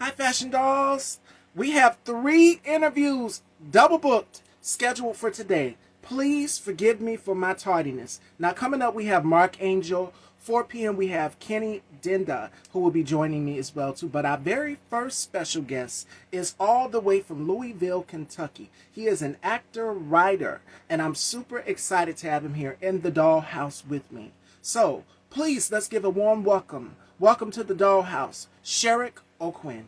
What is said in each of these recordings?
Hi, Fashion Dolls. We have 3 interviews double booked scheduled for today. Please forgive me for my tardiness. Now, coming up, we have marckangel. 4 p.m. we have Kennedynda, who will be joining me as well too. But our very first special guest is all the way from Louisville, Kentucky. He is an actor, writer, and I'm super excited to have him here in the dollhouse with me. So please, let's give a warm welcome. Welcome to the dollhouse, Sherrickoquinn.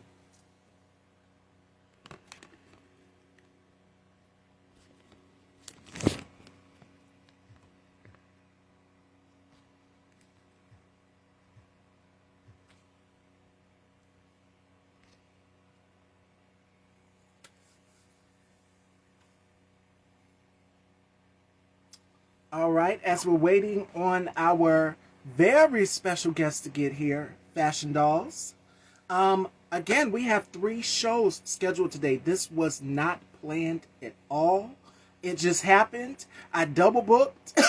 All right, as we're waiting on our very special guest to get here, Fashion Dolls. Again, we have 3 shows scheduled today. This was not planned at all. It just happened. I double booked.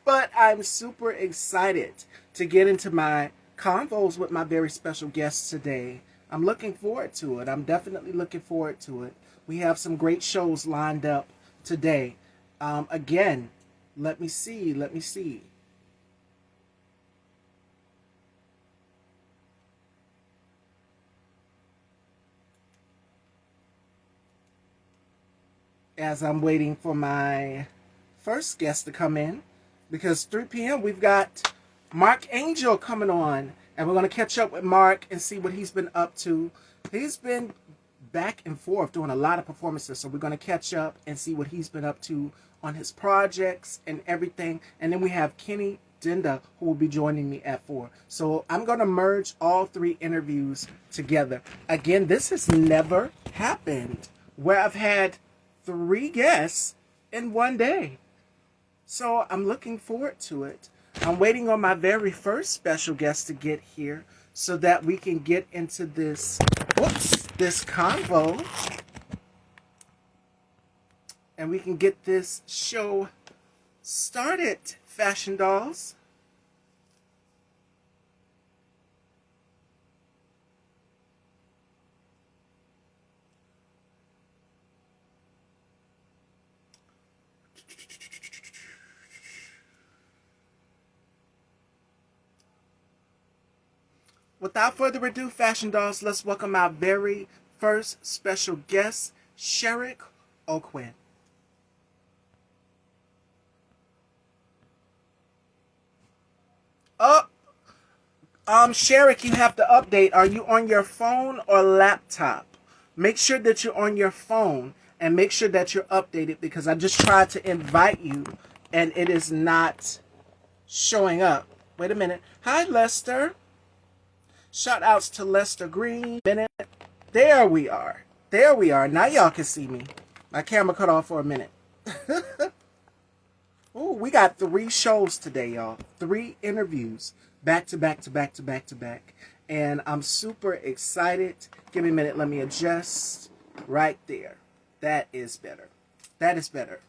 But I'm super excited to get into my convos with my very special guest today. I'm looking forward to it. I'm definitely looking forward to it. We have some great shows lined up today. Again, let me see. As I'm waiting for my first guest to come in, because 3 p.m. we've got marckangel coming on, and we're going to catch up with Mark and see what he's been up to. He's been back and forth doing a lot of performances, so we're going to catch up and see what he's been up to on his projects and everything. And then we have Kennedynda, who will be joining me at 4. So I'm going to merge all 3 interviews together. Again, this has never happened where I've had 3 guests in one day. So I'm looking forward to it. I'm waiting on my very first special guest to get here so that we can get into this convo, and we can get this show started, Fashion Dolls. Without further ado, Fashion Dolls, let's welcome our very first special guest, Sherrickoquinn. Oh, Sherrick, you have to update. Are you on your phone or laptop? Make sure that you're on your phone and make sure that you're updated, because I just tried to invite you and it is not showing up. Wait a minute. Hi, Lester. Shout outs to Lester Green. Minute. There we are. There we are. Now y'all can see me. My camera cut off for a minute. Ooh, we got 3 shows today, y'all. 3 interviews. Back to back to back to back to back. And I'm super excited. Give me a minute. Let me adjust. Right there. That is better. That is better.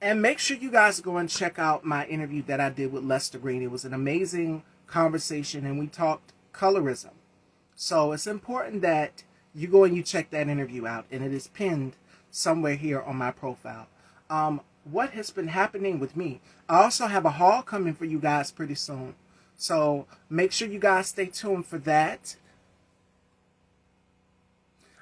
And make sure you guys go and check out my interview that I did with Lester Green. It was an amazing conversation, and we talked colorism. So it's important that you go and you check that interview out, and it is pinned somewhere here on my profile. What has been happening with me? I also have a haul coming for you guys pretty soon, so make sure you guys stay tuned for that.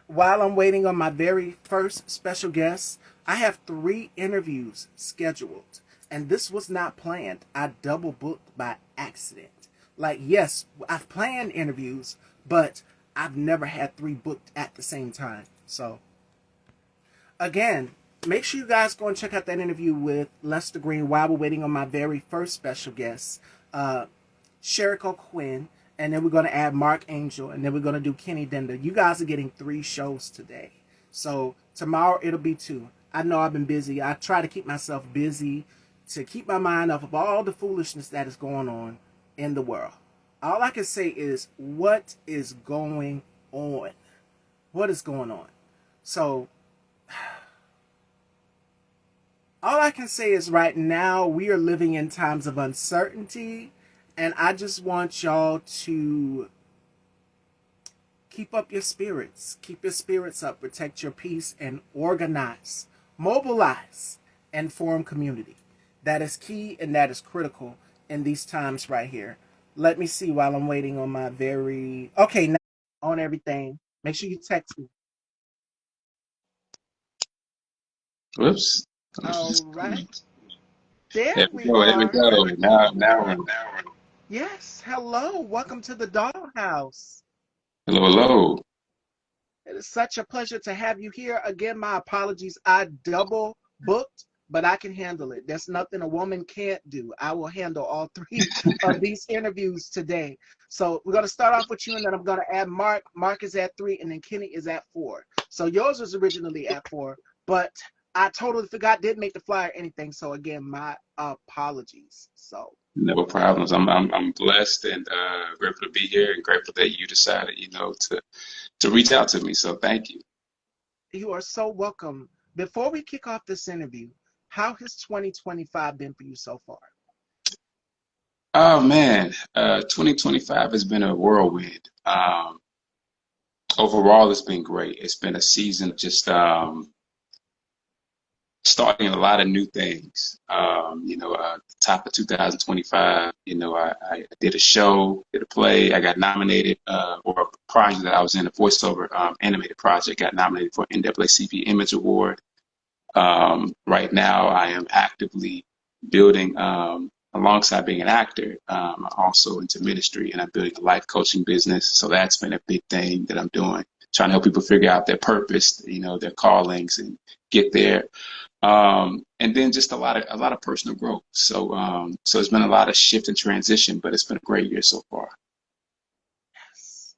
While I'm waiting on my very first special guest, I have 3 interviews scheduled, and this was not planned. I double booked by accident. Like, yes, I've planned interviews, but I've never had 3 booked at the same time. So, again, make sure you guys go and check out that interview with Lester Green while we're waiting on my very first special guest, Sherrickoquinn, and then we're going to add marckangel, and then we're going to do Kennedynda. You guys are getting 3 shows today. So, tomorrow it'll be 2. I know I've been busy. I try to keep myself busy to keep my mind off of all the foolishness that is going on in the world. All I can say is, what is going on? What is going on? So, all I can say is right now we are living in times of uncertainty, and I just want y'all to keep up your spirits. Keep your spirits up. Protect your peace and organize, mobilize, and form community. That is key and that is critical in these times right here. Let me see while I'm waiting on my very okay now on everything. Make sure you text me. Whoops. All right. There There we we go. There we are. go. Now we're Yes. Hello. Welcome to the dollhouse. hello, hello. It is such a pleasure to have you here. Again, my apologies. I double booked, but I can handle it. There's nothing a woman can't do. I will handle all three of these interviews today. So we're going to start off with you, and then I'm going to add Mark. Mark is at 3, and then Kenny is at 4. So yours was originally at 4, but I totally forgot, didn't make the flyer or anything. So again, my apologies. So No problems. I'm blessed and grateful to be here and grateful that you decided, to reach out to me. So thank you. you are so welcome. Before we kick off this interview, how has 2025 been for you so far? Oh man, 2025 has been a whirlwind. Overall, it's been great. It's been a season of just starting a lot of new things. Top of 2025, I did a show, did a play. I got nominated, or a project that I was in, a voiceover animated project, got nominated for NAACP Image Award. Right now, I am actively building, alongside being an actor, I'm also into ministry and I'm building a life coaching business. So that's been a big thing that I'm doing, trying to help people figure out their purpose, their callings and get there. And then just a lot of personal growth. So it's been a lot of shift and transition, but it's been a great year so far. Yes.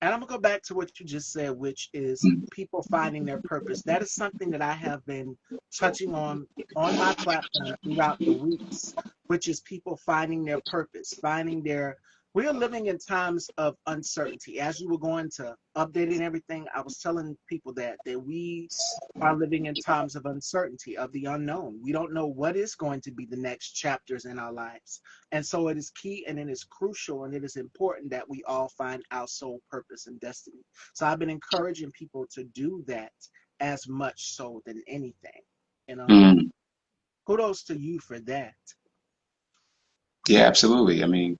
And I'm gonna go back to what you just said, which is Mm, people finding their purpose. That is something that I have been touching on my platform throughout the weeks, which is people finding their purpose, finding their. We are living in times of uncertainty. As you were going to updating everything, I was telling people that we are living in times of uncertainty, of the unknown. We don't know what is going to be the next chapters in our lives. And so it is key and it is crucial and it is important that we all find our soul purpose and destiny. So I've been encouraging people to do that as much so than anything. And mm. kudos to you for that. Yeah, absolutely. I mean,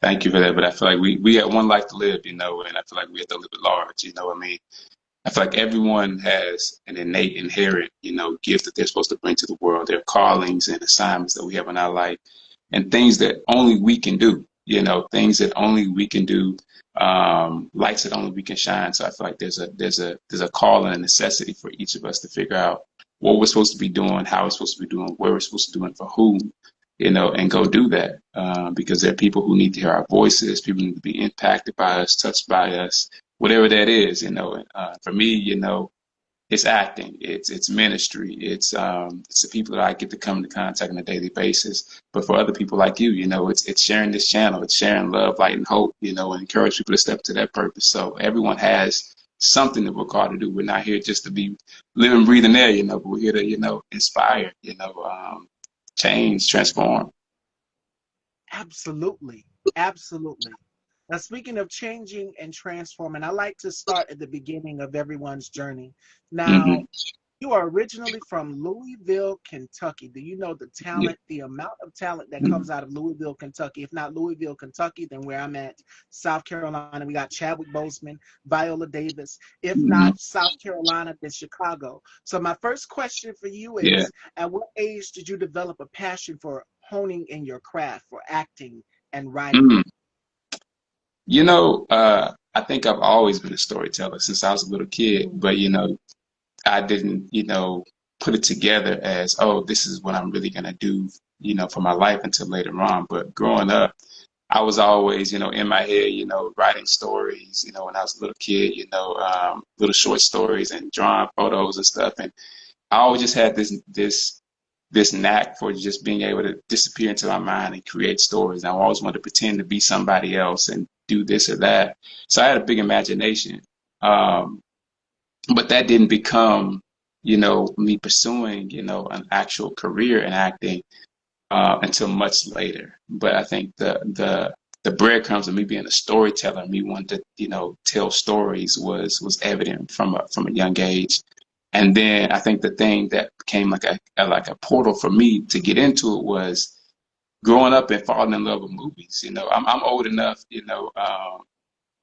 thank you for that. But I feel like we got one life to live, and I feel like we have to live it large, I mean. I feel like everyone has an innate, inherent, gift that they're supposed to bring to the world, their callings and assignments that we have in our life, and things that only we can do, things that only we can do, lights that only we can shine. So I feel like there's a call and a necessity for each of us to figure out what we're supposed to be doing, how we're supposed to be doing, where we're supposed to do it, for whom, and go do that. Because there are people who need to hear our voices, people need to be impacted by us, touched by us, whatever that is, for me, it's acting, it's ministry, it's the people that I get to come into contact on a daily basis. But for other people like you, it's sharing this channel, it's sharing love, light, and hope, and encourage people to step to that purpose. So everyone has something that we're called to do. We're not here just to be living, breathing there, but we're here to, inspire, change, transform. Absolutely. Absolutely. Now, speaking of changing and transforming, I like to start at the beginning of everyone's journey. Now, Hmm. you are originally from Louisville, Kentucky. Do you know the Yeah. talent, the amount of talent that comes out of Louisville, Kentucky? If not Louisville, Kentucky, then where I'm at, South Carolina, we got Chadwick Boseman, Viola Davis. If Hmm. not South Carolina, then Chicago. So my first question for you Yeah. is, at what age did you develop a passion for honing in your craft, for acting and writing? Mm. I think I've always been a storyteller since I was a little kid, but I didn't, put it together as, oh, this is what I'm really gonna do, for my life until later on. But growing up, I was always, in my head, writing stories, when I was a little kid, little short stories and drawing photos and stuff. And I always just had this knack for just being able to disappear into my mind and create stories. I always wanted to pretend to be somebody else and do this or that. So I had a big imagination. Um, but that didn't become, me pursuing, an actual career in acting until much later. But I think the the breadcrumbs of me being a storyteller, me wanting to, tell stories was evident from a young age. And then I think the thing that became like a portal for me to get into it was growing up and falling in love with movies. I'm old enough,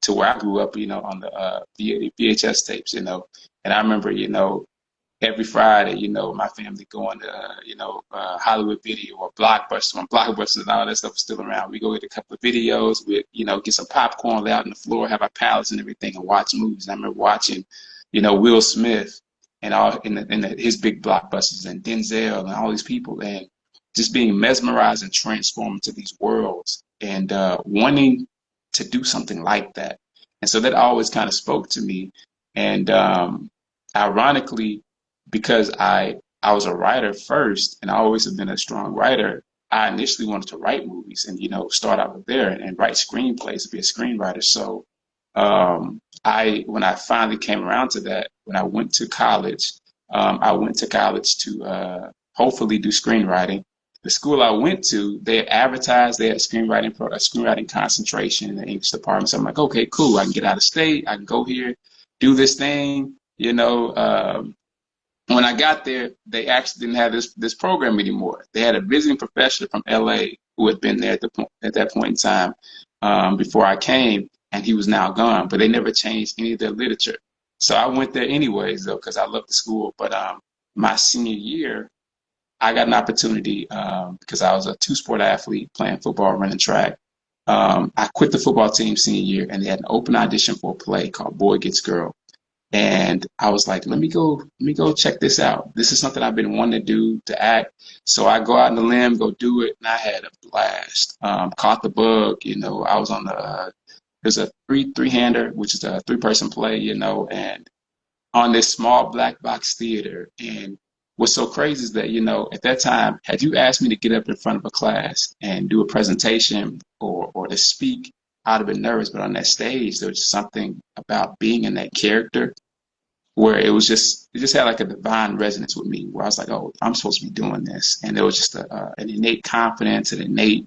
to where I grew up, on the VHS tapes, and I remember, every Friday, my family going to, Hollywood Video or Blockbuster, when Blockbuster and all that stuff was still around. We go get a couple of videos, we, get some popcorn, lay out on the floor, have our palettes and everything, and watch movies. And I remember watching, Will Smith and all his big blockbusters and Denzel and all these people, and just being mesmerized and transformed into these worlds and wanting to do something like that. And so that always kind of spoke to me. And ironically, because I was a writer first, and I always have been a strong writer, I initially wanted to write movies and start out with there and write screenplays, be a screenwriter. So I when I finally came around to that, when I went to college to hopefully do screenwriting. The school I went to, they advertised they had a screenwriting concentration in the English department. So I'm like, okay, cool. I can get out of state. I can go here, do this thing. When I got there, they actually didn't have this program anymore. They had a visiting professor from LA who had been there at that point in time before I came, and he was now gone. But they never changed any of their literature. So I went there anyways, though, because I loved the school. But my senior year, I got an opportunity because I was a two-sport athlete playing football, running track. I quit the football team senior year, and they had an open audition for a play called Boy Gets Girl. And I was like, let me go check this out. This is something I've been wanting to do, to act. So I go out on the limb, go do it, and I had a blast. Caught the bug, I was on there's a three-hander, which is a three-person play, and on this small black box theater. And what's so crazy is that, at that time, had you asked me to get up in front of a class and do a presentation or to speak, I'd have been nervous. But on that stage, there was something about being in that character where it just had like a divine resonance with me, where I was like, oh, I'm supposed to be doing this. And there was just an innate confidence, an innate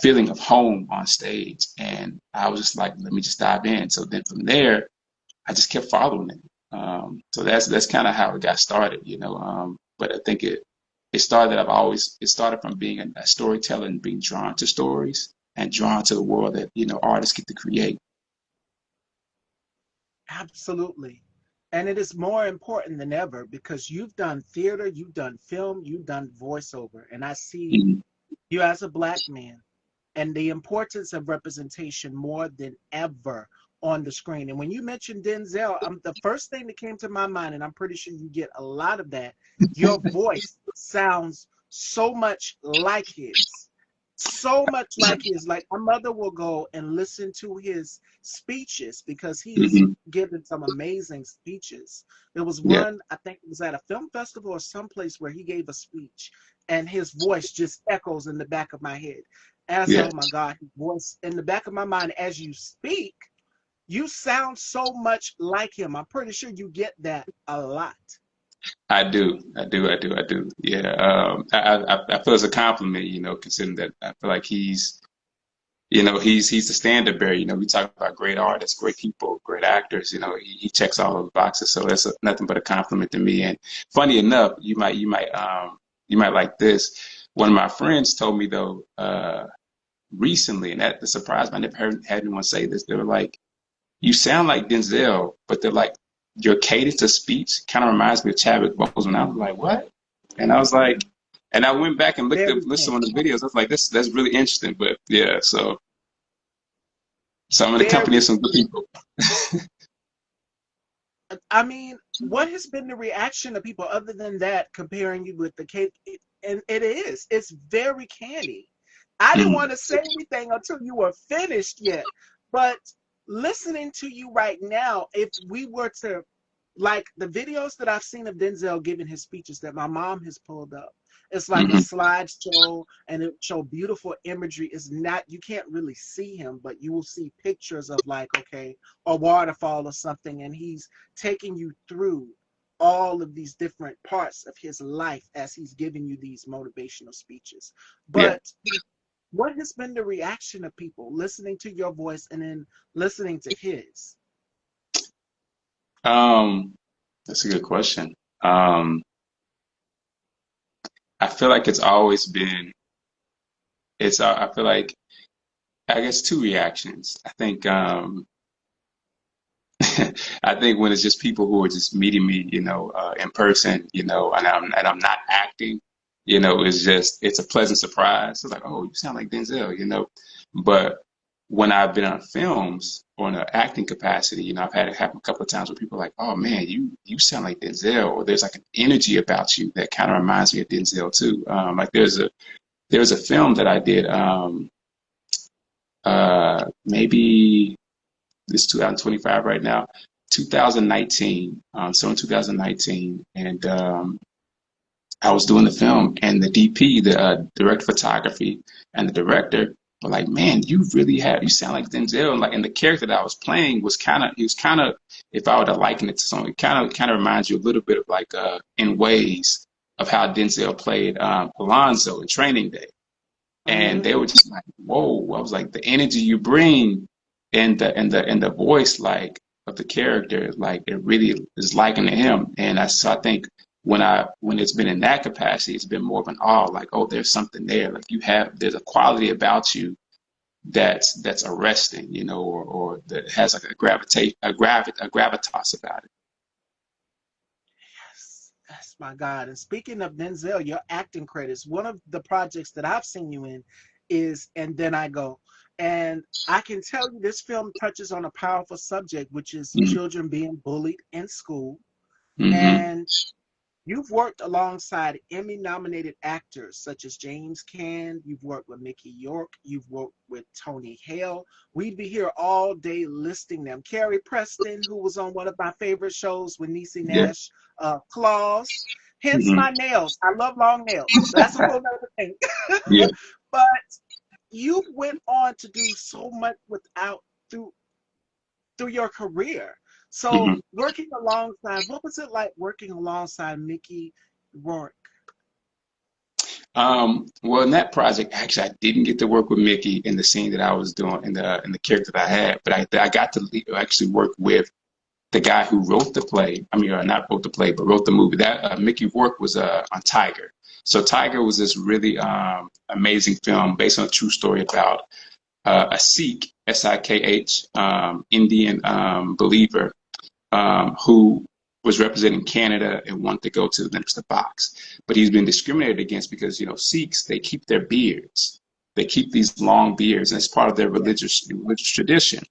feeling of home on stage. And I was just like, let me just dive in. So then from there, I just kept following it. So that's kind of how it got started, but I think it started from being a storyteller and being drawn to stories and drawn to the world that, artists get to create. Absolutely. And it is more important than ever because you've done theater, you've done film, you've done voiceover. And I see Mhm. you as a Black man and the importance of representation more than ever on the screen. And when you mentioned Denzel, the first thing that came to my mind, and I'm pretty sure you get a lot of that, your voice sounds so much like his. So much like his. Like my mother will go and listen to his speeches because he has Mhm. given some amazing speeches. There was Yeah, one, I think it was at a film festival or someplace where he gave a speech and his voice just echoes in the back of my head. And I said, yeah, oh my God, his voice in the back of my mind as you speak, you sound so much like him. I'm pretty sure you get that a lot. I do. Yeah, I feel it's a compliment, considering that I feel like he's the standard bearer. We talk about great artists, great people, great actors. He checks all those boxes. So that's nothing but a compliment to me. And funny enough, you might like this. One of my friends told me though recently, and that surprised me. I never had anyone say this. They were like, "You sound like Denzel," but they're like, "Your cadence of speech kind of reminds me of Chadwick Boseman." I was like, "What?" And I was like, and I went back and Very listened to canny. one of the videos. I was like, that's really interesting." But yeah, so I'm in the company of Very. some good people. I mean, what has been the reaction of people other than that comparing you with the cake? And it is. It's very canny. I didn't Mhm. want to say anything until you were finished yet, but listening to you right now, if we were to like the videos that I've seen of Denzel giving his speeches that my mom has pulled up, it's like a Mhm. slideshow and it show beautiful imagery. It's not, you can't really see him, but you will see pictures of like, okay, a waterfall or something, and he's taking you through all of these different parts of his life as he's giving you these motivational speeches. Yeah. But What has been the reaction of people listening to your voice and then listening to his? Um, that's a good question. Um, I feel like it's always been, I feel like, I guess two reactions. I think, I think when it's just people who are just meeting me, in person, and I'm not acting, it's a pleasant surprise. It's like, oh, you sound like Denzel, But when I've been on films or in an acting capacity, I've had it happen a couple of times where people are like, oh man, you sound like Denzel, or there's like an energy about you that kind of reminds me of Denzel too. Like there's a film that I did, maybe it's 2025 right now, 2019. So in 2019, and I was doing the film, and the DP, the director of photography, and the director were like, "Man, you sound like Denzel." And the character that I was playing he was kind of, if I were to liken it to something, it kind of reminds you a little bit of like, in ways of how Denzel played Alonzo in Training Day. And they Mm-hmm. were just like, "Whoa!" I was like, "The energy you bring, and the voice, like, of the character, like, it really is likened to him." And I think when it's been in that capacity, it's been more of an awe, like, "Oh, there's something there. Like, there's a quality about you that's arresting, or that has like a gravitas about it." Yes, my God. And speaking of Denzel, your acting credits, one of the projects that I've seen you in is And Then I Go. And I can tell you this film touches on a powerful subject, which is children being bullied in school. Mm-hmm. And you've worked alongside Emmy-nominated actors such as James Caan. You've worked with Mickey York. You've worked with Tony Hale. We'd be here all day listing them. Carrie Preston, who was on one of my favorite shows with Niecy Yeah. Nash, Claus. Hence Mm-hmm. my nails. I love long nails. But that's a whole other thing. Yeah. But you went on to do so much through through your career. So Mm-hmm. working alongside, what was it like working alongside Mickey Rourke? Well, in that project, actually, I didn't get to work with Mickey in the scene that I was doing, in the character that I had, but I got to actually work with the guy who wrote the play. I mean, not wrote the play, but wrote the movie. That Mickey Rourke was on Tiger. So Tiger was this really amazing film based on a true story about a Sikh, Sikh, Indian believer, who was representing Canada and wanted to go to the Olympics to box. But he's been discriminated against because, Sikhs, they keep their beards. They keep these long beards, and it's part of their Yeah. religious tradition.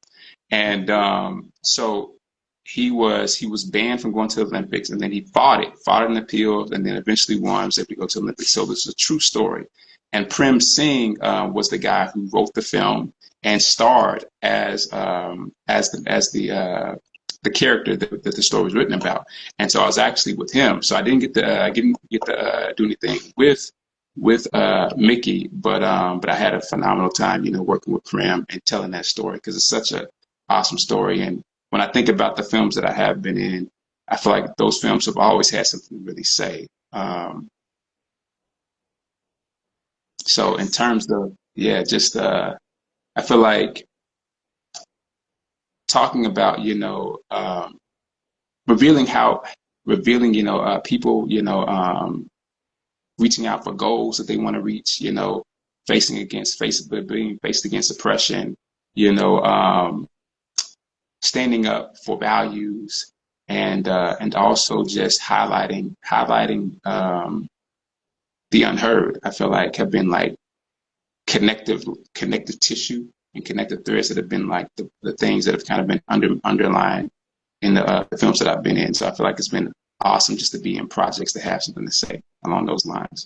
And Mm-hmm. so he was banned from going to the Olympics, and then he fought an appeal, and then eventually won, was able to go to the Olympics. So this is a true story. And Prem Singh was the guy who wrote the film and starred as the character that the story was written about. And so I was actually with him. So I didn't get to do anything with Mickey, but I had a phenomenal time, working with Prem and telling that story because it's such a awesome story. And when I think about the films that I have been in, I feel like those films have always had something to really say. So in Yes. terms of, yeah, just I feel like talking about, revealing how revealing, people, reaching out for goals that they want to reach, being faced against oppression, you know, um, standing up for values, and also just highlighting the unheard. I feel like have been like connective connective tissue and connective threads that have been like the things that have kind of been underlying in the films that I've been in. So I feel like it's been awesome just to be in projects that have something to say along those lines.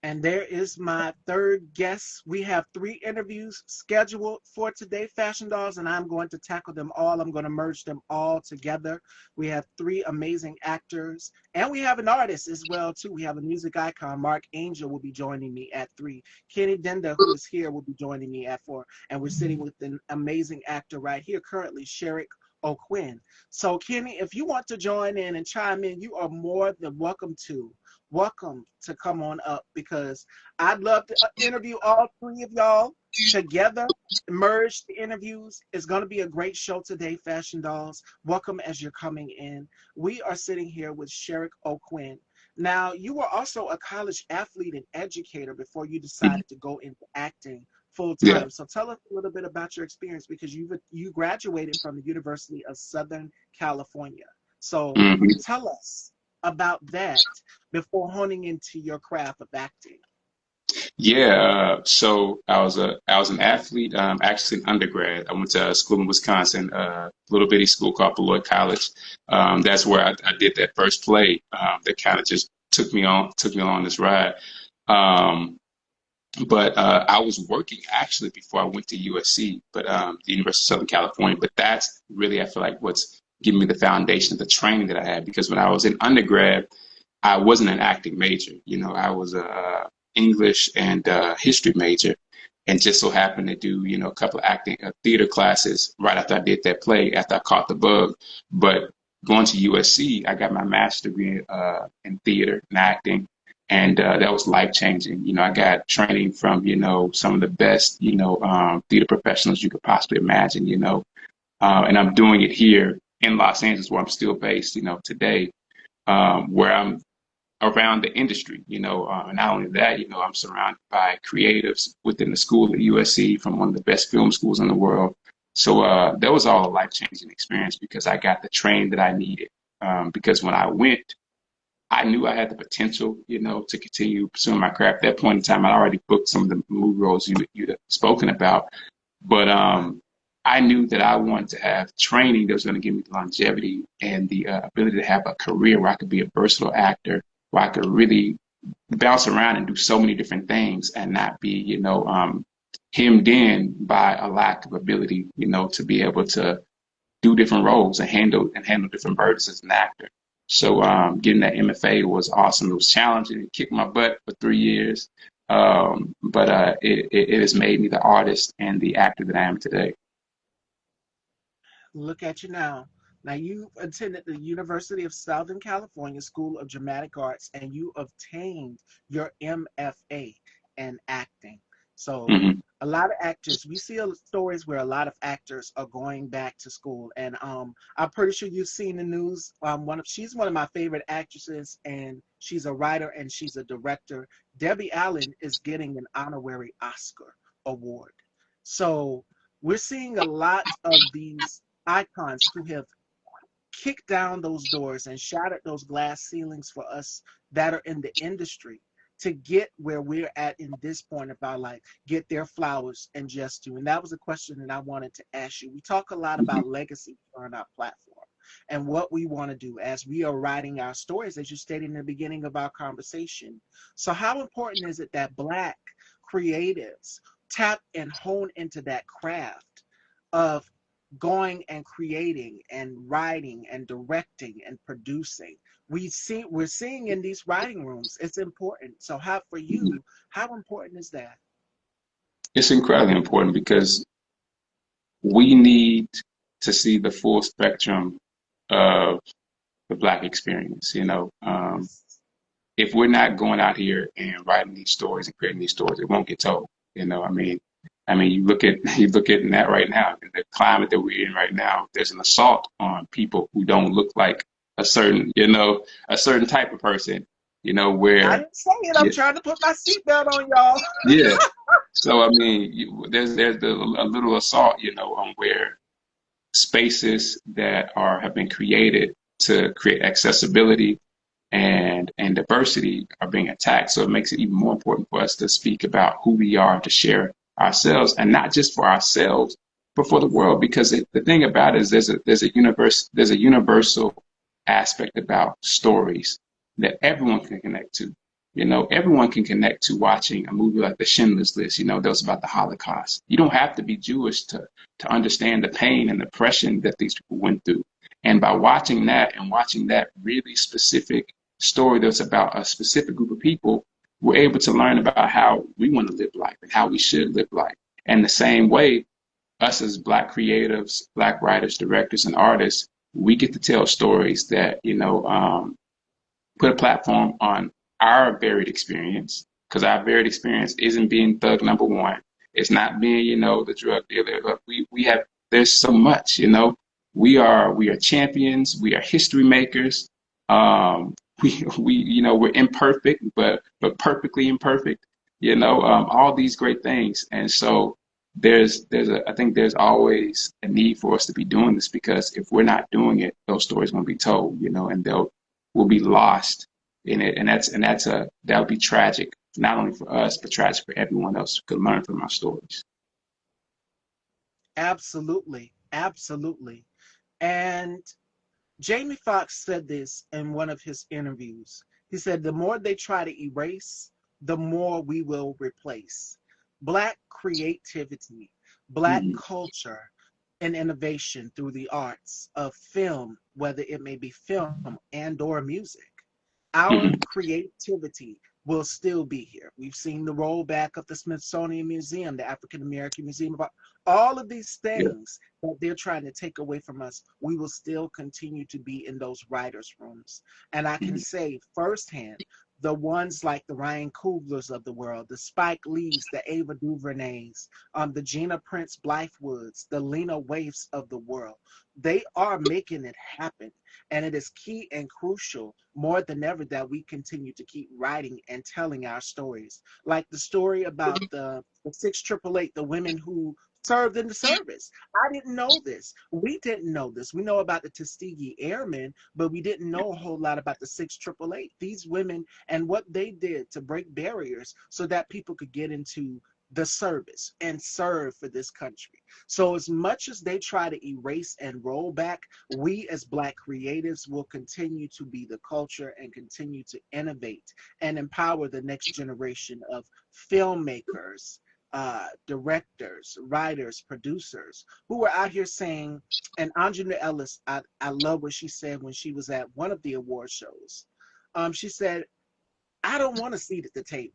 And there is my third guest. We have three interviews scheduled for today, Fashion Dolls, and I'm going to tackle them all. I'm going to merge them all together. We have three amazing actors, and we have an artist as well, too. We have a music icon. Marckangel will be joining me at 3. Kennedynda, who is here, will be joining me at 4. And we're sitting with an amazing actor right here currently, Sherrick O'Quinn. So, Kenny, if you want to join in and chime in, you are more than welcome to. Welcome to come on up because I'd love to interview all three of y'all together, merge the interviews. It's going to be a great show today, Fashion Dolls. Welcome as you're coming in. We are sitting here with Sherrickoquinn. Now, you were also a college athlete and educator before you decided to go into acting full Yeah. time. So tell us a little bit about your experience because you graduated from the University of Southern California. So hmm tell us about that before honing into your craft of acting. Yeah. So I was an athlete. Actually, in undergrad, I went to a school in Wisconsin, little bitty school called Beloit College. That's where I did that first play. That kind of just took me along this ride. Um, But I was working actually before I went to USC, but the University of Southern California. But that's really, I feel like, what's giving me the foundation of the training that I had. Because when I was in undergrad, I wasn't an acting major. I was a English and history major, and just so happened to do, a couple of acting theater classes right after I did that play, after I caught the bug. But going to USC, I got my master's degree in theater and acting, and that was life changing. I got training from, some of the best, theater professionals you could possibly imagine. And I'm doing it here in Los Angeles, where I'm still based, today, where I'm around the industry. And not only that, I'm surrounded by creatives within the school at USC from one of the best film schools in the world. So that was all a life changing experience because I got the training that I needed. Because when I went, I knew I had the potential, to continue pursuing my craft. At that point in time, I already booked some of the movie roles you'd spoken about, but I knew that I wanted to have training that was going to give me the longevity and the ability to have a career where I could be a versatile actor, where I could really bounce around and do so many different things and not be, hemmed in by a lack of ability, to be able to do different roles and handle different burdens as an actor. So getting that MFA was awesome. It was challenging. It kicked my butt for 3 years, but it has made me the artist and the actor that I am today. Look at you now. Now you attended the University of Southern California School of Dramatic Arts and you obtained your MFA in acting. So hmm a lot of actors, we see stories where a lot of actors are going back to school, and I'm pretty sure you've seen the news. She's one of my favorite actresses, and she's a writer and she's a director. Debbie Allen is getting an honorary Oscar award. So we're seeing a lot of these icons who have kicked down those doors and shattered those glass ceilings for us that are in the industry to get where we're at in this point of our life, get their flowers and just do. And that was a question that I wanted to ask you. We talk a lot about legacy on our platform and what we want to do as we are writing our stories, as you stated in the beginning of our conversation. So how important is it that Black creatives tap and hone into that craft of going and creating and writing and directing and producing? We're seeing in these writing rooms it's important. So how for you, how important is that? It's incredibly important because we need to see the full spectrum of the Black experience. Yes. If we're not going out here and writing these stories and creating these stories, it won't get told. You look at that right now, the climate that we're in right now. There's an assault on people who don't look like a certain type of person. I Where didn't say it. I'm yeah, trying to put my seatbelt on, y'all. yeah. So there's a little assault, on where spaces that have been created to create accessibility and diversity are being attacked. So it makes it even more important for us to speak about who we are, to share ourselves, and not just for ourselves, but for the world. Because the thing about it is there's a universal aspect about stories that everyone can connect to. Everyone can connect to watching a movie like The Schindler's List. That was about the Holocaust. You don't have to be Jewish to understand the pain and the oppression that these people went through. And by watching that and watching that really specific story that's about a specific group of people, we're able to learn about how we want to live life and how we should live life. And the same way, us as Black creatives, Black writers, directors, and artists, we get to tell stories that, put a platform on our varied experience, because our varied experience isn't being thug number one. It's not being, the drug dealer. Look, we have, there's so much, we are champions, we are history makers. We're imperfect, but perfectly imperfect, all these great things. And so I think there's always a need for us to be doing this, because if we're not doing it, those stories won't be told, and will be lost in it. And that would be tragic, not only for us, but tragic for everyone else who could learn from our stories. Absolutely. Absolutely. And Jamie Foxx said this in one of his interviews. He said, the more they try to erase, the more we will replace. Black creativity, Black Mm-hmm. culture, and innovation through the arts of film, whether it may be film and or music. Our Mm-hmm. creativity will still be here. We've seen the rollback of the Smithsonian Museum, the African American Museum of Art, all of these Yeah. things that they're trying to take away from us. We will still continue to be in those writers' rooms. And I can Mm-hmm. say firsthand, the ones like the Ryan Cooglers of the world, the Spike Lees, the Ava DuVernays, the Gina Prince Blythewoods, the Lena Waithes of the world, they are making it happen. And it is key and crucial more than ever that we continue to keep writing and telling our stories. Like the story about the 688, the women who served in the service. I didn't know this. We didn't know this. We know about the Tuskegee Airmen, but we didn't know a whole lot about the 688. These women and what they did to break barriers so that people could get into the service and serve for this country. So as much as they try to erase and roll back, we as Black creatives will continue to be the culture and continue to innovate and empower the next generation of filmmakers, directors, writers, producers who are out here saying, and Andrea Ellis, I love what she said when she was at one of the award shows. She said, I don't want a seat at the table.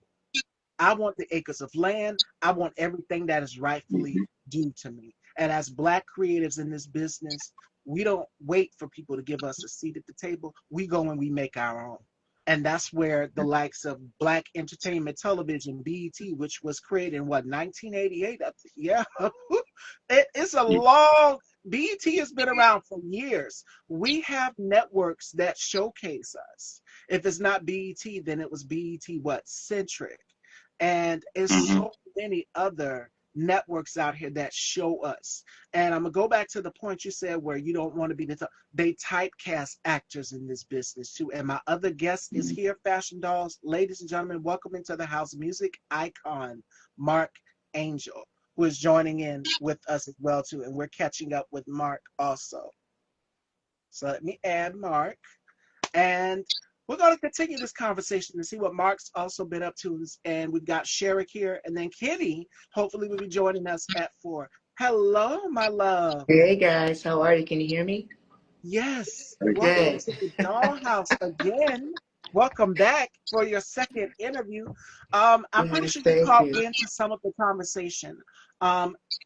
I want the acres of land. I want everything that is rightfully Mm-hmm. due to me. And as Black creatives in this business, we don't wait for people to give us a seat at the table. We go and we make our own. And that's where the likes of Black Entertainment Television, BET, which was created in what, 1988? Yeah, it's a long, BET has been around for years. We have networks that showcase us. If it's not BET, then it was BET, what, Centric, and it's Mm-hmm. so many other networks out here that show us. And I'm gonna go back to the point you said where you don't want to be they typecast actors in this business too. And my other guest is here, Fashion Dolls. Ladies and gentlemen, welcome into the house, music icon Mark Angel, who is joining in with us as well too. And we're catching up with Mark also. So let me add Mark. And we're going to continue this conversation and see what Mark's also been up to. And we've got Sherrick here, and then Kenny hopefully will be joining us at 4. Hello, my love. Hey guys, how are you? Can you hear me? Yes, welcome Good. into the dollhouse again. Welcome back for your second interview. I'm pretty Yes, sure you thank caught you. into some of the conversation.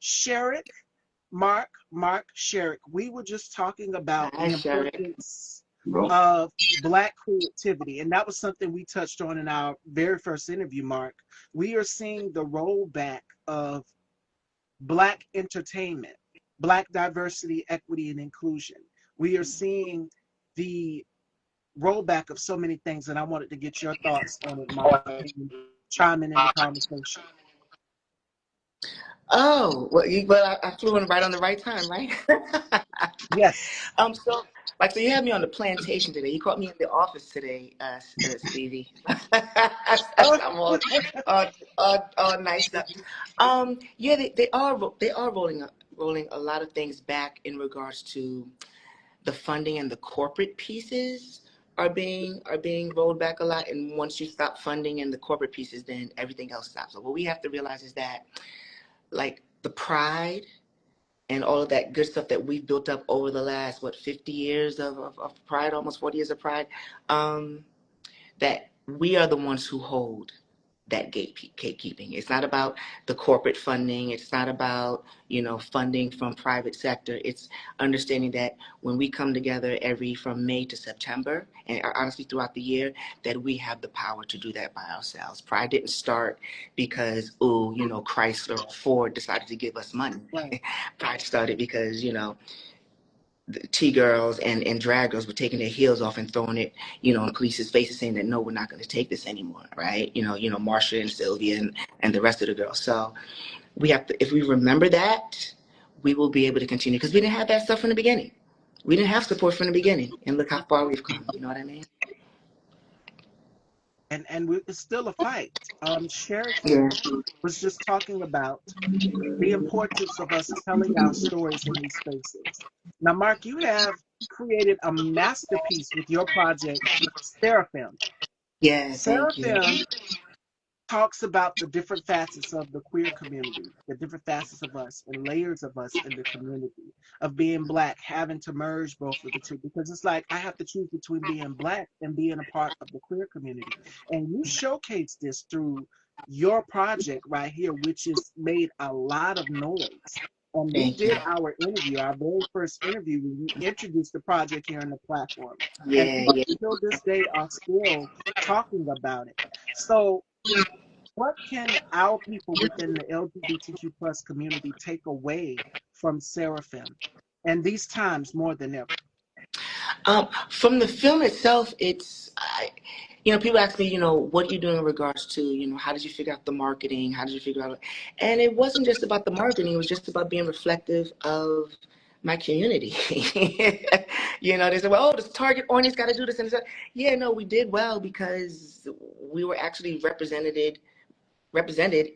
Sherrick, Mark Sherrick, we were just talking about Hi, the Sherrick. importance Well, of Black creativity, and that was something we touched on in our very first interview, Mark. We are seeing the rollback of Black entertainment, Black diversity, equity, and inclusion. We are seeing the rollback of so many things, and I wanted to get your thoughts on it, Mark, and chiming in the conversation. Oh, well, I flew in right on the right time, right? Yes. So, so you had me on the plantation today. You caught me in the office today, Stevie. I'm all nice up. Yeah, they are rolling a lot of things back in regards to the funding, and the corporate pieces are being rolled back a lot. And once you stop funding and the corporate pieces, then everything else stops. So what we have to realize is that, like, the pride and all of that good stuff that we've built up over the last 50 years of pride, almost 40 years of pride, that we are the ones who hold that gatekeeping. It's not about the corporate funding. It's not about, funding from private sector. It's understanding that when we come together from May to September, and honestly throughout the year, that we have the power to do that by ourselves. Pride didn't start because, Chrysler or Ford decided to give us money. Right. Pride started because, the T-girls and drag girls were taking their heels off and throwing it, in police's faces, saying that no, we're not going to take this anymore, right? Marsha and Sylvia and the rest of the girls. So we have to, if we remember that, we will be able to continue, because we didn't have that stuff from the beginning. We didn't have support from the beginning, and look how far we've come. You know what I mean? It's still a fight. Sherry Yeah. was just talking about the importance of us telling our stories in these spaces. Now, Mark, you have created a masterpiece with your project, Seraphim. Yeah. Thank you. Seraphim talks about the different facets of the queer community, the different facets of us and layers of us in the community, of being Black, having to merge both of the two, because it's like I have to choose between being Black and being a part of the queer community. And you showcase this through your project right here, which has made a lot of noise. And we Thank you. did our interview, our very first interview, when you introduced the project here on the platform. And Yeah. people Yeah. till this day are still talking about it. So what can our people within the LGBTQ plus community take away from Seraphim and these times more than ever? From the film itself, people ask me, what are you doing in regards to, how did you figure out the marketing? How did you figure out? And it wasn't just about the marketing. It was just about being reflective of my community. They said, well, this target audience got to do this. And that. Yeah, no, we did well because we were actually represented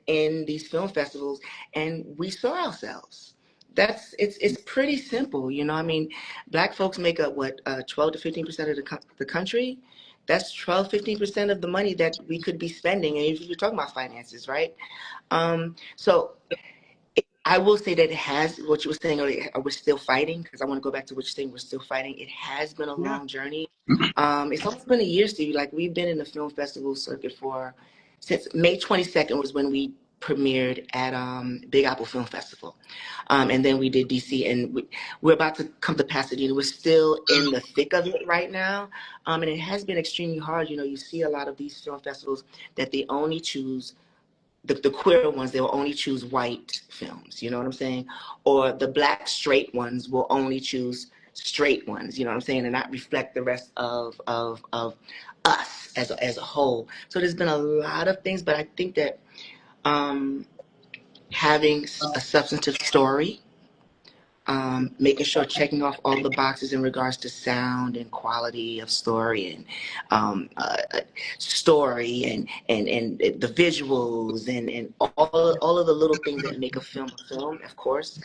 in these film festivals, and we saw ourselves. It's pretty simple. I mean, Black folks make up what, 12 to 15% of the country. That's 12-15% of the money that we could be spending, and if you're talking about finances, right? So I will say that it has, what you were saying earlier, we're still fighting, because I want to go back to what you're saying, we're still fighting. It has been a Yeah, long journey. It's almost been a year, Stevie. Like, we've been in the film festival circuit since May 22nd was when we premiered at Big Apple Film Festival. And then we did DC, and we're about to come to Pasadena. We're still in the thick of it right now. And it has been extremely hard. You see a lot of these film festivals that they only choose the queer ones, they will only choose white films, you know what I'm saying? Or the Black straight ones will only choose straight ones, you know what I'm saying? And not reflect the rest of us as a whole. So there's been a lot of things, but I think that having a substantive story, making sure checking off all the boxes in regards to sound and quality of story and story and the visuals and all of the little things that make a film, of course.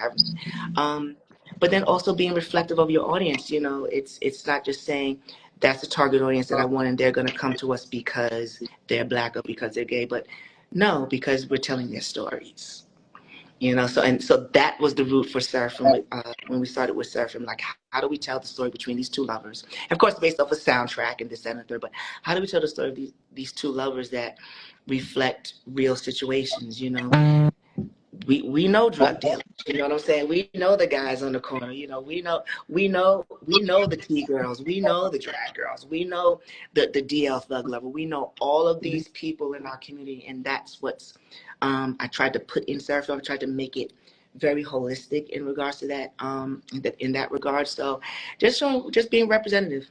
But then also being reflective of your audience. It's not just saying that's the target audience that I want and they're going to come to us because they're Black or because they're gay, but no, because we're telling their stories. So that was the root for Seraphim, when we started with Seraphim. Like, how do we tell the story between these two lovers? Of course, based off a soundtrack and this, that, and the third. But how do we tell the story of these two lovers that reflect real situations? We know drug dealers. You know what I'm saying? We know the guys on the corner. We know the T girls. We know the drag girls. We know the DL thug lover. We know all of these people in our community, and that's what's I tried to put in Seraphim. I tried to make it very holistic in regards to that. In that regard. So just being representative.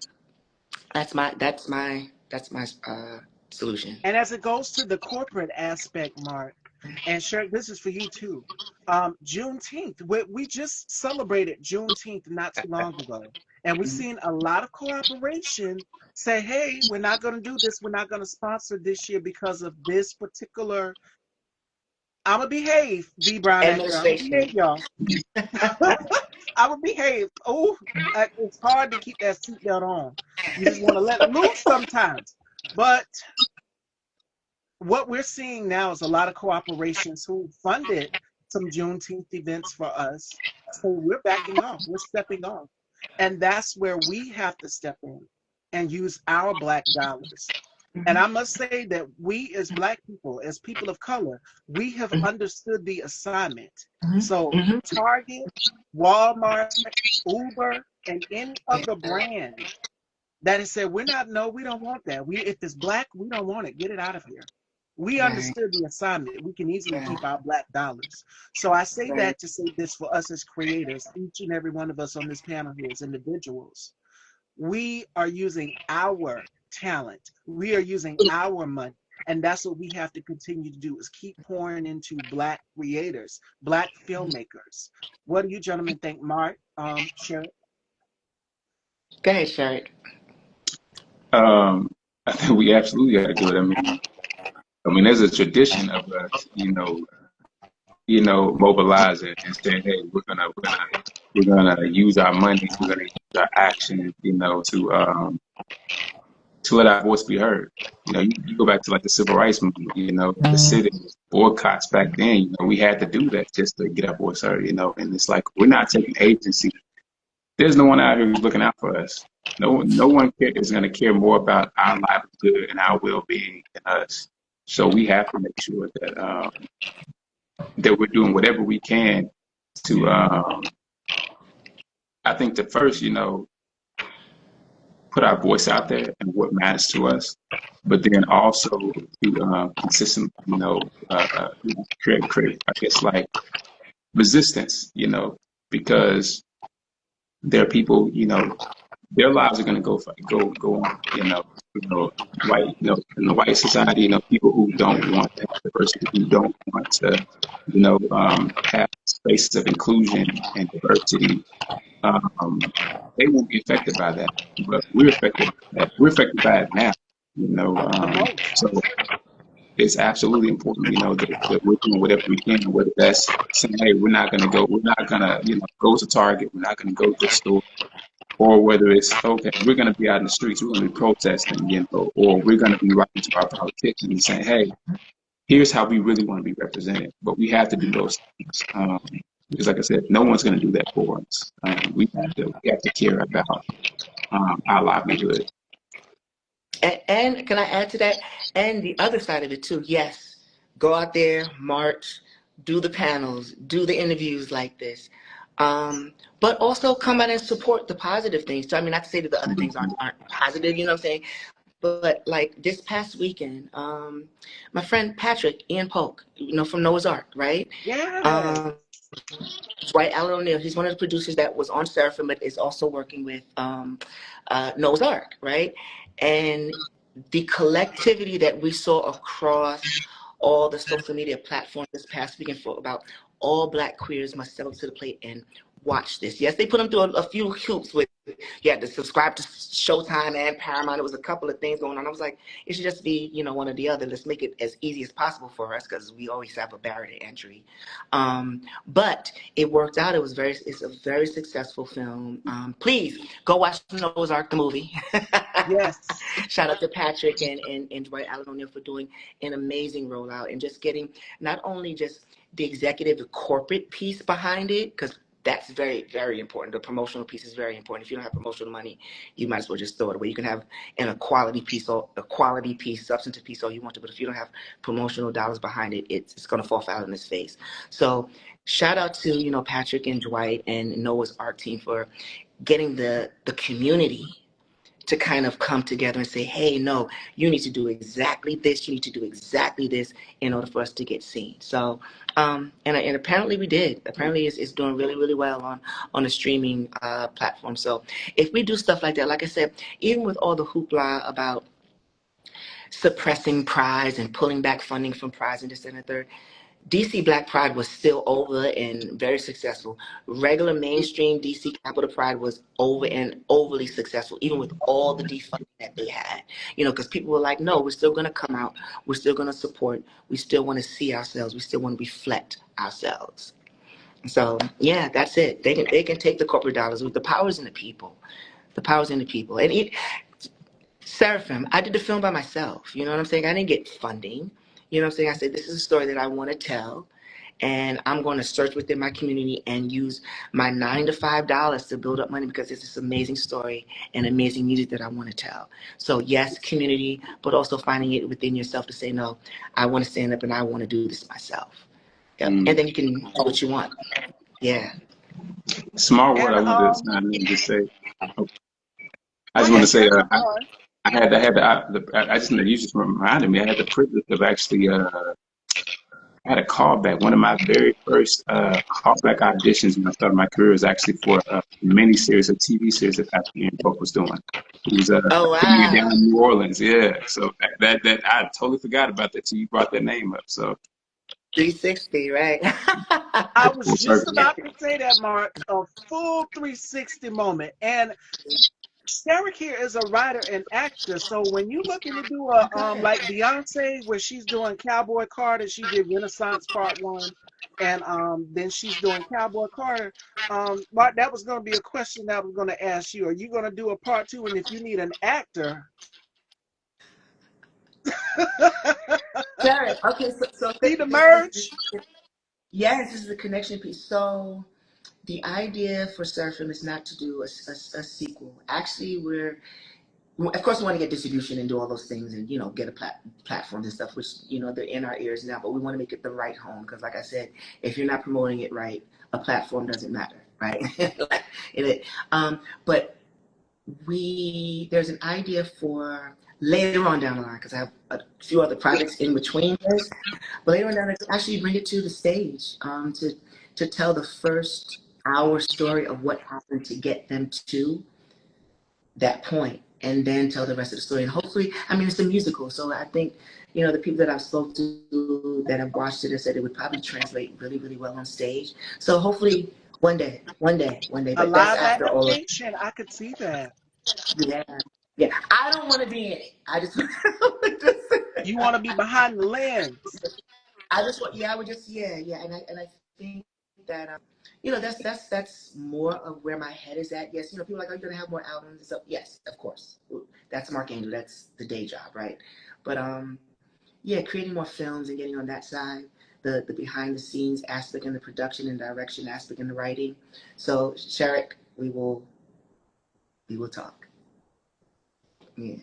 That's my solution. and as it goes to the corporate aspect, Mark, and sure, this is for you too. Juneteenth, we just celebrated Juneteenth not too long ago, and we've Mhm. seen a lot of cooperation say, hey, we're not going to do this, we're not going to sponsor this year because of this particular. I'm going to behave, D. Brown actor. I'm going to behave, Administration. y'all. I would behave. Oh, it's hard to keep that seatbelt on. You just want to let loose sometimes. But what we're seeing now is a lot of cooperations who funded some Juneteenth events for us. So we're backing off. We're stepping off. And that's where we have to step in and use our Black dollars And I must say that we as Black people, as people of color, we have understood the assignment. So Mm-hmm. Target, Walmart, Uber, and any other brand that has said, we don't want that. If it's Black, we don't want it. Get it out of here. We Right. understood the assignment. We can easily Yeah. keep our Black dollars. So I say Right. that to say this for us as creators, each and every one of us on this panel here as individuals. We are using our talent. We are using our money. And that's what we have to continue to do is keep pouring into Black creators, Black filmmakers. What do you gentlemen think, Mark? Sherry? Go ahead, Sherry. Um, I think we absolutely got to do it. I mean, there's a tradition of us, mobilizing and saying, "Hey, we're gonna use our money, we're gonna use our action, to let our voice be heard." You go back to like the civil rights movement, the sitting boycotts back then. We had to do that just to get our voice heard. And it's like we're not taking agency. There's no one out here who's looking out for us. No one is going to care more about our livelihood and our well-being than us. So we have to make sure that we're doing whatever we can to. I think the first, put our voice out there and what matters to us, but then also to consistently, create, I guess, like resistance, because there are people, their lives are going to go on, white, in the white society, people who don't want to have diversity, who don't want to, have spaces of inclusion and diversity. Um, they won't be affected by that, but we're affected by that. We're affected by it now, The most. so it's absolutely important, that we're doing whatever we can, whether that's saying, hey, we're not going to, go to Target, we're not going to go to the store, or whether it's, okay, we're going to be out in the streets, we're going to be protesting, or we're going to be writing to our politicians and saying, hey, here's how we really want to be represented. But we have to do those things. Because like I said, no one's going to do that for us. We have to care about our livelihood. And can I add to that? And the other side of it too. Yes, go out there, march, do the panels, do the interviews like this. But also come out and support the positive things. So I mean, not to say that the other things aren't positive, you know what I'm saying? But like this past weekend, my friend Patrick Ian Polk, from Noah's Ark, right? Yes. Um, Dwight Allen O'Neill, he's one of the producers that was on Seraphim, but is also working with Noah's Ark, right? And the collectivity that we saw across all the social media platforms this past weekend for about all Black queers must step up to the plate and watch this. Yes, they put them through a few hoops with you had to subscribe to Showtime and Paramount. It was a couple of things going on. I was like, it should just be, one or the other. Let's make it as easy as possible for us because we always have a barrier to entry. But it worked out. It's a very successful film. Please go watch Noah's Ark, the movie. Yes. Shout out to Patrick and Dwight Allen O'Neill for doing an amazing rollout and just getting not only just the executive, the corporate piece behind it, because that's very, very important. The promotional piece is very important. If you don't have promotional money, you might as well just throw it away. You can have a quality piece, substantive piece, all you want to, but if you don't have promotional dollars behind it, it's going to fall flat on its face. So shout out to, Patrick and Dwight and Noah's Ark team for getting the community to kind of come together and say, hey, no, you need to do exactly this. You need to do exactly this in order for us to get seen. So, and apparently we did. Apparently it's doing really, really well on the streaming platform. So if we do stuff like that, like I said, even with all the hoopla about suppressing prize and pulling back funding from prize and this and the third, DC Black Pride was still over and very successful. Regular mainstream DC Capital Pride was over and overly successful, even with all the defunding that they had. Because people were like, no, we're still going to come out. We're still going to support. We still want to see ourselves. We still want to reflect ourselves. So, yeah, that's it. They can take the corporate dollars. The power's in the people. The power's in the people. And Seraphim, I did the film by myself. You know what I'm saying? I didn't get funding. You know what I'm saying? I said, this is a story that I want to tell. and I'm going to search within my community and use my $9 to $5 to build up money because it's this amazing story and amazing music that I want to tell. So yes, community, but also finding it within yourself to say, no, I want to stand up and I want to do this myself. Yep. And then you can do what you want. Yeah. Small word. And I wanted to chime in and just say. I go just want ahead, to say. Sherry. I'm sorry. I just you just reminded me. I had the privilege of actually. I had a callback. One of my very first callback auditions when I started my career was actually for a mini series, a TV series that After Ian Polk was doing. It was Oh, filming down wow. in New Orleans. Yeah. So that I totally forgot about that till you brought that name up. So 360, right? I was full just circle. Yeah. about to say that, Mark. A full 360 moment. And Sherrick here is a writer and actor. So when you looking to do a Okay. like Beyonce, where she's doing Cowboy Carter, she did Renaissance Part One, and then she's doing Cowboy Carter. Mark, that was going to be a question that I was going to ask you. Are you going to do a part two? And if you need an actor, Jared, okay, so see the this merge? yes, this is the connection piece. So the idea for Surfing is not to do a sequel. Actually, of course we want to get distribution and do all those things and get a platforms and stuff, which they're in our ears now. But we want to make it the right home because, like I said, if you're not promoting it right, a platform doesn't matter, right? Like, but there's an idea for later on down the line because I have a few other projects in between this. But later on down the line, actually bring it to the stage to tell the first hour story of what happened to get them to that point, and then tell the rest of the story. And hopefully, I mean, it's a musical, so I think the people that I've spoken to that have watched it have said it would probably translate really, really well on stage. So hopefully, one day, A but that's live after all of adaptation. I could see that. yeah. Yeah, I don't want to be in it. I just, You want to be behind the lens. I just want, yeah, I would just, yeah, and I think that, that's more of where my head is at. Yes, people are like, are you gonna have more albums and stuff? Yes, of course. That's marckangel. That's the day job, right? But yeah, creating more films and getting on that side, the behind the scenes aspect and the production and direction aspect and the writing. So, Sherrick, we will talk. Yeah.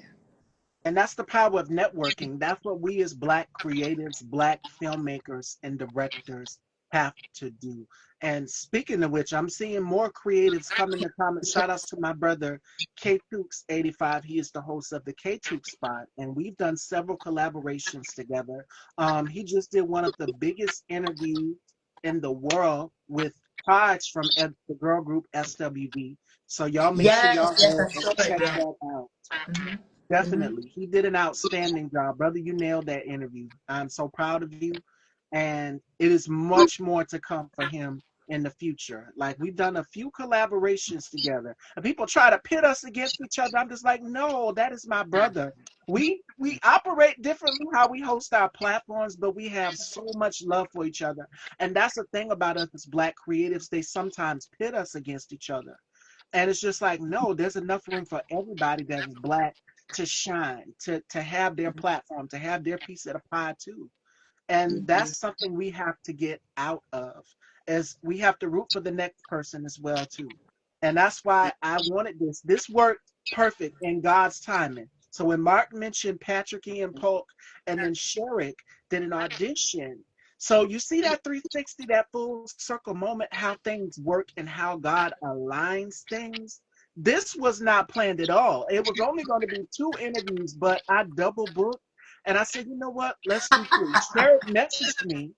And that's the power of networking. That's what we as Black creatives, Black filmmakers, and directors have to do. And speaking of which, I'm seeing more creatives come in the comments. Shout outs to my brother, K Tooks 85. He is the host of the K Tooks Spot. And we've done several collaborations together. He just did one of the biggest interviews in the world with Hodge from the girl group SWV. So y'all make sure Yes, y'all yes, go I and saw it. check Yeah. that out. Hmm. Hmm. Definitely. He did an outstanding job. Brother, you nailed that interview. I'm so proud of you. And it is much more to come for him in the future. Like we've done a few collaborations together. And people try to pit us against each other. I'm just like, no, that is my brother. We operate differently how we host our platforms, but we have so much love for each other. And that's the thing about us as Black creatives. They sometimes pit us against each other. And it's just like, no, there's enough room for everybody that is Black to shine, to have their platform, to have their piece of the pie too. And Hmm. that's something we have to get out of, as we have to root for the next person as well too. And that's why I wanted this worked perfect in God's timing. So when Mark mentioned Patrick Ian Polk and then Sherrick did an audition, so you see that 360, that full circle moment, how things work and how God aligns things. This was not planned at all. It was only going to be 2 interviews, but I double booked, and I said, you know what? Let's do 3. Sherrick messaged me,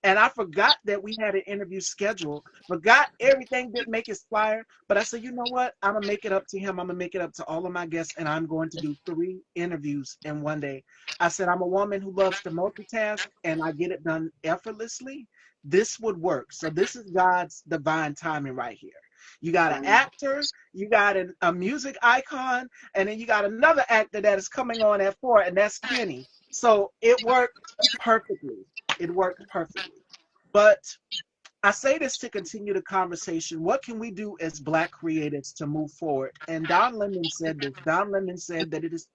and I forgot that we had an interview scheduled. Forgot everything, didn't make his flyer. But I said, you know what? I'm gonna make it up to him. I'm gonna make it up to all of my guests, and I'm going to do 3 interviews in one day. I said, I'm a woman who loves to multitask, and I get it done effortlessly. This would work. So this is God's divine timing right here. You got an Funny. actor, you got a music icon, and then you got another actor that is coming on at 4, and that's Kenny. So it worked perfectly. It worked perfectly. But I say this to continue the conversation. What can we do as Black creatives to move forward? And Don Lemon said this. Don Lemon said that it is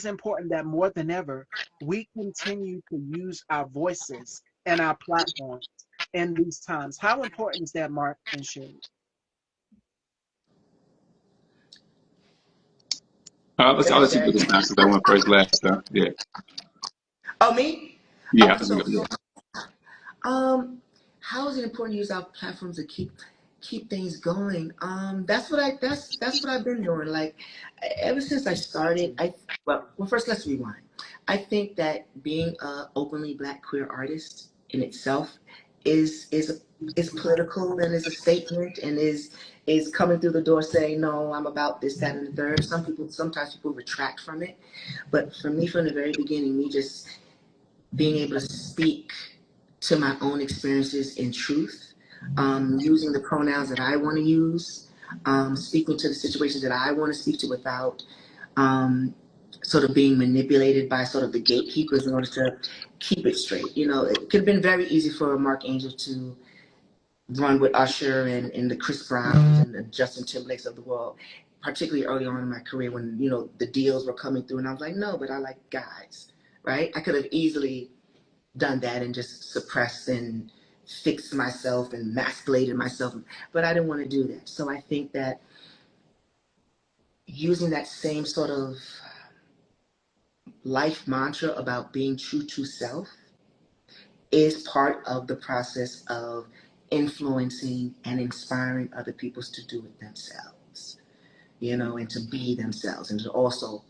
important that more than ever, we continue to use our voices and our platforms in these times. How important is that, Mark and Sherry? I'll Go ahead, let you put Sherry. this down since I went first last time. Yeah. Oh, me? Yeah. Okay, so Yeah. Um, how is it important to use our platforms to keep things going? That's what I've been doing. Like ever since I started, well first let's rewind. I think that being a openly black queer artist in itself is political and is a statement and is coming through the door saying no, I'm about this, that, and the third. Sometimes people retract from it, but for me, from the very beginning, me just being able to speak to my own experiences in truth, using the pronouns that I want to use, speaking to the situations that I want to speak to without um, sort of being manipulated by sort of the gatekeepers in order to keep it straight. You know, it could have been very easy for Mark Angel to run with Usher and the Chris Browns and the Justin Timberlakes of the world, particularly early on in my career when, you know, the deals were coming through and I was like, no, but I like guys, right? I could have easily done that and just suppressed and fixed myself and masculated myself, but I didn't want to do that. So I think that using that same sort of life mantra about being true to self is part of the process of influencing and inspiring other people to do it themselves, you know, and to be themselves and to also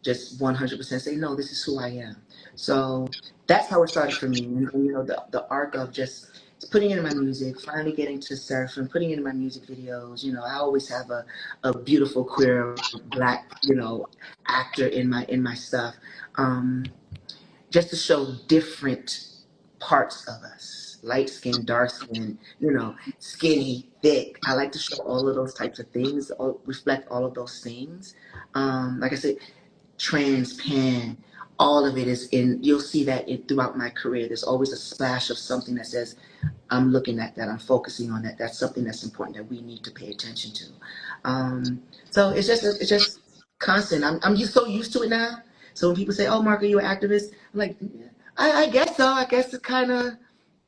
just 100% say, no, this is who I am. So that's how it started for me. And you know, the arc of just putting it in my music, finally getting to surf and putting it in my music videos. You know, I always have a beautiful queer black, you know, actor in my stuff. Just to show different parts of us, light skin, dark skin, you know, skinny, thick. I like to show all of those types of things, reflect all of those things. Like I said, trans, pan, all of it is in, you'll see that throughout my career. There's always a splash of something that says, I'm looking at that, I'm focusing on that. That's something that's important that we need to pay attention to. So it's just constant. I'm just so used to it now. So when people say, "Oh, Mark, are you an activist?" I'm like, "Yeah, I guess so. I guess it kind of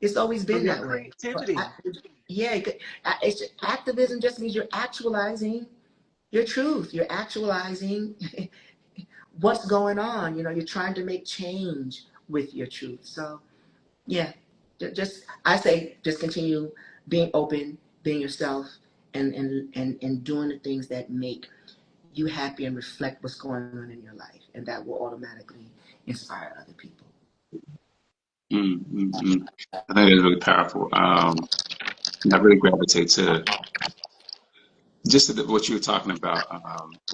it's always Of been your that way." But creativity. yeah, it's activism just means you're actualizing your truth. You're actualizing what's going on. You know, you're trying to make change with your truth. So yeah, just I say just continue being open, being yourself, and doing the things that make you happy and reflect what's going on in your life, and that will automatically inspire other people. Mm. I think it's really powerful. And I really gravitate to just what you were talking about,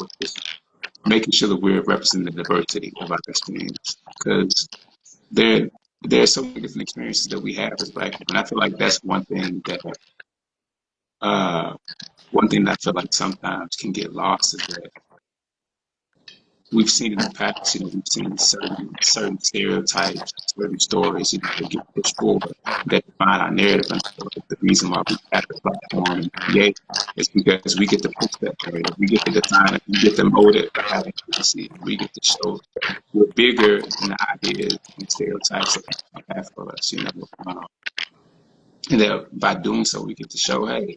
with just making sure that we're representing the diversity of our experience, because there there are so many different experiences that we have as Black people, and I feel like that's uh, one thing that I feel like sometimes can get lost is that we've seen in the past, we've seen certain stereotypes, certain stories, that get pushed forward that define our narrative. And I feel like the reason why we have the platform and create is because we get to push that narrative. We get to design it. We get to mold it for our agency. We get to show we're bigger than the ideas and stereotypes that people have for us. And that by doing so, we get to show, hey,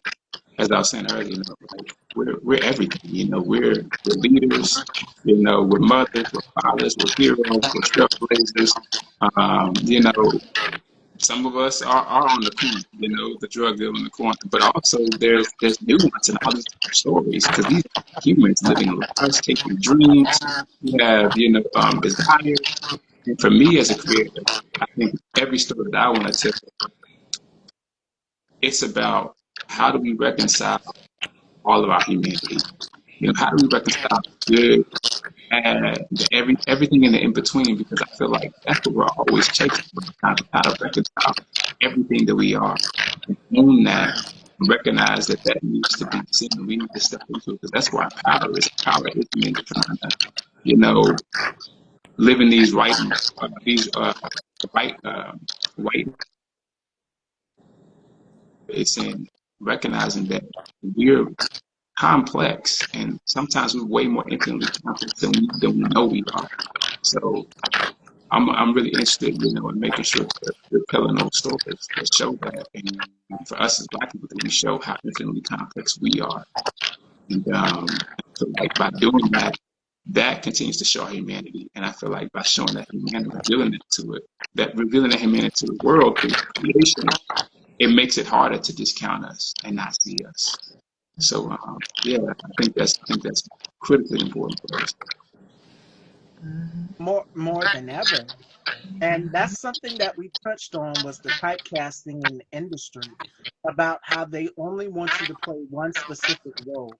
as I was saying earlier, like we're everything. We're leaders. We're mothers. We're fathers. We're heroes. We're trailblazers. Some of us are on the corner. The drug dealer in the corner. But also there's nuance in all these stories because these are humans living lives, chasing dreams. We have desire. And for me as a creator, I think every story that I want to tell, it's about how do we reconcile all of our humanity. How do we reconcile the good and everything in the in between? Because I feel like that's what we're always chasing. We're trying to how to reconcile everything that we are and own that, and recognize that that needs to be seen. We need to step into it because that's where our power is. Power is men trying to, you know, live in these white white. It's in recognizing that we're complex, and sometimes we're way more infinitely complex than we know we are. So I'm really interested, you know, in making sure that we're telling those stories that show that, and for us as Black people, that we show how infinitely complex we are. And so like by doing that, that continues to show our humanity. And I feel like by showing that humanity, revealing that humanity to the world through creation, it makes it harder to discount us and not see us. So yeah, I think that's critically important for us. more than ever. And that's something that we touched on was the typecasting in the industry about how they only want you to play one specific role.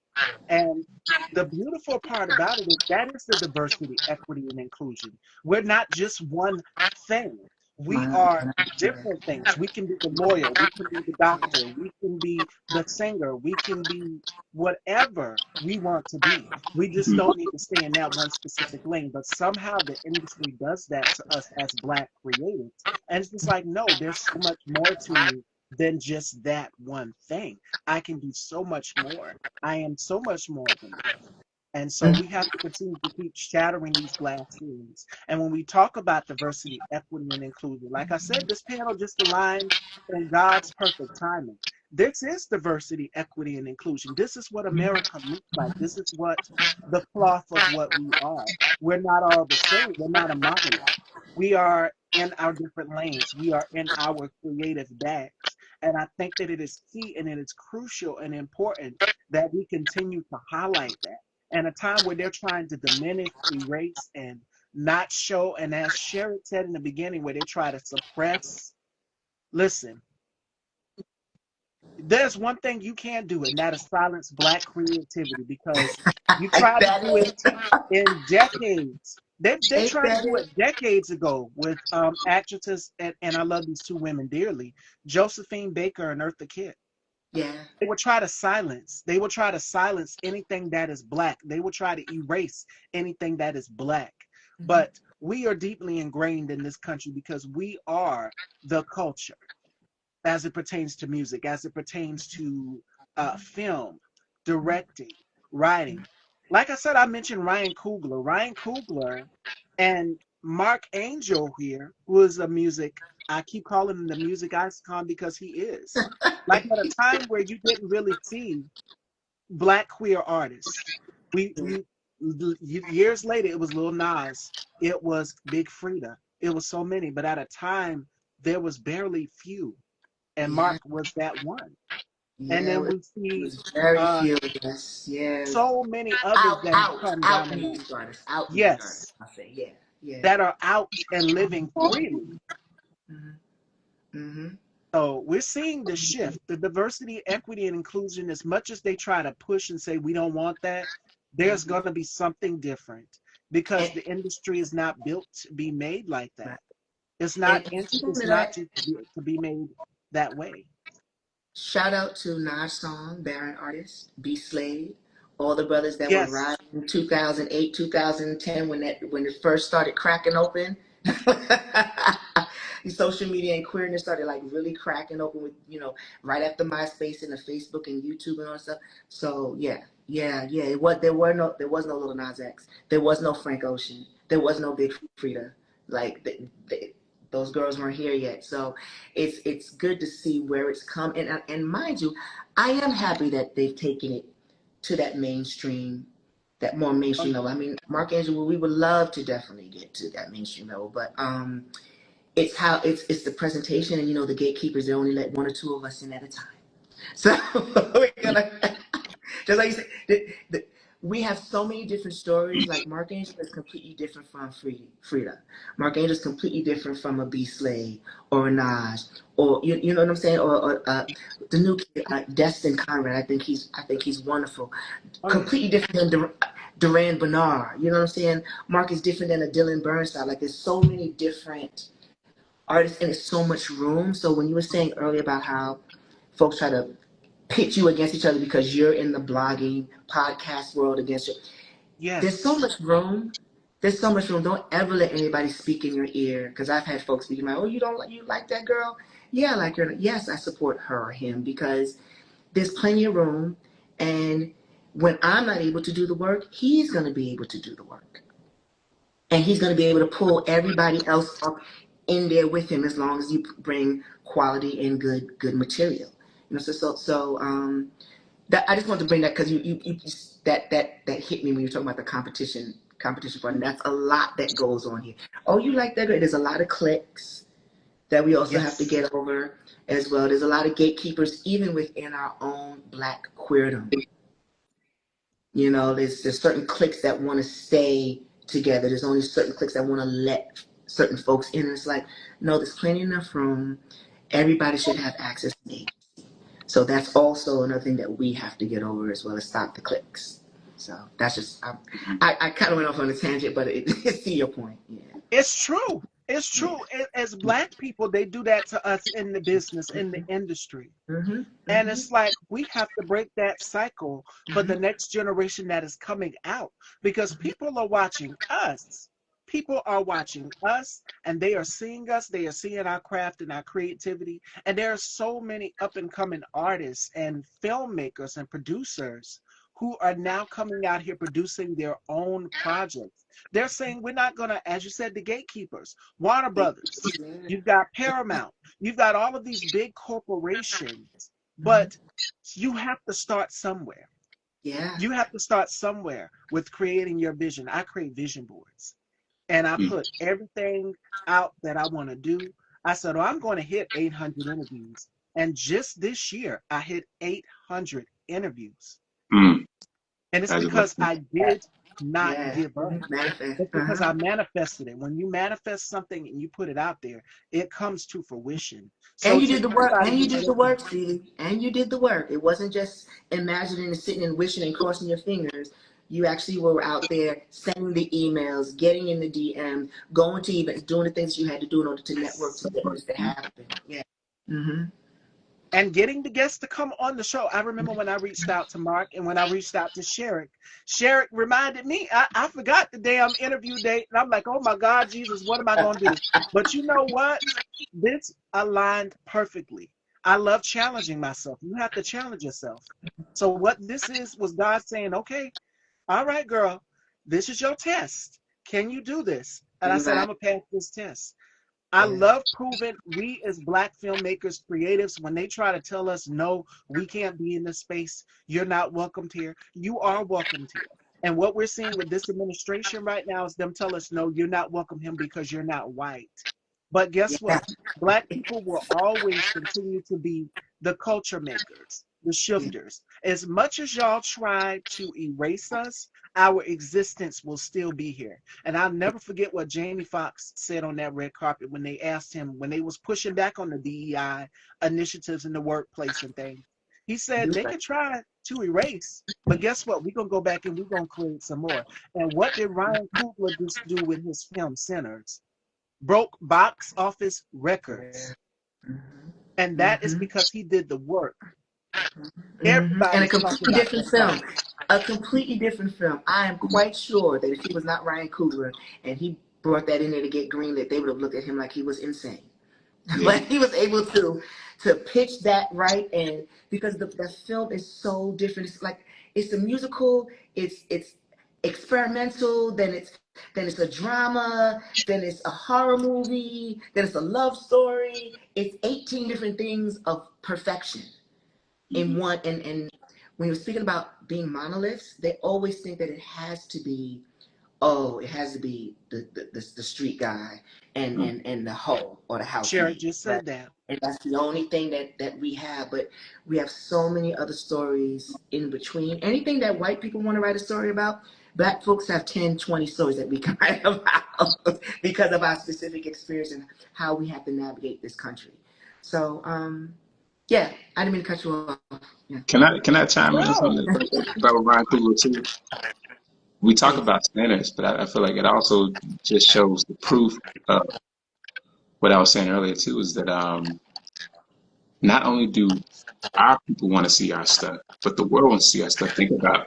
And the beautiful part about it is that is the diversity, equity, and inclusion. We're not just one thing. We are different things. We can be the lawyer, we can be the doctor, we can be the singer, we can be whatever we want to be. We just Mhm. don't need to stay in that one specific lane. But somehow the industry does that to us as Black creatives. And it's just like, no, there's so much more to me than just that one thing. I can do so much more. I am so much more than this. And so we have to continue to keep shattering these glass ceilings. And when we talk about diversity, equity, and inclusion, like I said, this panel just aligned in God's perfect timing. This is diversity, equity, and inclusion. This is what America looks like. This is what the cloth of what we are. We're not all the same. We're not a monolith. We are in our different lanes. We are in our creative bags. And I think that it is key and it is crucial and important that we continue to highlight that. And a time where they're trying to diminish, erase, and not show, and as Sherrick said in the beginning, where they try to suppress. Listen, there's one thing you can't do, and that is silence Black creativity because you Ain't tried to that do it it? in decades. They Ain't tried to that do it? it decades ago with actresses, and I love these two women dearly, Josephine Baker and Eartha Kitt. Yeah. They will try to silence. They will try to silence anything that is Black. They will try to erase anything that is Black. But we are deeply ingrained in this country because we are the culture as it pertains to music, as it pertains to film, directing, writing. Like I said, I mentioned Ryan Coogler. Ryan Coogler and Mark Angel here, who is a music, I keep calling him the music icon because he is. Like at a time where you didn't really see Black queer artists. We years later it was Lil Nas, it was Big Frida, it was so many, but at a time there was barely few, and Yeah. Mark was that one. And Yeah. then It we see was very uh, few. Yes. Yes. so many others that have come down Out the line. music artists. Out music artists. Yes, I say, yeah. Yeah. that are out and living freely. Mm-hmm. Mm-hmm. So we're seeing the shift, the diversity, equity, and inclusion. As much as they try to push and say we don't want that, there's Mm-hmm. going to be something different because And, the industry is not built to be made like right. that. It's And not. something It's that not I to be made that way. shout out to Nas Song, Baron Artist, B Slade, all the brothers that were Yes. riding in 2008, 2010 when it first started cracking open. Social media and queerness started like really cracking open with, right after MySpace and the Facebook and YouTube and all that stuff. So yeah. There was no Little Nas X. There was no Frank Ocean. There was no Big Frida. Like those girls weren't here yet. So it's good to see where it's come. And mind you, I am happy that they've taken it to that more mainstream level. I mean, Mark Angel, we would love to definitely get to that mainstream level, but it's how it's the presentation, and the gatekeepers, they only let one or two of us in at a time. So we're gonna just like you said, we have so many different stories. Like Mark Angel is completely different from Frida. Mark Angel is completely different from a B Slade or a Naj, or you know what I'm saying, or the new kid, Destin Conrad. I think he's wonderful. Oh yeah. Completely different than Duran Bernard. You know what I'm saying? Mark is different than a Dylan Burnside. Like there's so many different artists and there's so much room. So when you were saying earlier about how folks try to pit you against each other because you're in the blogging podcast world against you. There's so Yes. much room. There's so much room. Don't ever let anybody speak in your ear. Because I've had folks speaking like, "Oh, you like that girl? Yeah, I like her. Yes, I support her or him because there's plenty of room. And when I'm not able to do the work, he's going to be able to do the work. and he's going to be able to pull everybody else up in there with him as long as you bring quality and good material. That I just wanted to bring that because you that hit me when you were talking about the competition part. And that's a lot that goes on here. Oh, you like that? There's a lot of clicks that we also have to Yes. get over as well. There's a lot of gatekeepers even within our own Black queerdom. There's certain cliques that want to stay together. There's only certain cliques that want to let certain folks in. And it's like, no, there's plenty enough room. Everybody should have access to me. So that's also another thing that we have to get over as well as stop the cliques. So that's just I kind of went off on a tangent, but it's to your point. Yeah. It's true. It's Yeah. true. As Black people, they do that to us in the business, in the industry. And it's like we have to break that cycle for the next generation that is coming out, because people are watching us. People are watching us, and they are seeing us. They are seeing our craft and our creativity. And there are so many up and coming artists and filmmakers and producers who are now coming out here producing their own projects. They're saying, we're not going to, as you said, the gatekeepers, Warner Brothers, you've got Paramount, you've got all of these big corporations, but you have to start somewhere. Yeah. You have to start somewhere with creating your vision. I create vision boards, and I put everything out that I want to do. I said, I'm going to hit 800 interviews. And just this year, I hit 800 interviews. And it's because I did not give up. It's because I manifested it. When you manifest something and you put it out there, it comes to fruition. So And you did the work. And you did the work, Stevie. And you did the work. It wasn't just imagining and sitting and wishing and crossing your fingers. You actually were out there sending the emails, getting in the DM, going to events, doing the things you had to do in order to network to get this to happen. Yeah. And getting the guests to come on the show. I remember when I reached out to Mark and when I reached out to Sherrick. Sherrick reminded me, I forgot the damn interview date. And I'm like, oh my God, Jesus, what am I going to do? But you know what? This aligned perfectly. I love challenging myself. You have to challenge yourself. So what this was God saying, okay, all right, girl, this is your test. Can you do this? And I said, I'm going to pass this test. I love proving we as Black filmmakers, creatives, when they try to tell us, no, we can't be in this space, you're not welcomed here, you are welcomed here. And what we're seeing with this administration right now is them tell us, no, you're not welcome here because you're not white. But guess what? Black people will always continue to be the culture makers, the shifters. As much as y'all try to erase us, our existence will still be here. And I'll never forget what Jamie Foxx said on that red carpet when they asked him, when they was pushing back on the DEI initiatives in the workplace and things. He said they could try to erase, but guess what? We're going to go back and we're going to create some more. And what did Ryan Coogler just do with his film Sinners? Broke box office records. And that is because he did the work. And a completely different film. A completely different film. I am quite sure that if he was not Ryan Coogler and he brought that in there to get greenlit, they would have looked at him like he was insane. But he was able to pitch that right, and because the film is so different. It's like it's a musical, it's experimental, then it's a drama, then it's a horror movie, then it's a love story. It's 18 different things of perfection in one. And when you're speaking about being monoliths, they always think that it has to be the street guy and the hoe or the house. Sherrick just said that. And that's the only thing that we have. But we have so many other stories in between. Anything that white people want to write a story about, Black folks have 10, 20 stories that we can write about because of our specific experience and how we have to navigate this country. So, yeah, I didn't mean to cut you off. Yeah. Can I chime in on something about Ryan Coogler too? We talk about standards, but I feel like it also just shows the proof of what I was saying earlier too, is that not only do our people want to see our stuff, but the world wants to see our stuff. Think about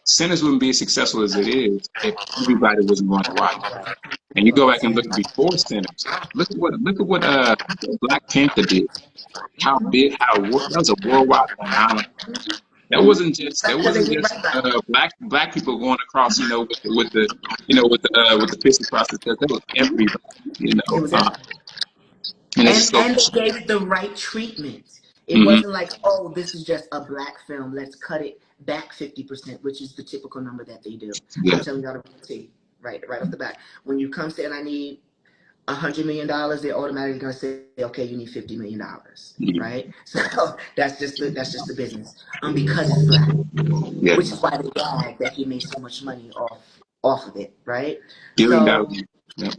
Sinners wouldn't be as successful as it is if everybody wasn't going to watch it. And you go back and look before Sinners. Look at what Black Panther did. How big? That was a worldwide phenomenon. that Because they wasn't did just right by it. black people going across, with the fish across the chest. That was everybody, It was everybody. and it's so. And they gave it the right treatment. It Hmm. wasn't like, oh, this is just a black film. Let's cut it back 50%, which is the typical number that they do. I'm Yeah. telling y'all the tea, right off the bat. When you come saying I need $100 million, they're automatically going to say, okay, you need $50 million, Mhm. right? So that's just the business. Because it's black, Yeah. which is why they gag that he made so much money off of it, right? $1 billion. So Yeah.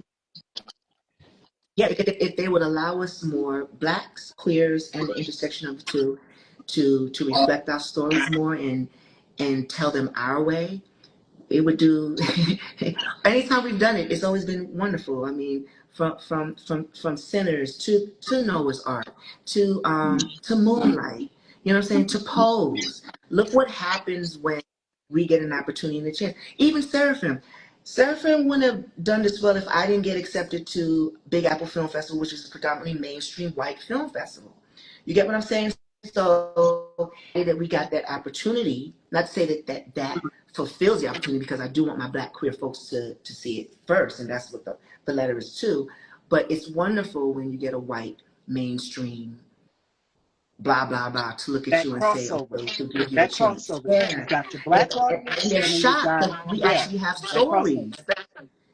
yeah, if they would allow us more blacks, queers, and the intersection of the two to reflect our stories more and tell them our way, it would do. Anytime we've done it, it's always been wonderful. I mean, from Sinners to Noah's Ark to Moonlight, you know what I'm saying, to Pose. Look what happens when we get an opportunity and a chance. Even Seraphim wouldn't have done this well if I didn't get accepted to Big Apple Film Festival, which is a predominantly mainstream white film festival. You get what I'm saying? So that we got that opportunity, not to say that fulfills the opportunity, because I do want my black queer folks to see it first, and that's what the letter is too. But it's wonderful when you get a white mainstream blah blah blah to look at That you and say, crossover. okay, to give you a That chance. crossover. You've Yeah. got your Yeah, black and audience, they're and then you've shocked got, that we yeah, actually have that crossover. stories.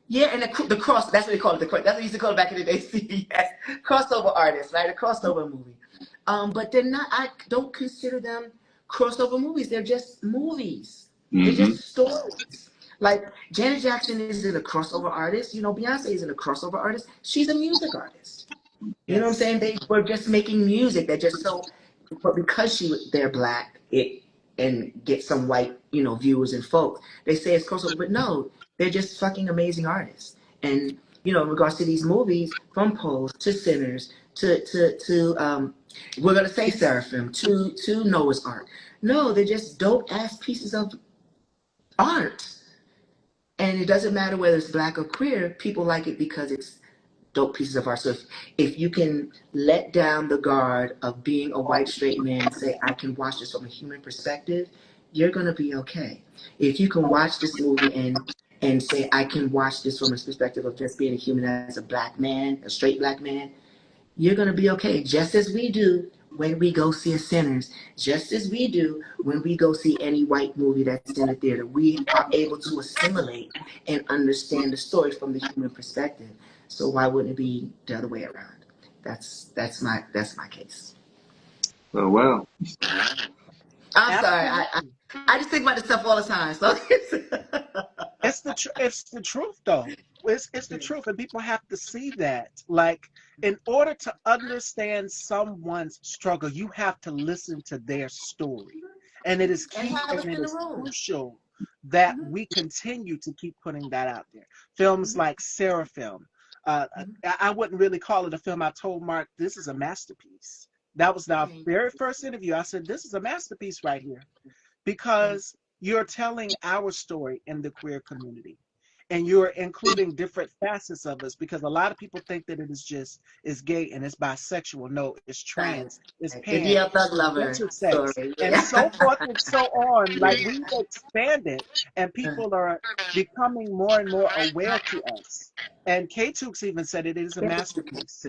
Yeah, and the cross, that's what they call it. That's what they used to call it back in the day. CBS, crossover artists, right? A crossover movie. But they're not, I don't consider them crossover movies. They're just movies. They're Hmm. just stories. Like Janet Jackson isn't a crossover artist. Beyonce isn't a crossover artist. She's a music artist. You know what I'm Yes. saying? They were just making music. They're just so, but because they're black, and get some white, viewers and folks. They say it's crossover, but no, they're just fucking amazing artists. And in regards to these movies, from Pose to Sinners to we're gonna say Seraphim to Noah's Ark. No, they're just dope ass pieces of art. And it doesn't matter whether it's black or queer. People like it because it's dope pieces of art. So if you can let down the guard of being a white straight man and say, I can watch this from a human perspective, you're gonna be okay. If you can watch this movie and say, I can watch this from a perspective of just being a human as a black man, a straight black man, you're going to be okay. Just as we do when we go see a Sinners, just as we do when we go see any white movie that's in the theater. We are able to assimilate and understand the story from the human perspective. So why wouldn't it be the other way around? That's my case. Well. I'm sorry. Absolutely. I just think about this stuff all the time. So It's the truth though. It's the truth, and people have to see that. Like, in order to understand someone's struggle, you have to listen to their story. And it is and key have and us it in the is room. crucial that we continue to keep putting that out there. Films like Seraphim. I wouldn't really call it a film. I told Mark, this is a masterpiece. That was our Thank very first interview. I said, this is a masterpiece right here, you. because you're telling our story in the queer community, and you're including different facets of us, because a lot of people think that it is gay and it's bisexual. No, it's Right. trans, it's The pan, DL Thug it's Lover intersex, story. and Yeah. so forth and so on. Like, Yeah. we've expanded, and people are becoming more and more aware to us. And K-Tooks even said it is a masterpiece.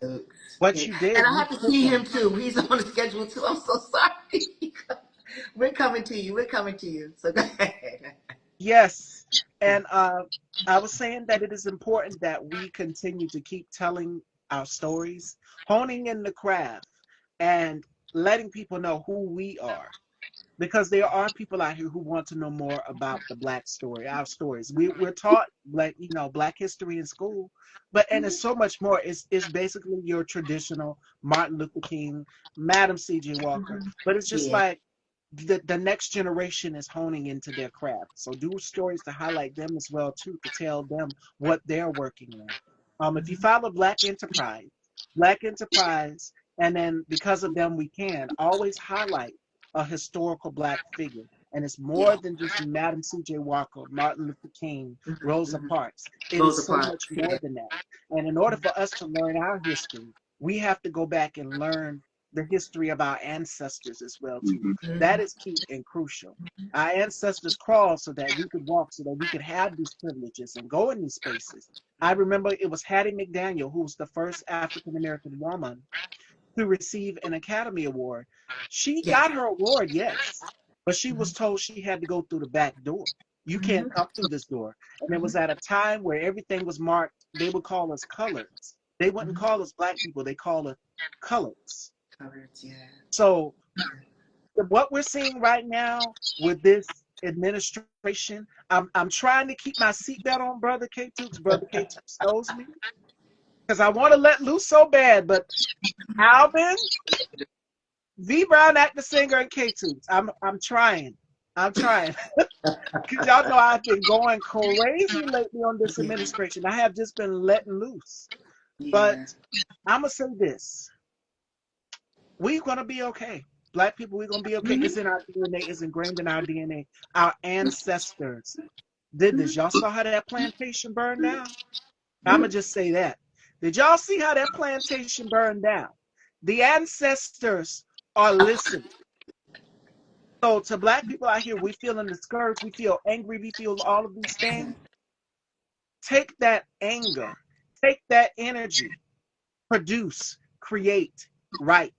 What Yeah. you And did, I you have to took see him him. too. He's on the schedule too. I'm so sorry. We're coming to you. We're coming to you. So go ahead. Yes. And I was saying that it is important that we continue to keep telling our stories, honing in the craft, and letting people know who we are. Because there are people out here who want to know more about the Black story, our stories. We're taught, like, Black history in school, and it's so much more. It's basically your traditional Martin Luther King, Madam C.J. Walker, but it's just Yeah. like the next generation is honing into their craft. So do stories to highlight them as well too, to tell them what they're working on. If you follow Black Enterprise, and then Because of Them We Can, always highlight a historical Black figure. And it's more Yeah. than just Madam C.J. Walker, Martin Luther King, Rosa Mm-hmm. Parks. It is Rosa so Parks. much more Yeah. than that. And in order for us to learn our history, we have to go back and learn the history of our ancestors as well too. Hmm. That is key and crucial. Our ancestors crawled so that we could walk, so that we could have these privileges and go in these spaces. I remember it was Hattie McDaniel who was the first African American woman to receive an Academy Award. She Yeah. got her award, yes, but she was told she had to go through the back door. You can't Mm-hmm. come through this door. And it was at a time where everything was marked. They would call us colors. They wouldn't Mm-hmm. call us black people. They call us colors. Covered, yeah. So what we're seeing right now with this administration, I'm trying to keep my seatbelt on, Brother K Tukes. Brother K Tukes knows me because I want to let loose so bad. But Alvin, V Brown, actor, singer, and K Tukes, I'm trying. I'm trying. Because y'all know I've been going crazy lately on this Yeah. administration. I have just been letting loose. But Yeah. I'm going to say this. We're going to be okay. Black people, we're going to be okay. Mm-hmm. It's in our DNA. It's ingrained in our DNA. Our ancestors did this. Y'all saw how that plantation burned down? I'm going to just say that. Did y'all see how that plantation burned down? The ancestors are listening. So to black people out here, we feeling discouraged, we feel angry, we feel all of these things. Take that anger, take that energy, produce, create, write.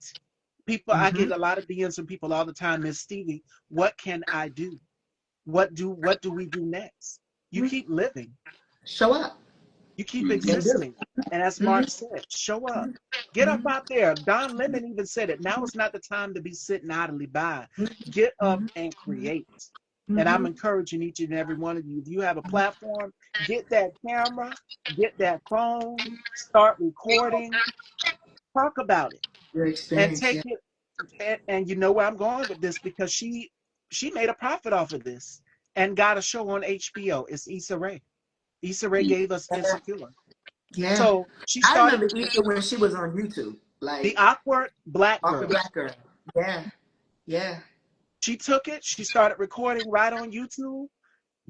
People, I Mm-hmm. get a lot of DMs from people all the time, Miss Stevie, what can I do? What do we do next? You keep living. Show up You keep and do it. existing. And as Mark Mm-hmm. said, show up. Get up Mm-hmm. out there. Don Lemon even said it. Now is not the time to be sitting idly by. Get up and create. And I'm Mm-hmm. encouraging each and every one of you. If you have a platform, get that camera, get that phone, start recording, talk about it, Your and experience, take yeah. it. And you know where I'm going with this because she made a profit off of this and got a show on HBO. It's Issa Rae. Issa Rae gave us Insecure. Yeah. So she I started remember Issa when she was on YouTube, the like awkward black Awkward girl. Black Girl. Yeah. Yeah. She took it, she started recording right on YouTube.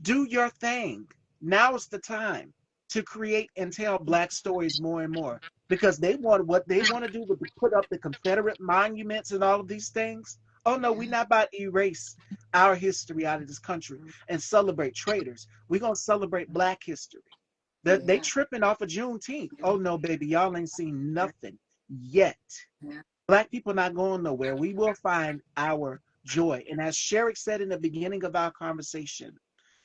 Do your thing. Now is the time to create and tell black stories more and more. Because they want what they want to do with put up the Confederate monuments and all of these things. Oh no, we're not about to erase our history out of this country and celebrate traitors. We're gonna celebrate black history. They Yeah. tripping off of Juneteenth. Yeah. Oh no, baby, y'all ain't seen nothing yet. Yeah. Black people not going nowhere. We will find our joy. And as Sherrick said in the beginning of our conversation,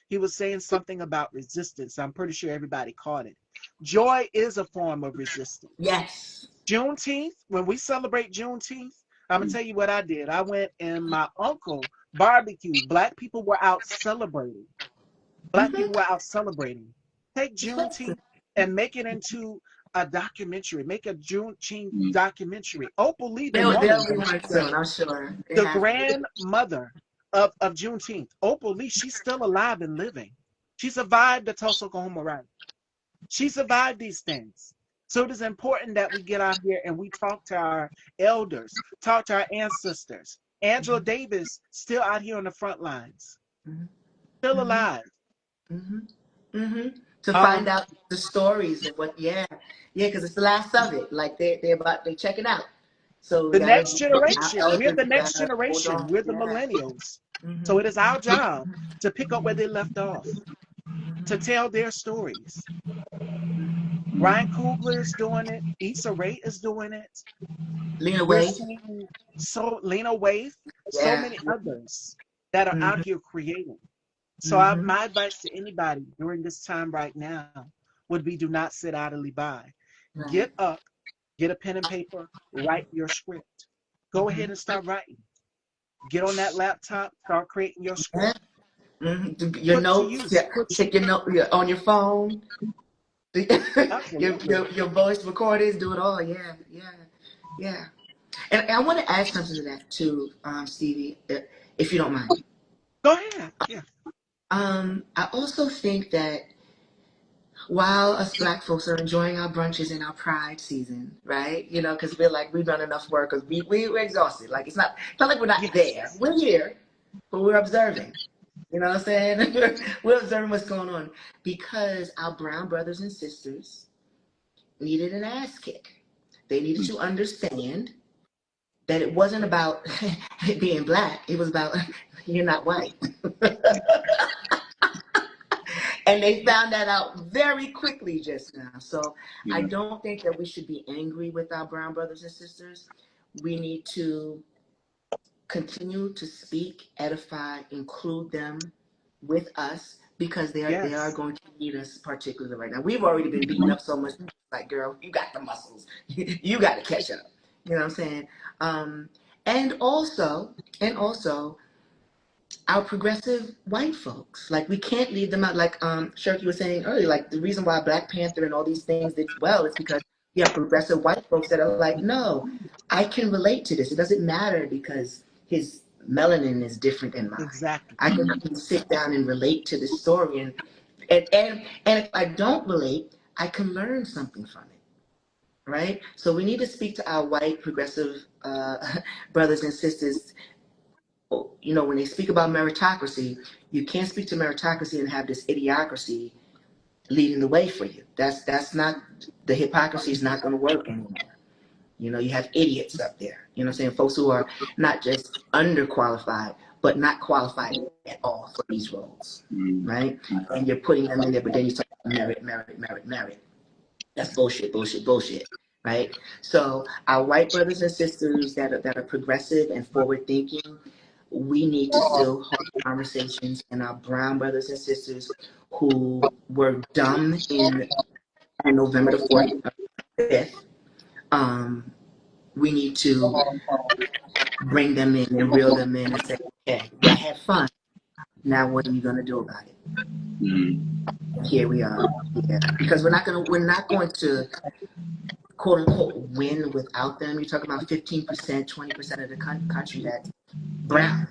he was saying something about resistance. I'm pretty sure everybody caught it. Joy is a form of resistance. Yes. Juneteenth, when we celebrate Juneteenth, I'm gonna tell you what I did. I went and my uncle barbecued. Black people were out celebrating. Black Mm-hmm. people were out celebrating. Take Respect. Juneteenth and make it into a documentary. Make a Juneteenth Hmm. documentary. Opal Lee, the They'll woman, be one soon, I'm sure. They the have to. grandmother of Juneteenth, Opal Lee, she's still alive and living. She survived the Tulsa, Oklahoma riot. She survived these things. So it is important that we get out here and we talk to our elders, talk to our ancestors. Angela Mm-hmm. Davis still out here on the front lines, still Mm-hmm. alive. Mm-hmm. Mm-hmm. To find Um, out the stories of what, yeah, yeah, because it's the last of it. Like they check it out. So we the gotta, next our generation, we're elders the next gotta hold generation, on. we're the Yeah. millennials. Mm-hmm. So it is our job to pick up where they left off, to tell their stories. Ryan Coogler is doing it. Issa Rae is doing it. Lena We're Waithe. seeing so Lena Waithe, so Yeah. many others that are out Mm-hmm. here creating. So Mm-hmm. my advice to anybody during this time right now would be do not sit idly by. Right. Get up, get a pen and paper, write your script. Go Mm-hmm. ahead and start writing. Get on that laptop, start creating your Yeah. script. Mm-hmm. Your Put it to notes. use. Yeah. Take your note on your phone. your, Absolutely. your your voice recordings. Do it all. Yeah. Yeah. Yeah. And I want to add something to that too, Stevie, if you don't mind. Go ahead. Yeah. I also think that while us black folks are enjoying our brunches in our pride season, right? You know, because we're like, we've done enough work because we're exhausted. Like, it's not like we're not there. Yes. We're here, but we're observing. You know what I'm saying? We're observing what's going on because our brown brothers and sisters needed an ass kick. They needed to understand that it wasn't about being black. It was about you're not white. And they found that out very quickly just now. So I don't think that we should be angry with our brown brothers and sisters. We need to continue to speak, edify, include them with us, because they are Yes, going to need us, particularly right now. We've already been beaten up so much. Like, girl, you got the muscles. You got to catch up. You know what I'm saying? And also, our progressive white folks. Like, we can't leave them out. Like Shirky was saying earlier, like, the reason why Black Panther and all these things did well is because you have progressive white folks that are like, no, I can relate to this. It doesn't matter because his melanin is different than mine. exactly. I can sit down and relate to this story, and if I don't relate, I can learn something from it. Right? So we need to speak to our white progressive brothers and sisters. You know, when they speak about meritocracy, you can't speak to meritocracy and have this idiocracy leading the way for you. That's not, the hypocrisy is not going to work anymore. You know, you have idiots up there. You know what I'm saying? Folks who are not just underqualified, but not qualified at all for these roles, right? And you're putting them in there, but then you talk about merit. That's bullshit, right? So our white brothers and sisters that are progressive and forward thinking, we need to still hold conversations. And our brown brothers and sisters who were dumb on November the 4th, 5th, we need to bring them in and reel them in and say, okay, y'all had fun. Now what are you gonna do about it? Here we are. Yeah. Because we're not going to quote unquote win without them. You're talking about 15%, 20% of the country that's brown,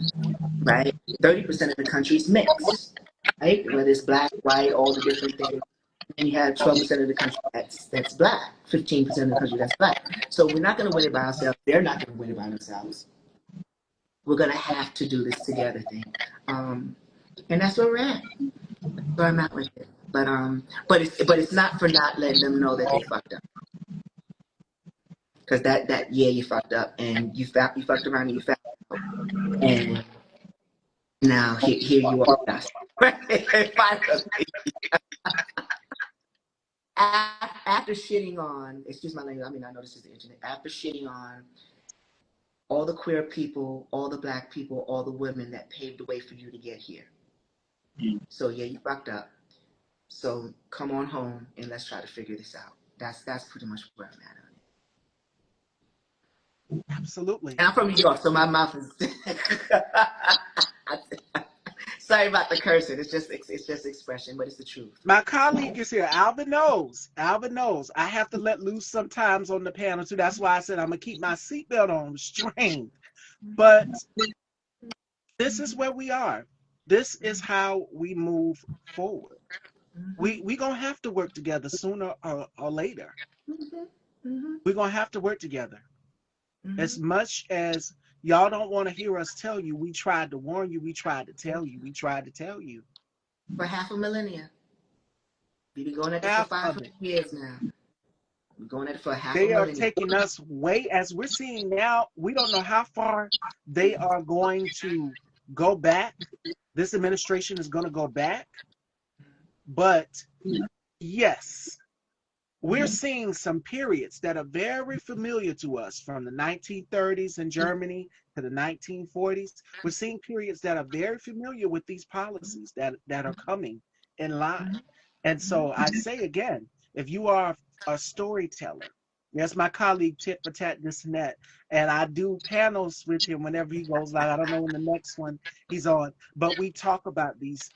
right? 30% of the country is mixed, right? Whether it's black, white, all the different things. And you have 12% of the country that's black, 15% of the country that's black. So we're not going to win it by ourselves. They're not going to win it by themselves. We're going to have to do this together thing. And that's where we're at. So I'm at with it. But it's not for not letting them know that they fucked up. Because that you fucked up, and you fucked around and you fucked up. And now here you are. After shitting on, excuse my language, I mean, I know this is the internet. After shitting on all the queer people, all the black people, all the women that paved the way for you to get here. So yeah, you fucked up. So come on home and let's try to figure this out. That's pretty much where I'm at on it. Absolutely. And I'm from New York, so my mouth is. Sorry about the cursing. It's just expression, but it's the truth. My colleague is here. Alvin knows. I have to let loose sometimes on the panel too. That's why I said I'm gonna keep my seatbelt on restrained. But this is where we are. This is how we move forward. We gonna have to work together sooner or later. We're gonna have to work together. As much as y'all don't want to hear us tell you, we tried to warn you, we tried to tell you. For half a millennia. We've been going at this for 500 years now. We're going at it for half a millennia. They are taking us way, as we're seeing now, we don't know how far they are going to go back. This administration is going to go back. But yes, we're seeing some periods that are very familiar to us, from the 1930s in Germany to the 1940s. We're seeing periods that are very familiar with these policies that are coming in line. And so I say again, if you are a storyteller, yes, my colleague Tit for Tat this and that, and I do panels with him whenever he goes live. I don't know when the next one he's on, but we talk about these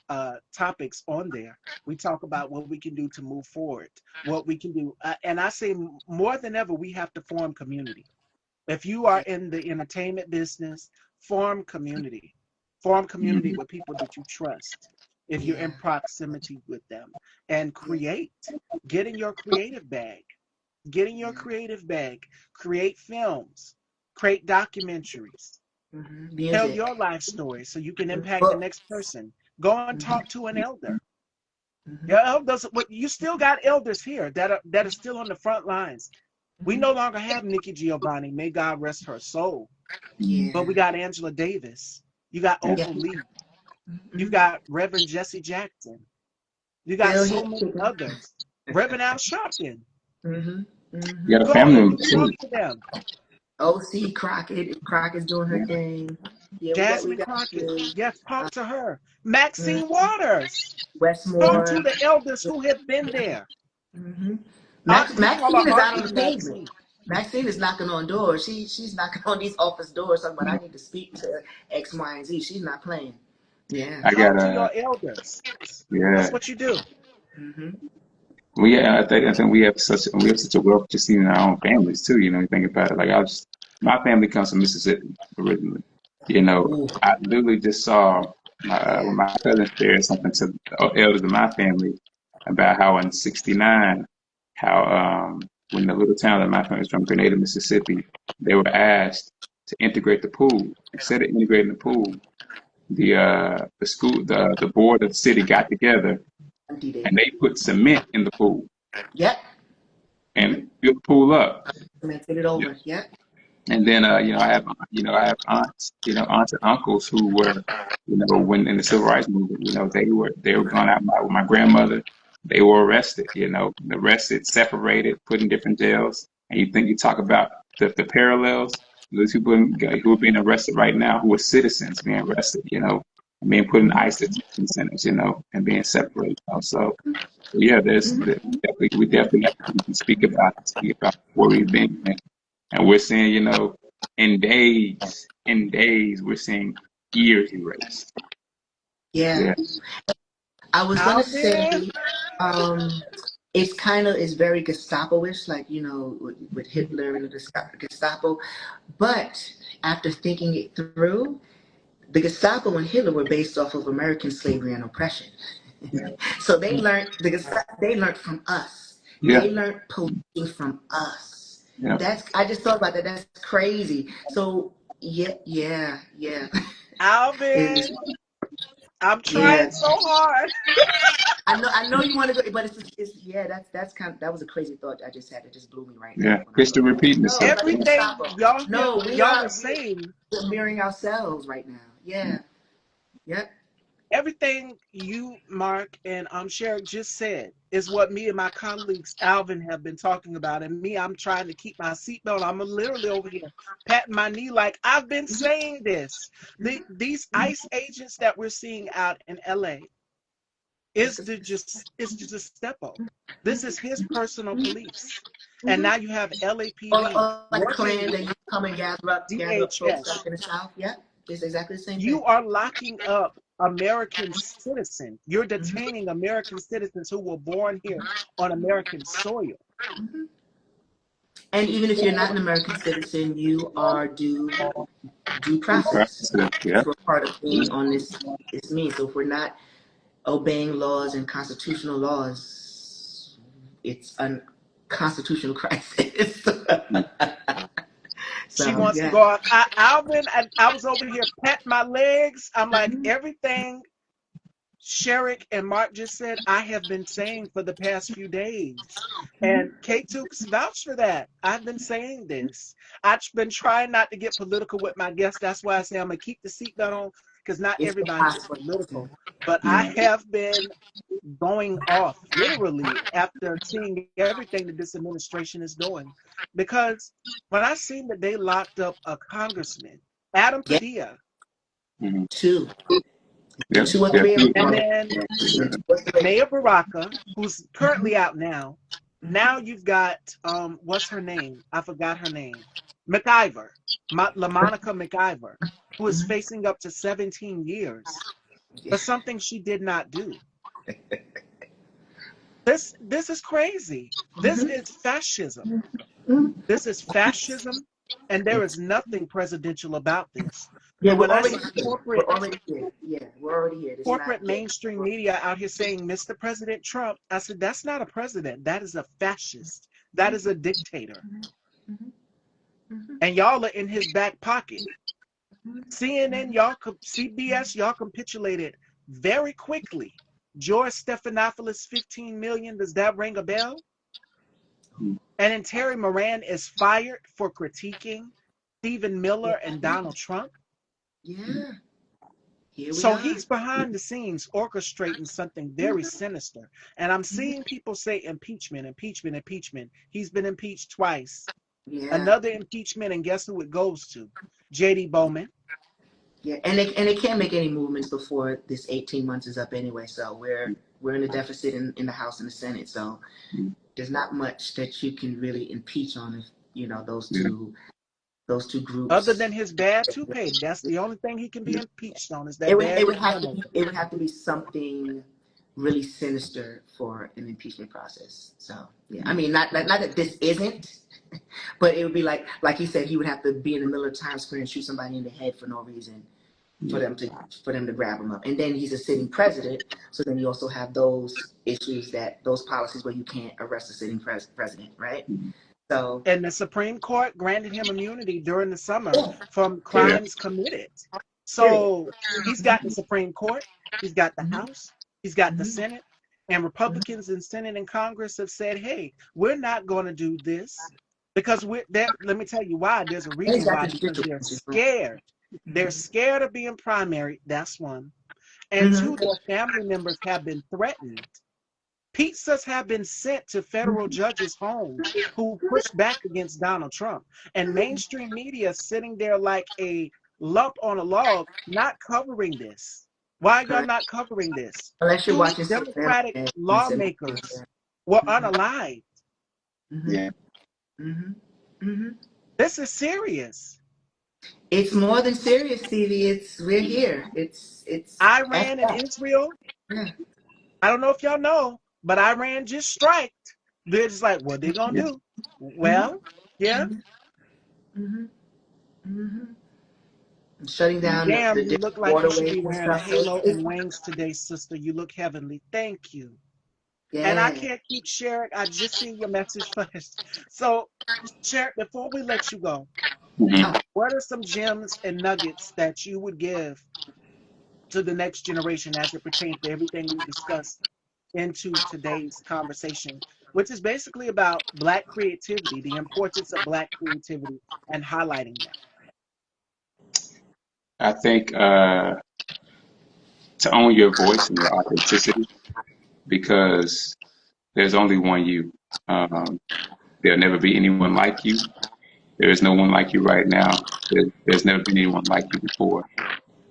topics on there. We talk about what we can do to move forward, what we can do. And I say more than ever, we have to form community. If you are in the entertainment business, form community. Form community with people that you trust. If you're in proximity with them, and get in your creative bag. Create films, create documentaries, tell your life story so you can impact the next person. Go and talk to an elder. Your elders, you still got elders here that are still on the front lines. We no longer have Nikki Giovanni, may God rest her soul. Yeah. But we got Angela Davis. You got Yeah. Opal Lee. You've Mm-hmm. got Reverend Jesse Jackson. You got Still so here. many others. Reverend Al Sharpton. Mm-hmm. Mm-hmm. You got a Go family and member talk too. to them. O.C. Crockett. Crockett's doing her Yeah. thing. Yeah, we Jasmine got Crockett. you. Yes, talk Uh, to her. mm, Maxine Waters. Talk to Westmore. the elders who have been there. Mm-hmm. You call her Maxine is out on Auntie the pavement. Maxine. Maxine is knocking on doors. She's knocking on these office doors talking about I need to speak to X, Y, and Z. She's not playing. Yeah. I got Talk to your elders. That's yeah. what you do. Mm-hmm. I think we have such a wealth just in our own families too. You know, you think about it. Like my family comes from Mississippi originally. You know, Ooh, I literally just saw when yeah. my cousin shared something to the elders of my family about how in '69, how when the little town that my family is from, Grenada, Mississippi, they were asked to integrate the pool. Instead of integrating the pool, the school the board of the city got together Emptied it. and they put cement in the pool Yep. Mm-hmm. and filled the pool up. Cemented it over. Yep. And then, I have aunts, aunts and uncles who were, when in the civil rights movement, they were going out with my grandmother. They were arrested, arrested, separated, put in different jails. And you talk about the parallels. Those people who are being arrested right now, who are citizens being arrested, and being put in Mm-hmm. ICE detention centers, and being separated. So yeah, Mm-hmm. we definitely have to speak about where we've been. And we're seeing, in days, we're seeing years erased. Yeah. Yeah, I was gonna say, Alvin. um, it's very Gestapo-ish, like with Hitler and the Gestapo. But after thinking it through, the Gestapo and Hitler were based off of American slavery and oppression. yeah, So they learned from us. yeah, They learned policing from us. yeah. I just thought about that. That's crazy. So yeah, yeah, yeah. It's, Alvin. I'm yeah. trying so hard. I know you want to go, but yeah. That was a crazy thought I just had. It just blew me right now Yeah. when I History thought that. repeating No, itself. like the Yeah, Everything Gestapo. No, y'all are saying, we're mirroring ourselves right now. Yeah. Yep. everything you, Mark, and Sherrick just said is what me and my colleagues Alvin have been talking about. And me, I'm trying to keep my seatbelt. I'm literally over here patting my knee like I've been saying this. These ICE agents that we're seeing out in LA It's, is just a step up. This is his personal police. And mm-hmm. now you have LAPD Or like a working clan with that you come and gather up folks DHS. back in the South. Yeah. It's exactly the same thing. You are locking up American citizens. You're Mm-hmm. detaining American citizens who were born here on American soil. Mm-hmm. And even if you're not an American citizen, you are due process yeah, for part of being on this means. So if we're not obeying laws and constitutional laws, it's a constitutional crisis. She So wants to yeah. go off. Alvin, I was over here patting my legs. I'm like, Mm-hmm. everything Sherrick and Mark just said, I have been saying for the past few days. Mm-hmm. And K2's vouch for that. I've been saying this. I've been trying not to get political with my guests. That's why I say I'm going to keep the seatbelt on because not It's everybody is impossible to. political. But I yeah. have been going off literally after seeing everything that this administration is doing. Because when I seen that they locked up a congressman, Adam Yeah, Padilla, Mm-hmm. two. Yeah, Two or yeah. three of them and are then two or three. Mayor Baraka, who's Mm-hmm. currently out now. Mm-hmm. Now you've got what's her name? I forgot her name. McIver, LaMonica McIver, who is Mm-hmm. facing up to 17 years Yeah. for something she did not do. This is crazy. This Mm-hmm. is fascism. Mm-hmm. This is fascism, and there is nothing presidential about this. Yeah, So we're when I already see here. We're already here. Yeah, we're already here. It's not corporate yet. mainstream media out here saying Mr. President Trump, I said, that's not a president. That is a fascist. That is a dictator. Mm-hmm. Mm-hmm. And y'all are in his back pocket. CNN, Mm-hmm. CBS, y'all capitulated very quickly. George Stephanopoulos, 15 million. Does that ring a bell? And then Terry Moran is fired for critiquing Stephen Miller and Donald Trump. Yeah. Here we So are. he's behind the scenes orchestrating something very sinister. And I'm seeing people say impeachment, impeachment, impeachment. He's been impeached twice. Yeah. Another impeachment, and guess who it goes to? J.D. Bowman. Yeah. And they can't make any movements before this 18 months is up anyway. So we're in a deficit in the House and the Senate. So there's not much that you can really impeach on if those Yeah. two Other groups. than his bad toupee, that's the only thing he can be impeached on is It that would bad it would have to comb be over. it would have to be something really sinister for an impeachment process. So yeah, I mean not that this isn't, but it would be like he said, he would have to be in the middle of Times Square and shoot somebody in the head for no reason for Yeah. them to grab him up. And then he's a sitting president, so then you also have those issues those policies where you can't arrest a sitting president, right? So And the Supreme Court granted him immunity during the summer yeah, from Yeah. crimes committed. period. So he's got the Supreme Court, he's got the Mm-hmm, House, he's got the mm-hmm, Senate, and Republicans in Senate and Congress have said, hey, we're not going to do this because we're there. Let me tell you why. There's a and he's reason got why, the because judicial they're branch as well. scared. They're Mm-hmm, scared of being primary. That's one. And two, mm-hmm, their family members have been threatened. Pizzas have been sent to federal judges' homes who pushed back against Donald Trump. And mainstream media sitting there like a lump on a log, not covering this. Why are y'all correct. not covering this? Unless you're Two watching Savannah Democratic and lawmakers MSNBC. were Mm-hmm, unalived. mm-hmm, Yeah. mm-hmm, mm-hmm. This is serious. It's more than serious, Stevie. We're here. It's Iran and FF. Israel, Yeah. I don't know if y'all know, but Iran just striked. They're just like, what they gonna Yeah. do? Mm-hmm, Well, yeah. mm-hmm, mm-hmm. Shutting down Damn, the you different look like you should waterways be and wearing a stuff. So halo it's and wings today, sister. You look heavenly. Thank you. And I yeah. can't keep sharing. I just see your message flashed. So, share before we let you go. Mm-hmm. Oh, What are some gems and nuggets that you would give to the next generation as it pertains to everything we discussed into today's conversation, which is basically about Black creativity, the importance of Black creativity, and highlighting that? I think to own your voice and your authenticity because there's only one you. Um, there'll never be anyone like you. There is no one like you right now. There's never been anyone like you before.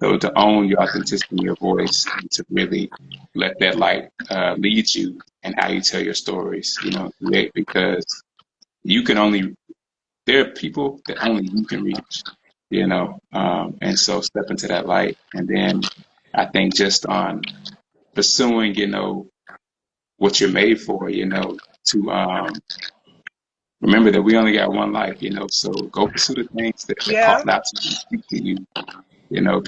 So to own your authenticity and your voice and to really let that light lead you and how you tell your stories, because you can only, there are people that only you can reach, and so step into that light. And then I think just on pursuing, what you're made for, to remember that we only got one life, so go pursue the things that call Yeah, out to you and speak to you,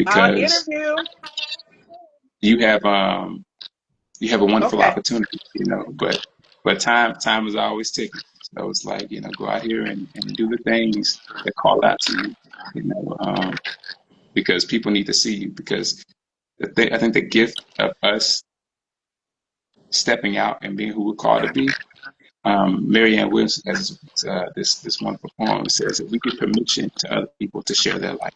our because interview. you have a wonderful Okay. opportunity, but time is always ticking. So it's like, go out here and do the things that call out to you, because people need to see you. Because I think the gift of us stepping out and being who we're called to be. Marianne Williams has this wonderful poem that says that we give permission to other people to share their life.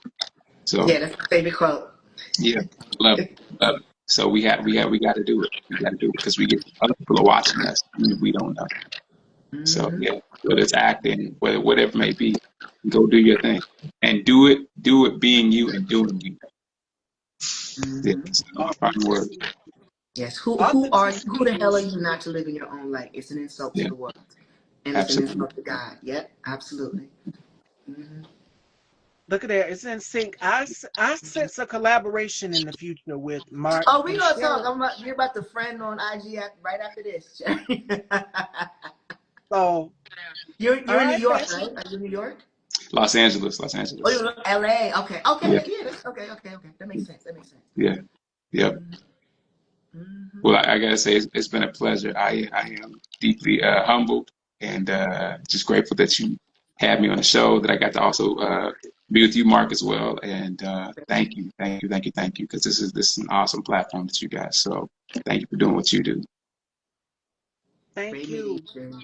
So yeah, that's my favorite quote. yeah, love it, love it. So we got to do it. We got to do it because we get other people are watching us, even if we don't know. So Mm-hmm, yeah, whether it's acting, whatever it may be, go do your thing and do it being you and doing you. Yeah, mm-hmm. that's my final word. Authenticity. Yes. Who Authenticity the hell are is, you not to live in your own light? It's an insult to Yeah, the world. And it's an absolutely. insult to God. Yep, absolutely. Mm-hmm. look at there, it's in sync. I sense a collaboration in the future with Mark Oh, we and gonna talk. Sherry. You're about to friend on IG right after this. So, all You're in New right, York, Pastor. right? Are you in New York? Los Angeles, Los Oh, Angeles. you're in LA. Okay. Yeah, Okay. Yeah. Okay. That makes sense. That makes sense. yeah, yeah. Mm-hmm. Well, I gotta say it's been a pleasure. I am deeply humbled and just grateful that you had me on the show. That I got to also be with you, Mark, as well. And thank you, thank you, thank you, thank you, because this is an awesome platform that you guys. So thank you for doing what you do. Thank Great meeting you. you.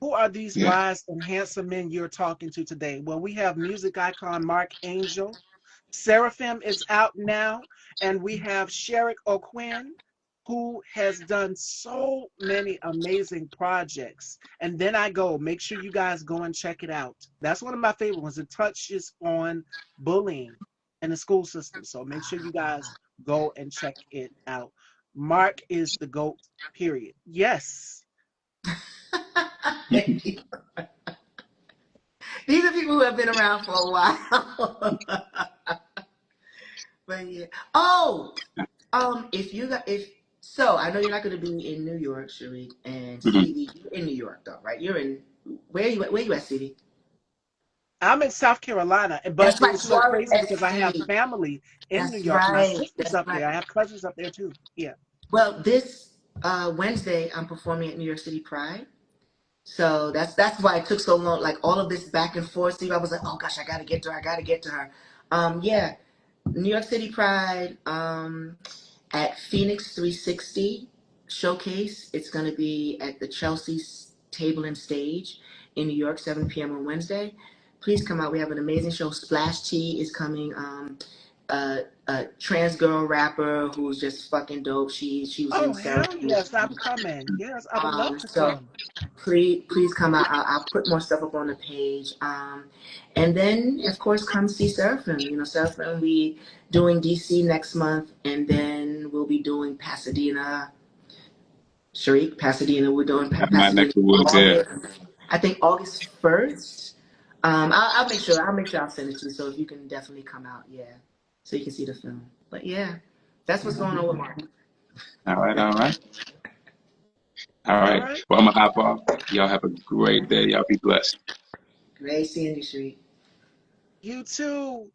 Who are these Yeah. wise and handsome men you're talking to today? Well, we have music icon Mark Angel. Seraphim is out now, and we have Sherrickoquinn, who has done so many amazing projects. And then I go, make sure you guys go and check it out. That's one of my favorite ones. It touches on bullying in the school system. So make sure you guys go and check it out. Mark is the GOAT, period. Yes. Thank you. These are people who have been around for a while. But yeah. Oh, if so, I know you're not going to be in New York, Sharik and Mhm. Stevie. You're in New York, though, right? You're in where you at, Stevie? I'm in South Carolina, but That's it right. was You so are in crazy because I have SC. family in New That's York. My right. sister's That's up right. there. I have cousins up there too. Yeah. Well, this Wednesday, I'm performing at New York City Pride. So that's why it took so long. Like all of this back and forth. Steve, I was like, oh gosh, I gotta get to her. I gotta get to her. Yeah, New York City Pride. At Phoenix 360 Showcase. It's going to be at the Chelsea Table and Stage in New York, 7 p.m. on Wednesday. Please come out. We have an amazing show. Splash T is coming. A trans girl rapper who's just fucking dope. She was in Oh, Sarah. hell yes, I'm coming. Yes, I would love to So come. please come out. I'll put more stuff up on the page. And then of course come see Seraphim. You know, Seraphim we doing DC next month, and then we'll be doing Pasadena. Sharik, Pasadena. We're doing That's my neck Pasadena of the woods. Yeah. August. I think August 1st. I'll make sure. I'll send it to you. So if you can definitely come out, yeah, so you can see the film. But yeah, that's what's going on with Mark. All right. All right. All All right. right. Well, I'm gonna hop off. Y'all have a great day. Y'all be blessed. Great seeing you, Sharik. You too.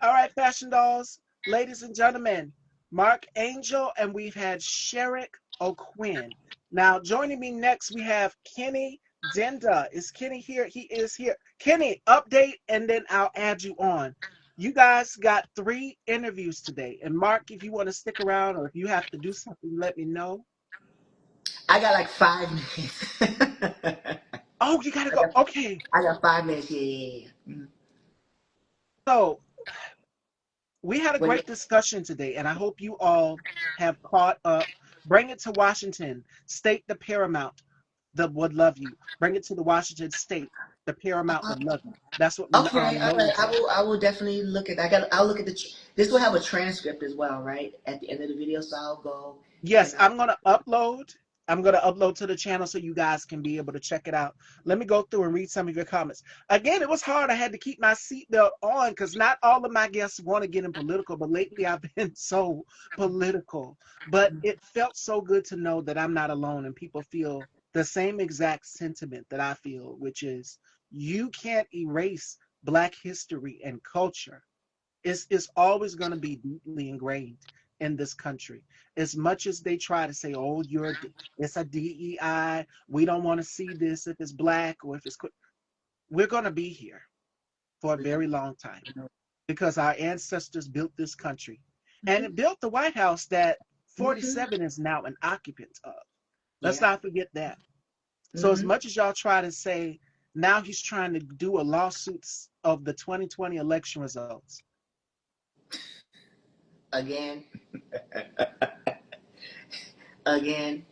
All right, fashion dolls, ladies and gentlemen, Mark Angel, and we've had Sherrickoquinn. Now, joining me next, we have Kennedynda. Is Kenny here? He is here. Kenny, update, and then I'll add you on. You guys got 3 interviews today. And Mark, if you want to stick around or if you have to do something, let me know. I got like 5 minutes. Oh, you got to I go. got Okay. I got 5 minutes. Yeah, yeah, yeah. So, we had a What? great discussion today, and I hope you all have caught up. Bring it to Washington State, the Paramount that would love you. Bring it to the Washington State, the Paramount would love you. That's what Okay, all Nolan right. I said. will. I will definitely look at. I'll look at this will have a transcript as well, right? At the end of the video, so I'll go Yes, and I'll. I'm gonna upload to the channel so you guys can be able to check it out. Let me go through and read some of your comments. Again, it was hard. I had to keep my seatbelt on because not all of my guests want to get in political, but lately I've been so political. But it felt so good to know that I'm not alone and people feel the same exact sentiment that I feel, which is you can't erase Black history and culture. It's always going to be deeply ingrained in this country. As much as they try to say, "Oh, it's a DEI. We don't want to see this if it's Black or if it's," we're going to be here for a very long time because our ancestors built this country, and it built the White House that Mm-hmm. 47 is now an occupant of. Let's Yeah. not forget that. So as Mm-hmm. much as y'all try to say now he's trying to do a lawsuits of the 2020 election results. Again. Again.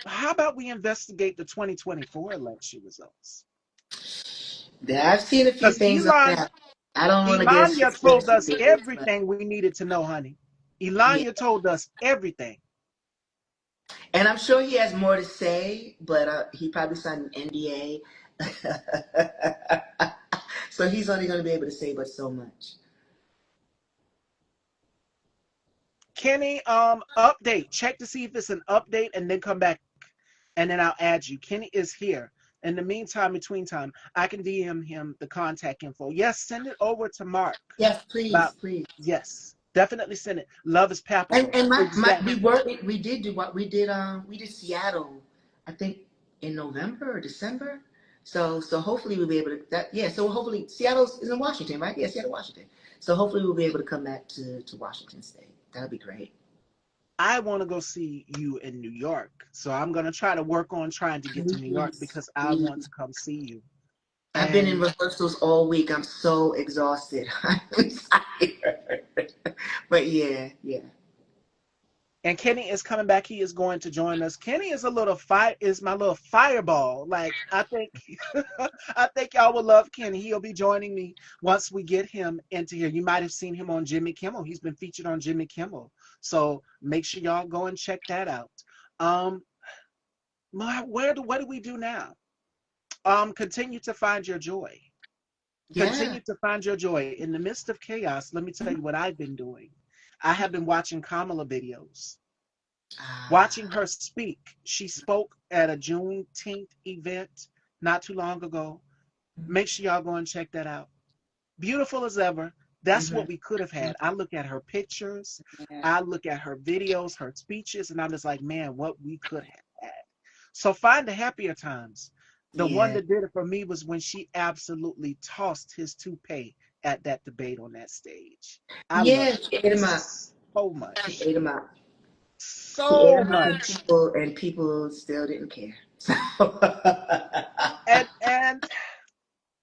How about we investigate the 2024 election results? I've seen a few Because things on that. I don't want to get Elanya told conspiracy us theories, but everything we needed to know, honey. yeah. Elanya told us everything. And I'm sure he has more to say, but he probably signed an NDA. So he's only going to be able to say but so much. Kenny, update. Check to see if it's an update and then come back and then I'll add you. Kenny is here. In the meantime, between time, I can DM him the contact info. Yes, send it over to Mark. Yes, please, About please. yes, definitely send it. Love is And palpable. my Exactly. we did do what we did Seattle, I think in November or December. So hopefully we'll be able to that yeah, so hopefully Seattle's is in Washington, right? Yeah, Seattle, Washington. So hopefully we'll be able to come back to Washington State. That'll be great. I want to go see you in New York. So I'm going to try to work on trying to get to New York Please, because I want please. to come see you. I've been in And rehearsals all week. I'm so exhausted. I'm tired. But yeah, yeah. Kenny is coming back. He is going to join us. Kenny is is my little fireball. Like I think I think y'all will love Kenny. He'll be joining me once we get him into here. You might have seen him on Jimmy Kimmel. He's been featured on Jimmy Kimmel. So make sure y'all go and check that out. Um what do we do now? Continue to find your joy. Yeah. Continue to find your joy. In the midst of chaos, let me tell you what I've been doing. I have been watching Kamala videos, watching Ah, her speak. She spoke at a Juneteenth event not too long ago. Make sure y'all go and check that out. Beautiful as ever. That's mm-hmm. what we could have had. I look at her pictures, Yeah. I look at her videos, her speeches, and I'm just like, man, what we could have had. So find the happier times. The one Yeah. that did it for me was when she absolutely tossed his toupee at that debate on that stage. I Yeah, loved she ate him up. so She much. ate him up. She ate So him up much. and people still didn't care. So And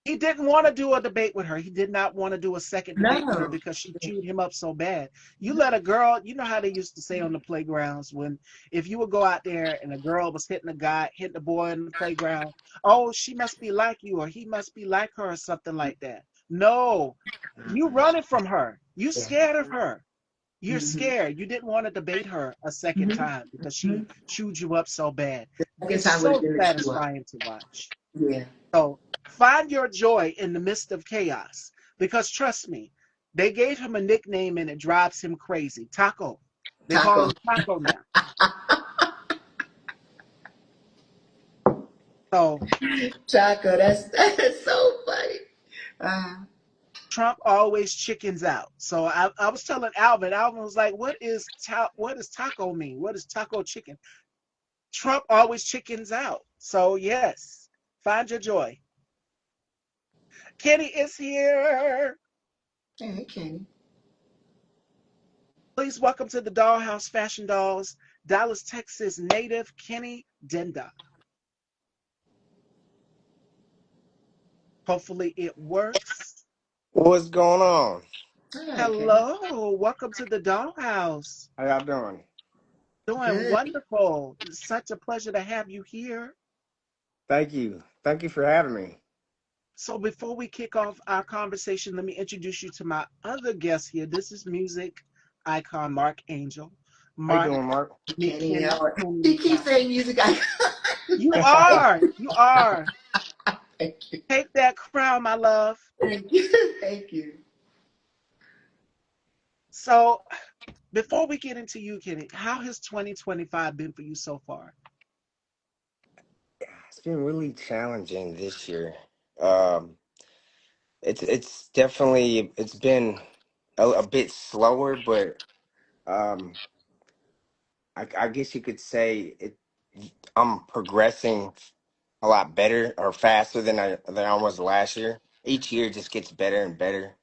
he didn't want to do a debate with her. He did not want to do a second debate with her no. because she chewed him up so bad. You let a girl, you know how they used to say on the playgrounds when if you would go out there and a girl was hitting a boy in the playground, oh, she must be like you or he must be like her or something like that. No, you running from her. You Yeah. scared of her. You're Mm-hmm. scared. You didn't want to debate her a second time because she Mm-hmm. chewed you up so bad. Second It's time would have so been the chew up. satisfying to watch. Yeah. So find your joy in the midst of chaos. Because trust me, they gave him a nickname and it drives him crazy. Taco. They call Taco. him Taco now. So Taco. That's so funny. Uh, Trump always chickens out. So I was telling Alvin, Alvin was like, what does taco mean? What is taco chicken? Trump always chickens out. So yes, find your joy. Kenny is here. hey, Kenny. Please welcome to the Dollhouse Fashion Dolls, Dallas, Texas native Kennedynda. Hopefully it works. What's going on? Hi, Kenny. Hello, welcome to the Dollhouse. How y'all doing? Doing Good. wonderful. It's such a pleasure to have you here. Thank you. Thank you for having me. So before we kick off our conversation, let me introduce you to my other guest here. This is music icon Mark Angel. How you Mark, doing, Mark? meet Kenny, Kenny. how Kenny He is keeps my. saying music. You are. You are. Thank you. Take that crown, my love. Thank you. Thank you. So before we get into you, Kenny, how has 2025 been for you so far? It's been really challenging this year. Um, it's definitely it's been a bit slower, but um, I guess you could say I'm progressing a lot better or faster than I was last year. Each year just gets better and better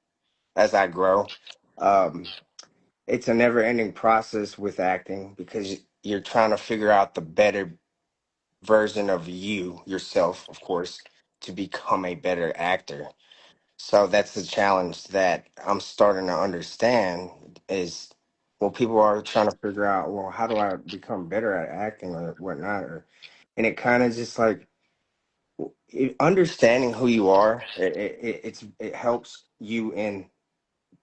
as I grow. Um, it's a never-ending process with acting because you're trying to figure out the better version of you yourself, of course, to become a better actor. So that's the challenge that I'm starting to understand is well, people are trying to figure out, well, how do I become better at acting or whatnot? And it kind of just like understanding who you are, it helps you in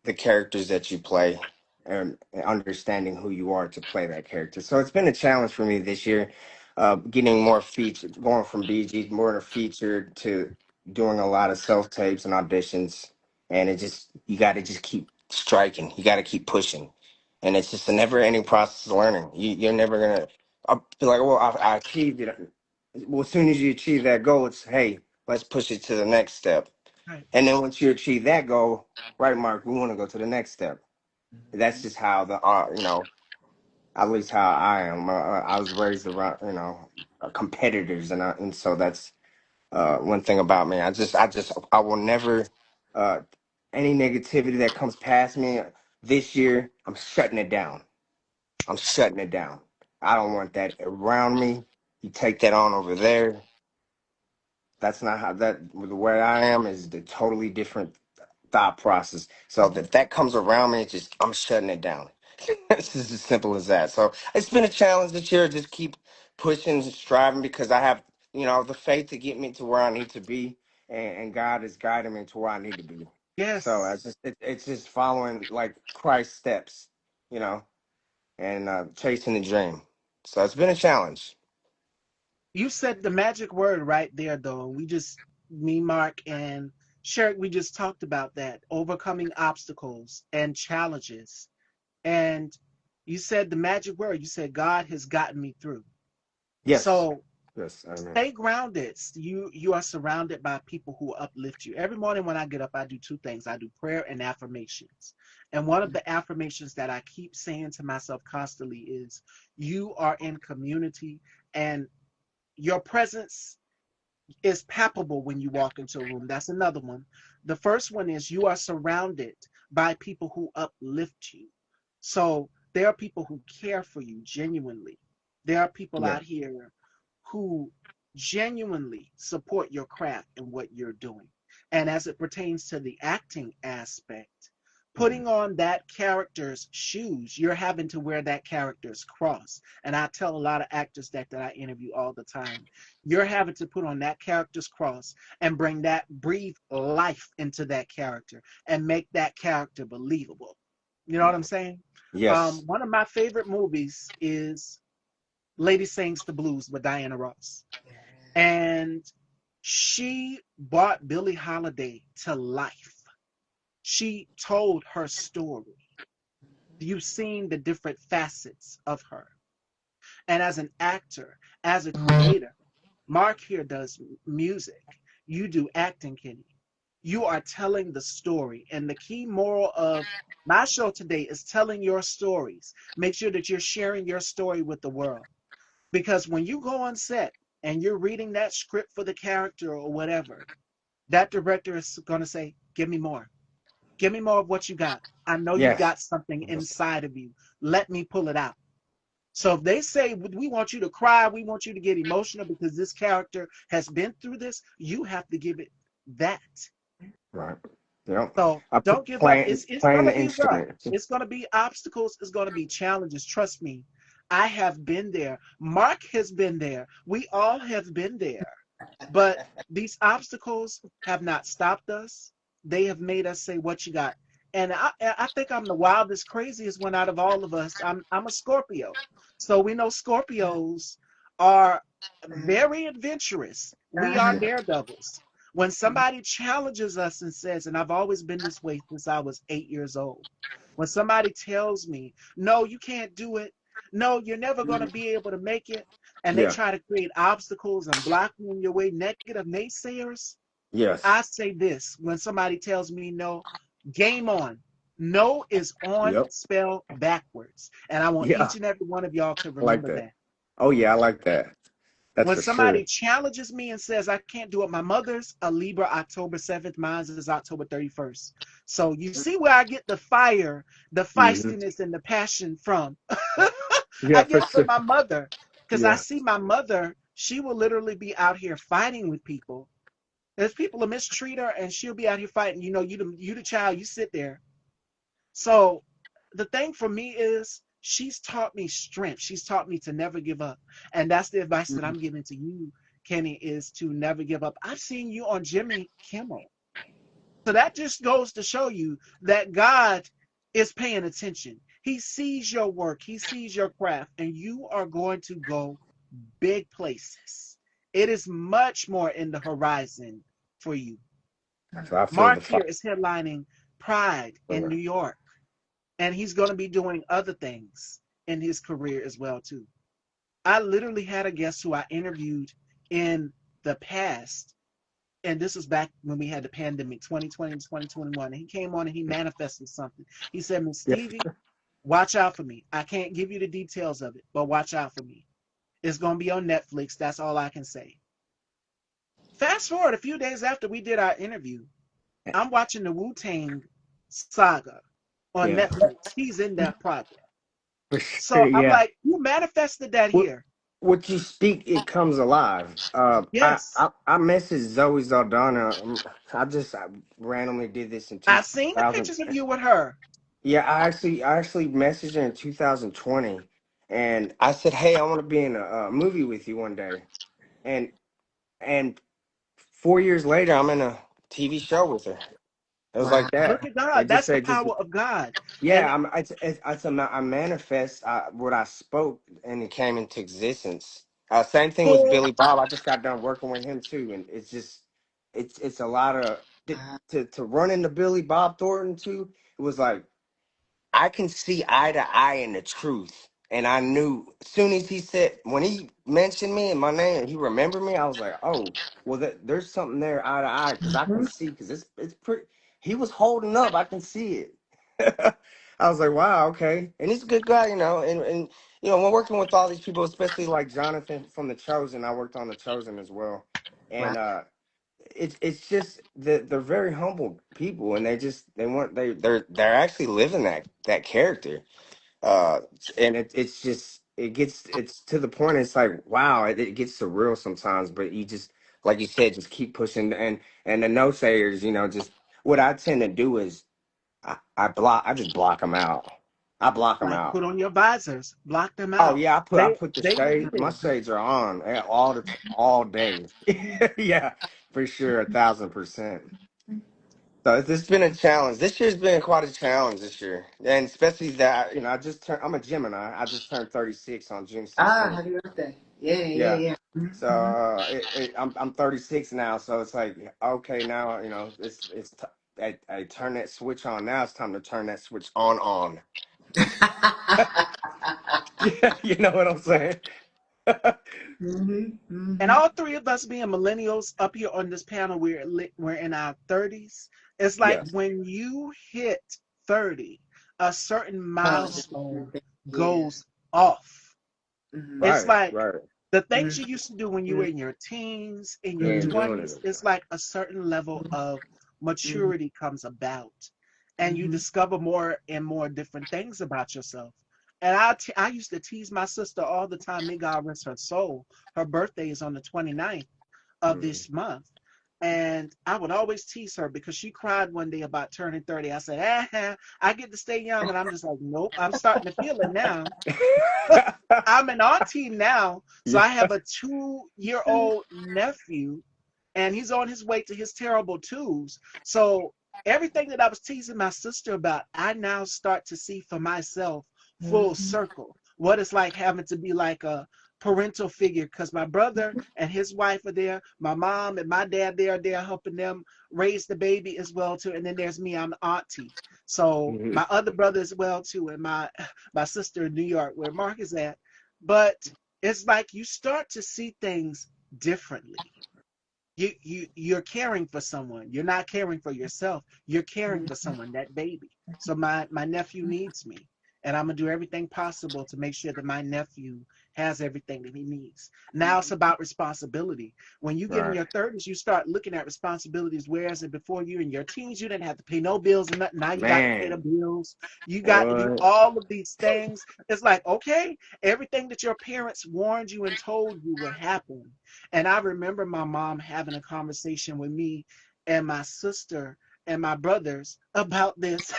the characters that you play and understanding who you are to play that character. So it's been a challenge for me this year, getting more featured, going from BG more to featured to doing a lot of self tapes and auditions. And it just, you got to just keep striking. You got to keep pushing. And it's just a never ending process of learning. You're never going to I'll be like, well, I achieved it. Well, as soon as you achieve that goal, it's, hey, let's push it to the next step. Right. And then once you achieve that goal, right, Mark, we want to go to the next step. That's just how at least how I am. I was raised around, competitors, and so that's one thing about me. I will never, uh, any negativity that comes past me this year, I'm shutting it down. I'm shutting it down. I don't want that around me. You take that on over there. That's not how that the way I am is the totally different thought process. So that comes around me, it's just I'm shutting it down. It's just as simple as that. So it's been a challenge this year. Just keep pushing, striving because I have, the faith to get me to where I need to be, and God is guiding me to where I need to be. So Yes. it's just following like Christ's steps, you know, and chasing the dream. So it's been a challenge. You said the magic word right there, though. Me, Mark, and Sherrick, we just talked about that, overcoming obstacles and challenges. And you said the magic word. You said God has gotten me through. Yes, So yes, amen. stay grounded. You are surrounded by people who uplift you. Every morning when I get up, I do two things. I do prayer and affirmations. And one of the affirmations that I keep saying to myself constantly is, you are in community, and your presence is palpable when you walk into a room. That's another one. The first one is, you are surrounded by people who uplift you. So there are people who care for you genuinely. There are people Yeah. out here who genuinely support your craft and what you're doing. And as it pertains to the acting aspect, Mhm. putting on that character's shoes, you're having to wear that character's cross. And I tell a lot of actors that I interview all the time, you're having to put on that character's cross and breathe life into that character and make that character believable. You know what I'm Mhm. saying? Yes. One of my favorite movies is Lady Sings the Blues with Diana Ross. And she brought Billie Holiday to life. She told her story. You've seen the different facets of her. And as an actor, as a creator, Mark here does music. You do acting, Kenny. You are telling the story. And the key moral of my show today is telling your stories. Make sure that you're sharing your story with the world. Because when you go on set and you're reading that script for the character or whatever, that director is going to say, give me more. Give me more of what you got. I know you've Yes. got something Yes. inside of you. Let me pull it out. So if they say, we want you to cry, we want you to get emotional because this character has been through this, you have to give it that. Right. Yep. So I don't put give up. playing It's playing gonna the be rough. instrument. It's gonna be obstacles. It's gonna be challenges. Trust me, I have been there. Mark has been there. We all have been there. But these obstacles have not stopped us. They have made us say, "What you got?" And I think I'm the wildest, craziest one out of all of us. I'm a Scorpio, so we know Scorpios are very adventurous. We are Yeah. daredevils. When somebody challenges us and says, and I've always been this way since I was 8 years old, when somebody tells me, no, you can't do it, no, you're never going to be able to make it, and they Yeah. try to create obstacles and block you in your way, negative naysayers, I Yes. say this when somebody tells me no, game on. No is on Yep. spelled backwards. And I want Yeah. each and every one of y'all to I like remember that. that. Oh yeah, I like that. That's When for sure. somebody challenges me and says I can't do it, my mother's a Libra, October 7th, mine is October 31st. So you see where I get the fire, the Hmm. feistiness, and the passion from. I Yeah, for get it from sure. my mother because I Yeah. see my mother, she will literally be out here fighting with people. There's people who mistreat her and she'll be out here fighting. You know, you the child, you sit there. So the thing for me is she's taught me strength. She's taught me to never give up. And that's the advice that Mhm. I'm giving to you, Kenny, is to never give up. I've seen you on Jimmy Kimmel. So that just goes to show you that God is paying attention. He sees your work, he sees your craft, and you are going to go big places. It is much more in the horizon for you. So I feel the Mark fire. here is headlining Pride in New York, and he's going to be doing other things in his career as well too. I literally had a guest who I interviewed in the past, and this was back when we had the pandemic, 2020 and 2021. And he came on and he manifested something. He said, Miss Yeah. Stevie, watch out for me. I can't give you the details of it, but watch out for me. It's going to be on Netflix. That's all I can say. Fast forward a few days after we did our interview, I'm watching the Wu Tang saga on Yeah. Netflix. He's in that project. For sure, So I'm yeah. like, you manifested that What here. what you speak, it comes alive. Yes. I messaged Zoe Zaldana. I randomly did this in I seen the 2000. pictures of you with her. Yeah, I actually messaged her in 2020, and I said, "Hey, I want to be in a movie with you one day." And and 4 years later, I'm in a TV show with her. It was Wow. like that. Look at It God. just That's the said, just power of God. And yeah. I manifest what I spoke, and it came into existence. Same thing with full Billy Bob. I just got done working with him too, and it's just it's a lot of to run into Billy Bob Thornton too. It was like I can see eye to eye in the truth. And I knew as soon as he said, when he mentioned me and my name and he remembered me, I was like, oh, well, there's something there eye to eye because I can Mhm. see, because it's pretty, he was holding up. I can see it. I was like, wow, okay. And he's a good guy, and when working with all these people, especially like Jonathan from The Chosen, I worked on The Chosen as well. Wow. And it's just that they're very humble people, and they're actually living that character. uh and it's just it's to the point, it's like, wow, it gets surreal sometimes, but you just, like you said, just keep pushing. And the no sayers, just what I tend to do is I just block them out. I block them like out. put on your visors, block them Oh out. yeah, I They put the they will be shades. My there. shades are on all day. Yeah, for sure, 1,000%. So it's been a challenge. This year's been quite a challenge this year, and especially that I just turned. I'm a Gemini. I just turned 36 on June Ah, 16th. happy birthday. Yeah, yeah, Yeah. yeah. So Mm-hmm. I'm 36 now. So it's like, okay, now I turn that switch on. Now it's time to turn that switch on. Yeah, you know what I'm saying. Mm-hmm. And Mm-hmm. all three of us being millennials up here on this panel, we're in our 30s. It's like Yes. when you hit 30, a certain Oh, milestone yeah. goes off. Mm-hmm. It's Right. like Right. the things you Mm-hmm. used to do when you were in your teens, in You your Mm-hmm. ain't doing it 20s, anymore. it's like a certain level of Mm-hmm. maturity comes about, and you Mm-hmm. discover more and more different things about yourself. And I used to tease my sister all the time, may God rest her soul. Her birthday is on the 29th of Mhm. this month. And I would always tease her because she cried one day about turning 30. I said, I get to stay young. And I'm just like, nope, I'm starting to feel it now. I'm an auntie now. So Yeah. I have a 2-year-old nephew, and he's on his way to his terrible twos. So everything that I was teasing my sister about, I now start to see for myself full Mm-hmm. circle. What it's like having to be like a parental figure, because my brother and his wife are there, my mom and my dad, they are there helping them raise the baby as well too. And then there's me, I'm the auntie. So Mhm. my other brother as well too, and my sister in New York, where Mark is at. But it's like you start to see things differently. You're caring for someone. You're not caring for yourself. You're caring for someone, that baby. So my nephew needs me, and I'm gonna do everything possible to make sure that my nephew has everything that he needs. Now it's about responsibility. When you get in Right. your 30s, you start looking at responsibilities. Whereas before you in your teens, you didn't have to pay no bills and nothing. Now you got to pay the Man. bills. You got to do What? all of these things. It's like, okay, everything that your parents warned you and told you would happen. And I remember my mom having a conversation with me and my sister and my brothers about this.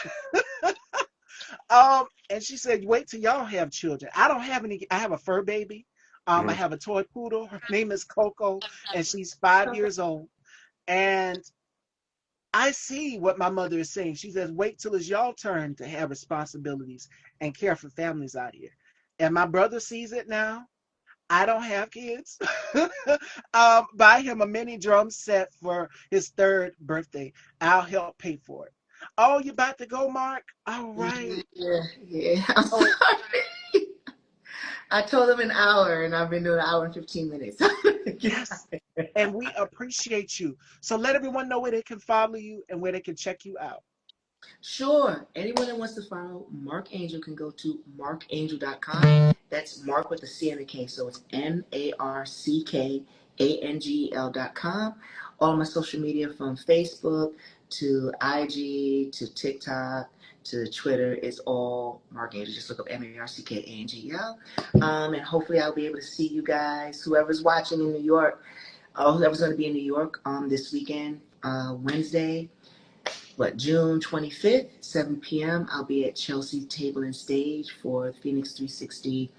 And she said, wait till y'all have children. I don't have any, I have a fur baby. I Mhm. have a toy poodle. Her name is Coco, and she's 5 years old. And I see what my mother is saying. She says, wait till it's y'all turn to have responsibilities and care for families out here. And my brother sees it now. I don't have kids. Buy him a mini drum set for his third birthday. I'll help pay for it. Oh, you about to go, Mark? All right. Yeah, yeah. I'm So sorry. I told him an hour, and I've been doing an hour and 15 minutes. yes, and we appreciate you. So let everyone know where they can follow you and where they can check you out. Sure. Anyone that wants to follow Mark Angel can go to marckangel.com. That's Mark with a C and a K. So it's marckangel.com. All my social media from Facebook to IG to TikTok to Twitter, it's all Mark Angel. Just look up MarckAngel. And hopefully I'll be able to see you guys, whoever's watching in New York, whoever's going to be in New York this weekend, Wednesday, June 25th, 7 p.m. I'll be at Chelsea Table and Stage for Phoenix 360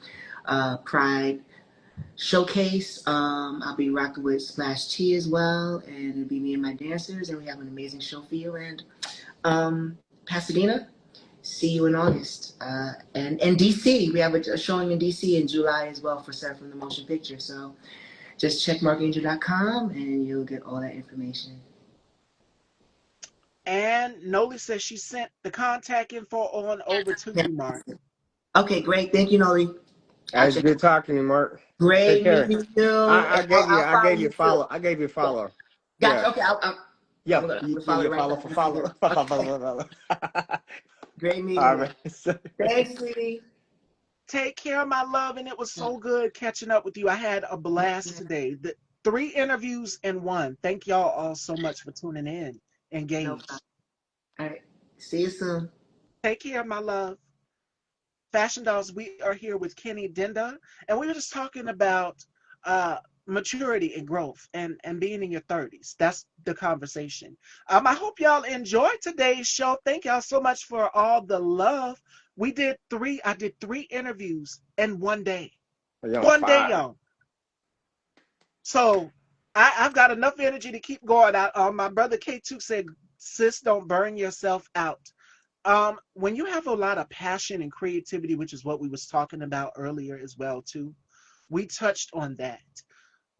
Pride Showcase. I'll be rocking with Splash T as well, and it'll be me and my dancers, and we have an amazing show for you. And Pasadena, see you in August. And DC, we have a showing in DC in July as well for Sarah from the Motion Picture. So just check marckangel.com and you'll get all that information. And Noli says she sent the contact info on over to you, Mark. Okay, great. Thank you, Noli. It's good talking to you, Mark. Take Great care. meeting you. I gave you I'll I gave you a too. follow. I gave you a follow. Gotcha. Yeah. Okay, I'm Yeah. gonna follow You it right follow back. for follow. Follow. Great meeting All you. right. Thanks, sweetie. Take care, my love, and it was so good catching up with you. I had a blast today. The 3 interviews in one. Thank y'all all so much for tuning in. Engage. No problem. All right. See you soon. Take care, my love. Fashion Dolls, we are here with Kennedynda, and we were just talking about maturity and growth and being in your 30s. That's the conversation. I hope y'all enjoyed today's show. Thank y'all so much for all the love. I did 3 interviews in one day. One day, y'all. So I've got enough energy to keep going. My brother K2 said, sis, don't burn yourself out. When you have a lot of passion and creativity, which is what we was talking about earlier as well too, we touched on that.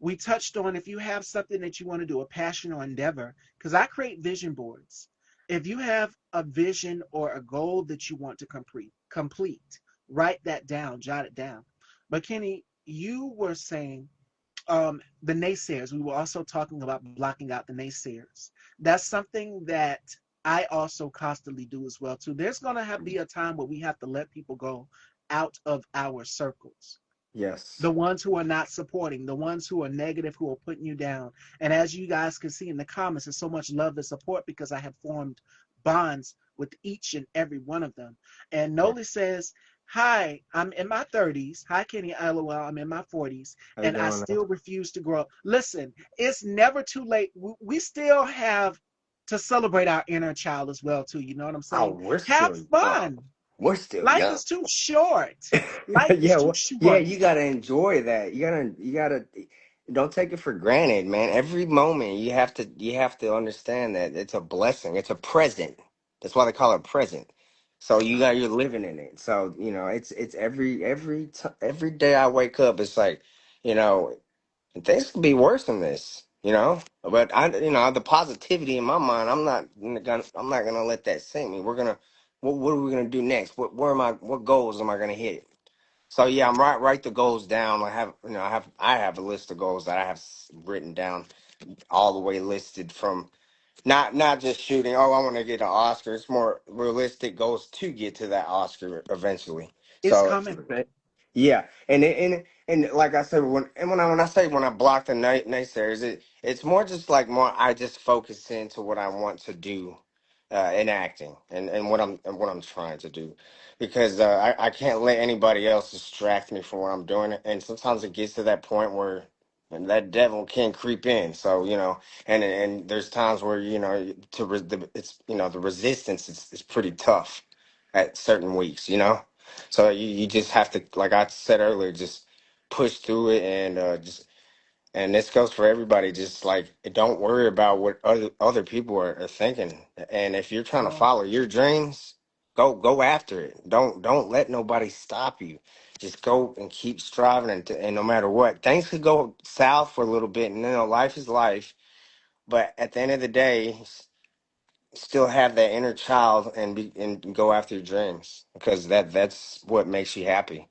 We touched on if you have something that you want to do, a passion or endeavor, because I create vision boards. If you have a vision or a goal that you want to complete, write that down, jot it down. But Kenny, you were saying the naysayers. We were also talking about blocking out the naysayers. That's something that I also constantly do as well too. There's gonna be a time where we have to let people go out of our circles. Yes. The ones who are not supporting, the ones who are negative, who are putting you down. And as you guys can see in the comments, there's so much love and support because I have formed bonds with each and every one of them. And Noli says, hi, I'm in my 30s. Hi, Kenny, LOL, I'm in my 40s. And I still refuse to grow up. Listen, it's never too late. We still have to celebrate our inner child as well, too. You know what I'm saying? Have fun. We're still Life young. is too short. Life is too short. You gotta enjoy that. You gotta don't take it for granted, man. Every moment you have to understand that it's a blessing. It's a present. That's why they call it present. So you're living in it. So it's every day I wake up, it's like, you know, things could be worse than this. But the positivity in my mind, I'm not gonna let that sink me. What are we gonna do next? What goals am I gonna hit? So yeah, I'm write the goals down. I have a list of goals that I have written down, all the way listed, from not just shooting. Oh, I want to get an Oscar. It's more realistic goals to get to that Oscar eventually. It's So coming. yeah, and like I said, when I block the naysayers, it's more just like more I just focus into what I want to do, in acting, and what I'm trying to do, because I can't let anybody else distract me from what I'm doing, and sometimes it gets to that point where that devil can creep in. So and there's times where the resistance is pretty tough at certain weeks. So you just have to, like I said earlier, just push through it, and this goes for everybody. Just like, don't worry about what other people are thinking. And if you're trying to follow your dreams, go after it. Don't let nobody stop you. Just go and keep striving, and no matter what, things could go south for a little bit, and life is life. But at the end of the day, still have that inner child, and go after your dreams, because that's what makes you happy.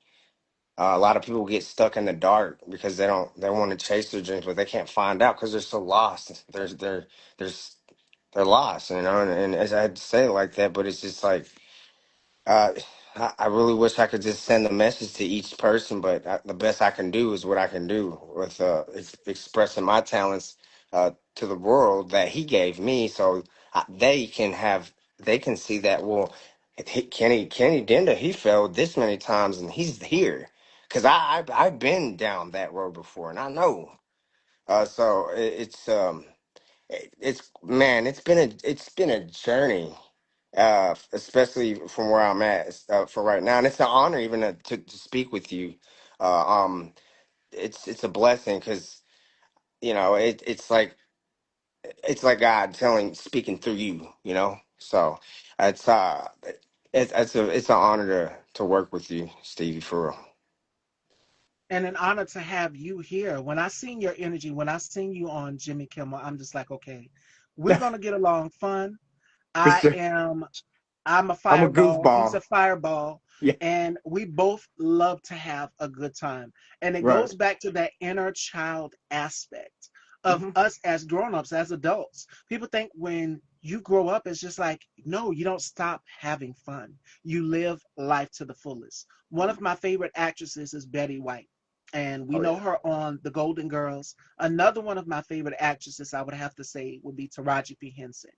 A lot of people get stuck in the dark because they want to chase their dreams, but they can't find out because they're so lost. They're lost, and as I had to say it like that, but it's just like, uh, I really wish I could just send a message to each person, but the best I can do is what I can do with expressing my talents to the world that he gave me, so they can see that. Well, Kennedynda, he failed this many times, and he's here because I've been down that road before, and I know. So it's man, it's been a journey, especially from where I'm at for right now, and it's an honor even to speak with you. Uh, um, it's a blessing because it's like God speaking through you, you know. So it's it's an honor to work with you, Stevie, for real. And an honor to have you here. When I seen your energy, when I seen you on Jimmy Kimmel, I'm just like, okay, we're gonna get along fun. For I sure. am I'm a I'm a fireball, he's goofball. a fireball, Yeah. and we both love to have a good time. And it Right. goes back to that inner child aspect of Hmm. us as grown-ups, as adults. People think when you grow up, it's just like, no, you don't stop having fun. You live life to the fullest. One of my favorite actresses is Betty White, and we Oh know yeah. her on The Golden Girls. Another one of my favorite actresses, I would have to say, would be Taraji P. Henson.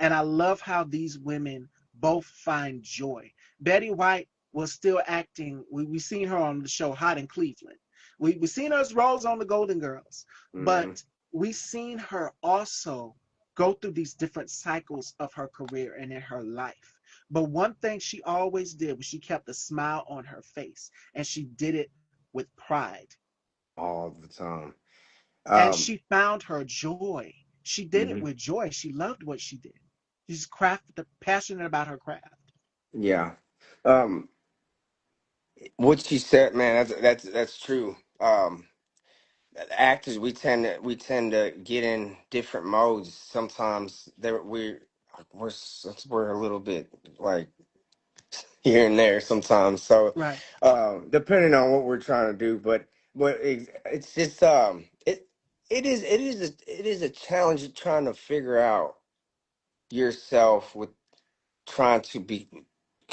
And I love how these women both find joy. Betty White was still acting. We seen her on the show Hot in Cleveland. We seen her as Rose on the Golden Girls, Hmm. but we seen her also go through these different cycles of her career and in her life. But one thing she always did was she kept a smile on her face, and she did it with pride. All the time. And Um. she found her joy. She did it Hmm. with joy. She loved what she did. She's passionate about her craft. Yeah. Um. What you said, man, that's true. Actors, we tend to get in different modes. Sometimes we're a little bit like here and there sometimes. So, Right. depending on what we're trying to do, but it's just it is a challenge trying to figure out yourself with trying to be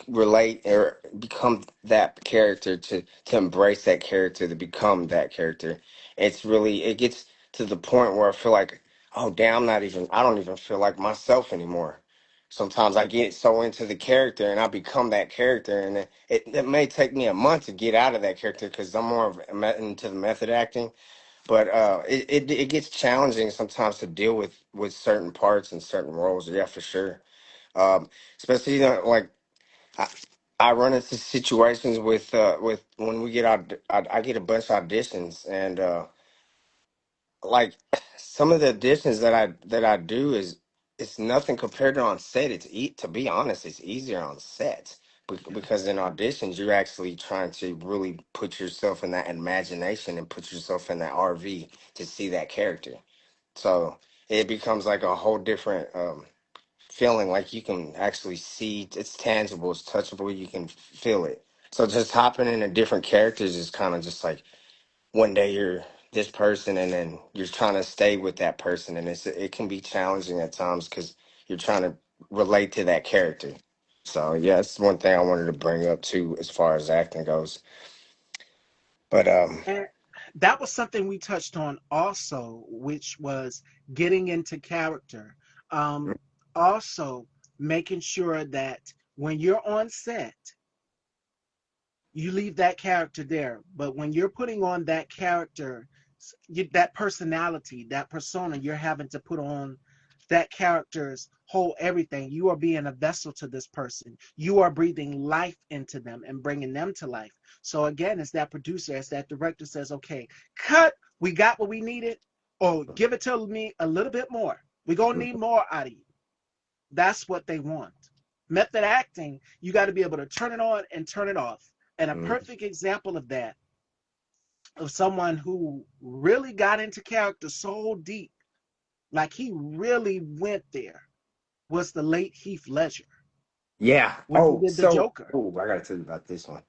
relate or become that character to embrace that character to become that character. It gets to the point where I feel like, oh damn, I don't even feel like myself anymore. Sometimes I get so into the character and I become that character, and it may take me a month to get out of that character because I'm more of into the method acting. But it gets challenging sometimes to deal with certain parts and certain roles. Yeah, for sure. Especially like I, I run into situations with when we get out. I get a bunch of auditions, and like some of the auditions that I do is it's nothing compared to on set. To be honest, it's easier on set because in auditions you're actually trying to really put yourself in that imagination and put yourself in that RV to see that character. So it becomes like a whole different feeling, like you can actually see it's tangible, it's touchable, you can feel it. So just hopping into different characters is kind of just like one day you're this person and then you're trying to stay with that person, and it can be challenging at times because you're trying to relate to that character. So yeah, that's one thing I wanted to bring up too as far as acting goes. But And that was something we touched on also, which was getting into character. Um, Also, making sure that when you're on set, you leave that character there. But when you're putting on that character, that personality, that persona, you're having to put on that character's whole everything. You are being a vessel to this person. You are breathing life into them and bringing them to life. So again, as that producer, as that director says, okay, cut, we got what we needed, or give it to me a little bit more. We're going to need more out of you. That's what they want. Method acting, you got to be able to turn it on and turn it off. And a mhm. perfect example of that, of someone who really got into character so deep, like he really went there, was the late Heath Ledger Yeah. when he Oh, did the so Joker. oh, I gotta tell you about this one.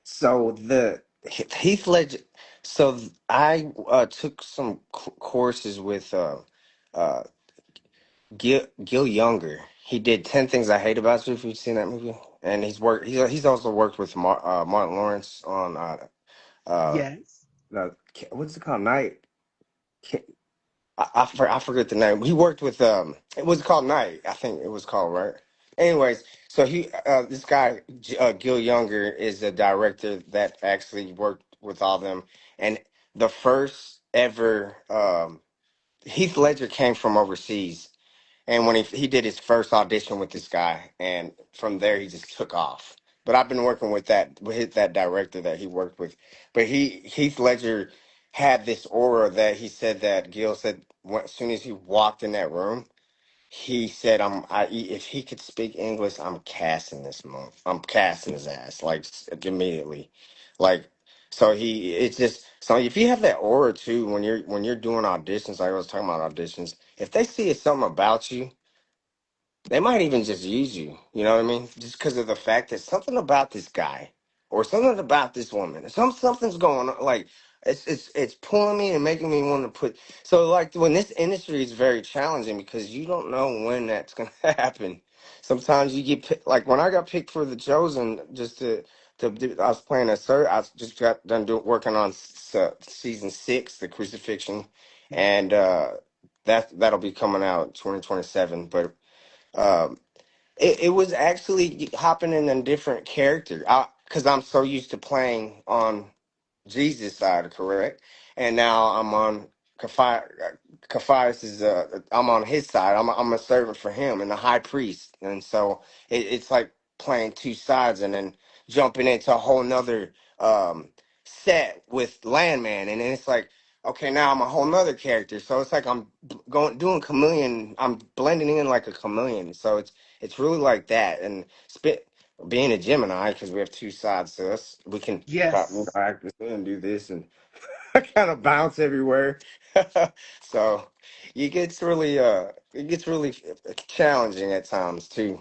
So the Heath Ledger. So I took some courses with uh, Gil Younger. He did 10 Things I Hate About You. If you've seen that movie, and He's also worked with Martin Lawrence on uh, Yes. what's it called? Night. I forget the name. He worked with it was called Night. I think it was called right. Anyways, so this guy, Gil Younger, is a director that actually worked with all them, and the first ever Heath Ledger came from overseas, and when he did his first audition with this guy, and from there he just took off. But I've been working with that director that he worked with, but Heath Ledger had this aura that he said that Gil said as soon as he walked in that room. He said, if he could speak English, I'm casting this month. I'm casting his ass like immediately, like so it's just so if you have that aura too when you're doing auditions, like I was talking about auditions, if they see it's something about you, they might even just use you. You know what I mean? Just because of the fact that something about this guy or something about this woman, something's going on. Like it's pulling me and making me want to put. So like when this industry is very challenging because you don't know when that's gonna happen. Sometimes you get like when I got picked for The Chosen, just I was playing I just got done working on season 6, The Crucifixion, and that'll be coming out 2027, but. Um, it was actually hopping in a different character because I'm so used to playing on Jesus side, correct? And now I'm on Caiaphas is I'm on his side. I'm a servant for him and the high priest, and so it's like playing two sides and then jumping into a whole nother set with Landman, and then it's like okay, now I'm a whole nother character. So it's like I'm going doing chameleon. I'm blending in like a chameleon. So it's really like that, and being a Gemini because we have two sides to us, we can Yes. act this and do this and kind of bounce everywhere. So it gets really challenging at times too.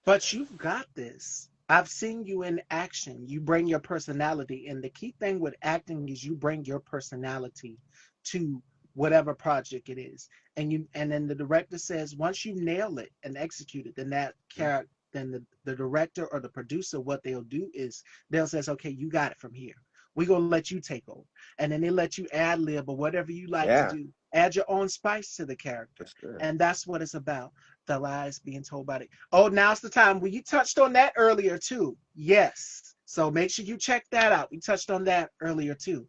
But you've got this. I've seen you in action. You bring your personality. And the key thing with acting is you bring your personality to whatever project it is. And then the director says, once you nail it and execute it, then that character then the director or the producer, what they'll do is they'll say, okay, you got it from here. We're gonna let you take over. And then they let you ad lib or whatever you like to Yeah, do. Add your own spice to the for character. sure. And that's what it's about. The lies being told by the Oh, now's the time. Well, you touched on that earlier too. Yes. So make sure you check that out. We touched on that earlier too.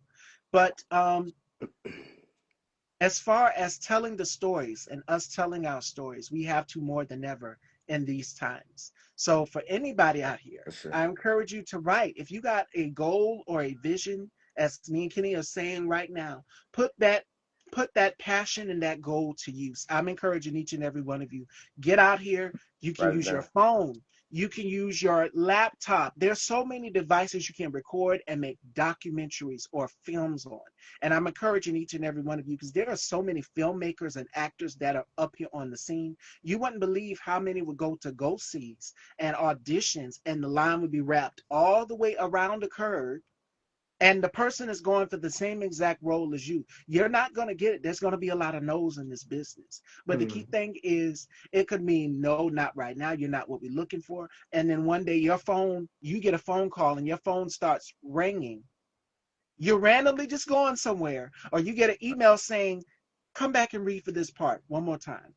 But as far as telling the stories and us telling our stories, we have to more than ever in these times. So for anybody out For here, sure. I encourage you to write. If you got a goal or a vision, as me and Kenny are saying right now, put that put that passion and that goal to use. I'm encouraging each and every one of you. Get out here. You can Write it use your down. phone. You can use your laptop. There's so many devices you can record and make documentaries or films on. And I'm encouraging each and every one of you because there are so many filmmakers and actors that are up here on the scene. You wouldn't believe how many would go to go-sees and auditions, and the line would be wrapped all the way around the curve. And the person is going for the same exact role as you. You're not going to get it. There's going to be a lot of no's in this business. But the key Hmm. thing is, it could mean no, not right now. You're not what we're looking for. And then one day, you get a phone call and your phone starts ringing. You're randomly just going somewhere, or you get an email saying, come back and read for this part one more time.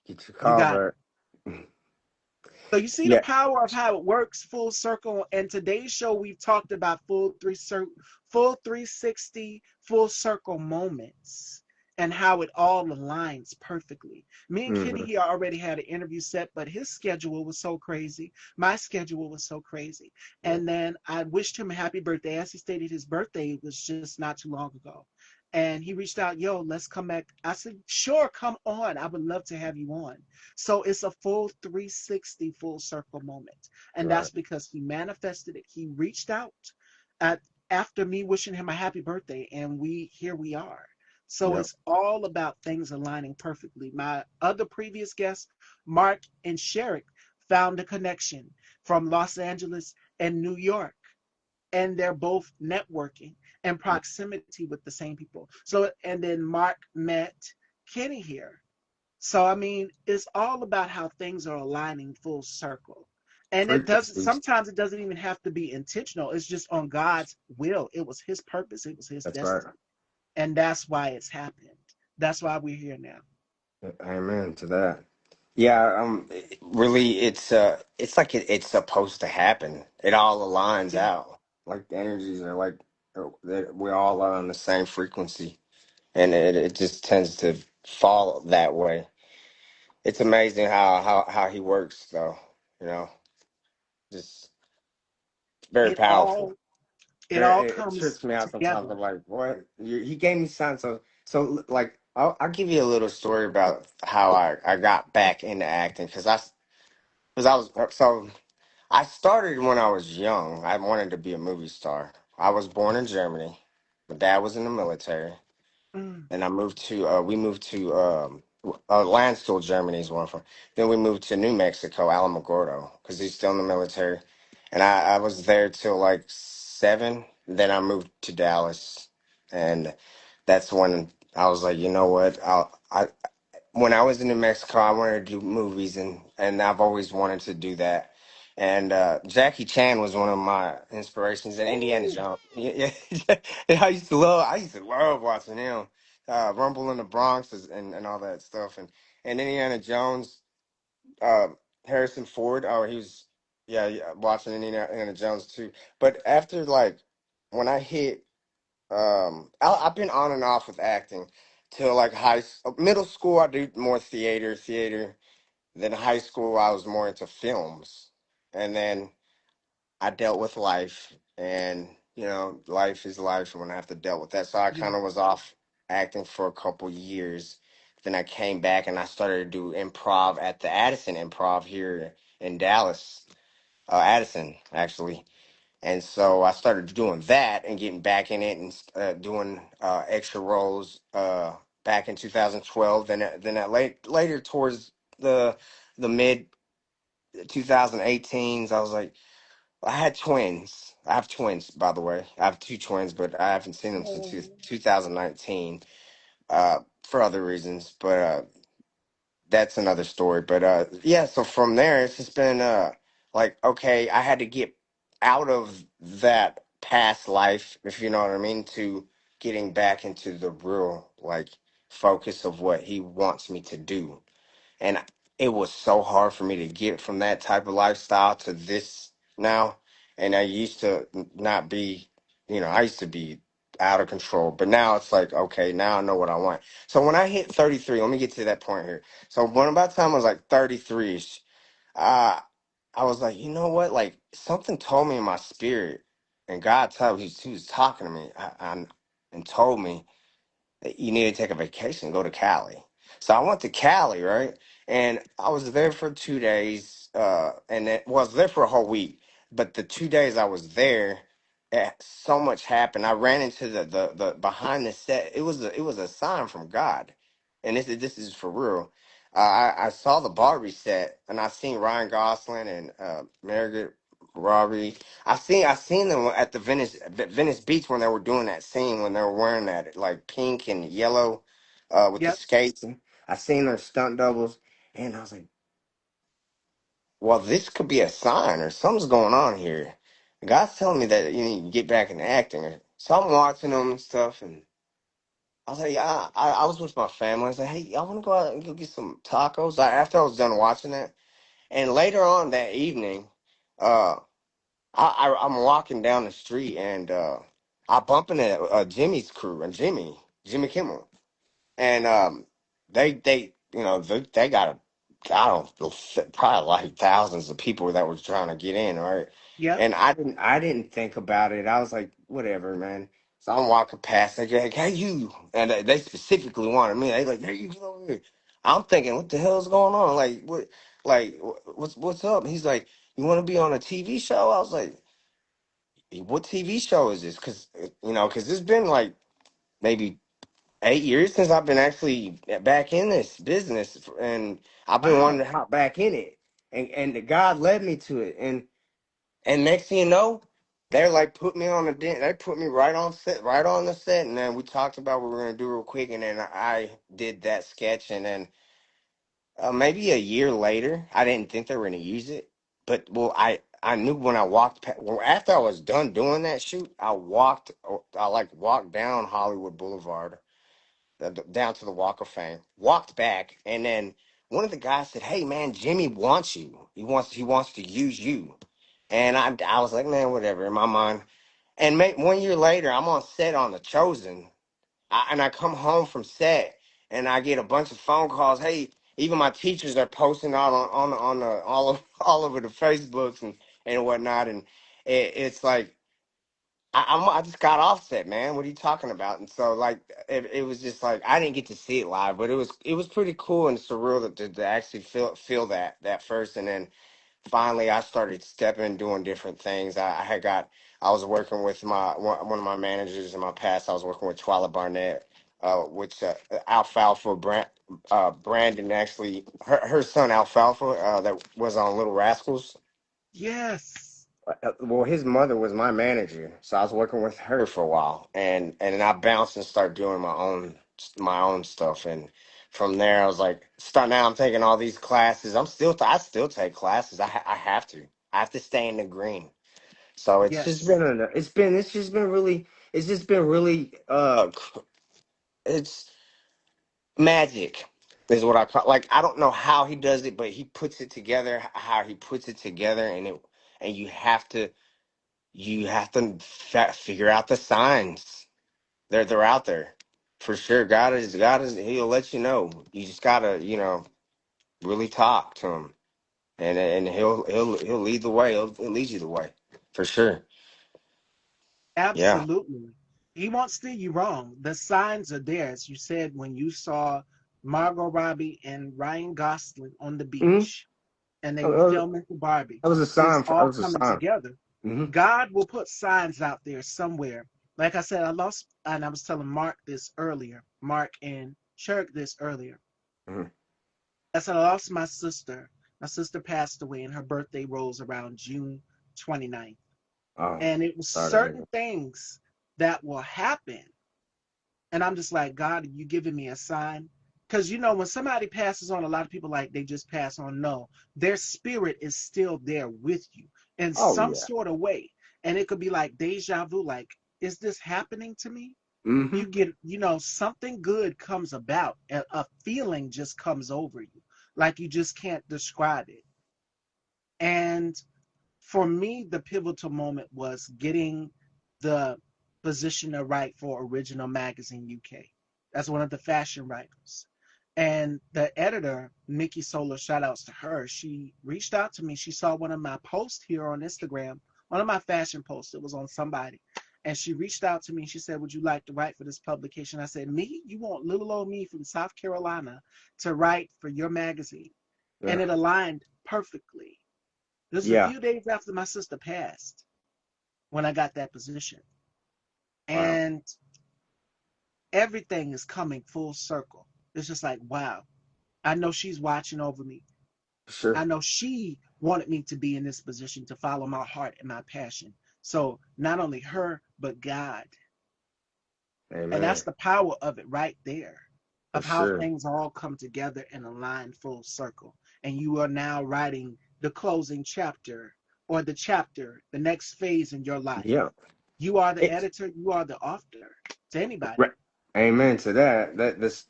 Get your You call got it. back. So you see the Yeah, power of how it works full circle. And today's show, we've talked about full 360, full circle moments and how it all aligns perfectly. Me and Kenny hmm, here already had an interview set, but his schedule was so crazy. My schedule was so crazy. yeah, And then I wished him a happy birthday. As he stated, his birthday was just not too long ago. And he reached out, yo, let's come back. I said, sure, come on. I would love to have you on. So it's a full 360 full circle moment. And right. that's because he manifested it. He reached out at, after me wishing him a happy birthday, and here we are. So Yep. it's all about things aligning perfectly. My other previous guests, Mark and Sherrick, found a connection from Los Angeles and New York, and they're both networking and proximity with the same people. So, and then Mark met Kenny here. So, I mean, it's all about how things are aligning full circle. And it doesn't, Frequencies. sometimes it doesn't even have to be intentional. It's just on God's will. It was his purpose, it was his That's right. destiny. And that's why it's happened. That's why we're here now. Amen to that. Yeah, really, it's like it's supposed to happen. It all aligns Yeah. out. Like the energies are like we all are on the same frequency, and it just tends to fall that way. It's amazing how he works, though. You know, just very It powerful. all it Very, all it comes trips me out sometimes. together. I'm like, what? He gave me signs. So like, I'll give you a little story about how I got back into acting because I was so. I started when I was young. I wanted to be a movie star. I was born in Germany. My dad was in the military, Mm, and we moved to Landstuhl, Germany is one from. Then we moved to New Mexico, Alamogordo, because he's still in the military. And I was there till like 7. Then I moved to Dallas, and that's when I was like, you know what? When I was in New Mexico, I wanted to do movies, and I've always wanted to do that. And Jackie Chan was one of my inspirations, and Indiana ooh, Jones. Yeah, I used to love watching him. Rumble in the Bronx and all that stuff, and Indiana Jones, uh, Harrison Ford. Oh, he was yeah, watching Indiana Jones too. But after like when I hit I've been on and off with acting till like middle school. I do more theater. Then high school, I was more into films, and then I dealt with life, and life is life, and I have to deal with that. So I yeah, kind of was off acting for a couple years. Then I came back and I started to do improv at the Addison Improv here in Dallas, Addison actually. And so I started doing that and getting back in it and doing extra roles back in 2012. Then later towards the mid 2018s, I was like, I had twins. I have twins, by the way. I have two twins, but I haven't seen them since oh, 2019 for other reasons. But that's another story. But yeah, so from there it's just been like, okay, I had to get out of that past life, if you know what I mean, to getting back into the real like focus of what he wants me to do. And it was so hard for me to get from that type of lifestyle to this now. And I used to not be, I used to be out of control, but now it's like, okay, now I know what I want. So when I hit 33, let me get to that point here. So when by the time I was like 33, uh, I was like, you know what? Like something told me in my spirit, and God told me, he was talking to me and told me you need to take a vacation, go to Cali. So I went to Cali, right? And I was there for 2 days, and it was there for a whole week. But the 2 days I was there, so much happened. I ran into the behind the set. It was a sign from God, and this is for real. I saw the Barbie set, and I seen Ryan Gosling and Margaret Robbie. I seen them at the Venice Beach when they were doing that scene when they were wearing that like pink and yellow with the yep, skates. I seen their stunt doubles, and I was like, well, this could be a sign or something's going on here. God's telling me that you need to get back into acting. So I'm watching them and stuff, and I was like, yeah, I was with my family. I was like, hey, I want to go out and go get some tacos. After I was done watching that, and later on that evening, uh, I'm walking down the street and I bump into Jimmy's crew and Jimmy Kimmel, and they got I don't know, probably like thousands of people that was trying to get in, right? yep, And I didn't think about it. I was like, whatever, man. So I'm walking past. They're like, hey, you, and they specifically wanted me. They like, hey, you get over here. I'm thinking, what the hell is going on? Like, what? Like, what's up? He's like, you want to be on a TV show? I was like, what TV show is this? Because it's been like maybe 8 years since I've been actually back in this business, and I've been wow, wanting to hop back in it, and the God led me to it, and next thing you know, they're like they put me right on the set, and then we talked about what we were gonna do real quick, and then I did that sketch, and then maybe a year later, I didn't think they were going to use it, but well, I knew when I well, after I was done doing that shoot, I like walked down Hollywood Boulevard, down to the Walk of Fame, walked back, and then one of the guys said, "Hey man, Jimmy wants you. He wants to use you." And I was like, man, whatever in my mind. And 1 year later, I'm on set on The Chosen, and I come home from set, and I get a bunch of phone calls. Hey, even my teachers are posting out on the all over the Facebooks and whatnot, and it's like I just got offset, man. What are you talking about? And so like it was just like I didn't get to see it live, but it was pretty cool and surreal to actually feel that first, and then finally I started stepping doing different things. I was working with one of my managers in my past. I was working with Twyla Barnett, which Alfalfa Brandon actually her son Alfalfa that was on Little Rascals. Yes. Well, his mother was my manager, so I was working with her for a while, and then I bounced and started doing my own stuff, and from there I was like, start now. I'm taking all these classes. I still take classes. I have to stay in the green. So Yes. it's just been really it's magic is what I call. Like I don't know how he does it, but he puts it together. How he puts it together, and you have to figure out the signs. They're out there for sure. God is he'll let you know. You just gotta really talk to him, and he'll lead the way. He'll lead you the way for sure. Yeah. Absolutely. He won't steer you wrong. The signs are there. As you said, when you saw Margot Robbie and Ryan Gosling on the Hmm. beach and they were That filming for Barbie, was a it's sign. That all was a coming sign. together. Hmm. God will put signs out there somewhere. Like I said, and I was telling Mark this earlier, Mark and Sherrick this earlier. Hmm. I said, I lost my sister. My sister passed away, and her birthday rolls around June 29th. Oh, And it was sorry to hear certain things that will happen. And I'm just like, God, are you giving me a sign? Because, when somebody passes on, a lot of people like they just pass on. No, their spirit is still there with you in Oh some yeah. sort of way. And it could be like deja vu, like, is this happening to me? Hmm. You get, something good comes about, a feeling just comes over you, like you just can't describe it. And for me, the pivotal moment was getting the position to write for Original Magazine UK. That's one of the fashion writers. And the editor, Nikki Solar, shout outs to her. She reached out to me. She saw one of my posts here on Instagram, one of my fashion posts. It was on somebody. And she reached out to me. She said, would you like to write for this publication? I said, me? You want little old me from South Carolina to write for your magazine? And Yeah. it aligned perfectly. This was a Yeah. few days after my sister passed when I got that position. Wow. And everything is coming full circle. It's just like, wow, I know she's watching over me. I Sure. know she wanted me to be in this position to follow my heart and my passion. So not only her, but God. And that's Amen. the power of it right there, For of how sure. things all come together and align full circle. And you are now writing the closing chapter or the next phase in your life. Yeah. You are the It's editor, you are the author to anybody. right. Amen to that.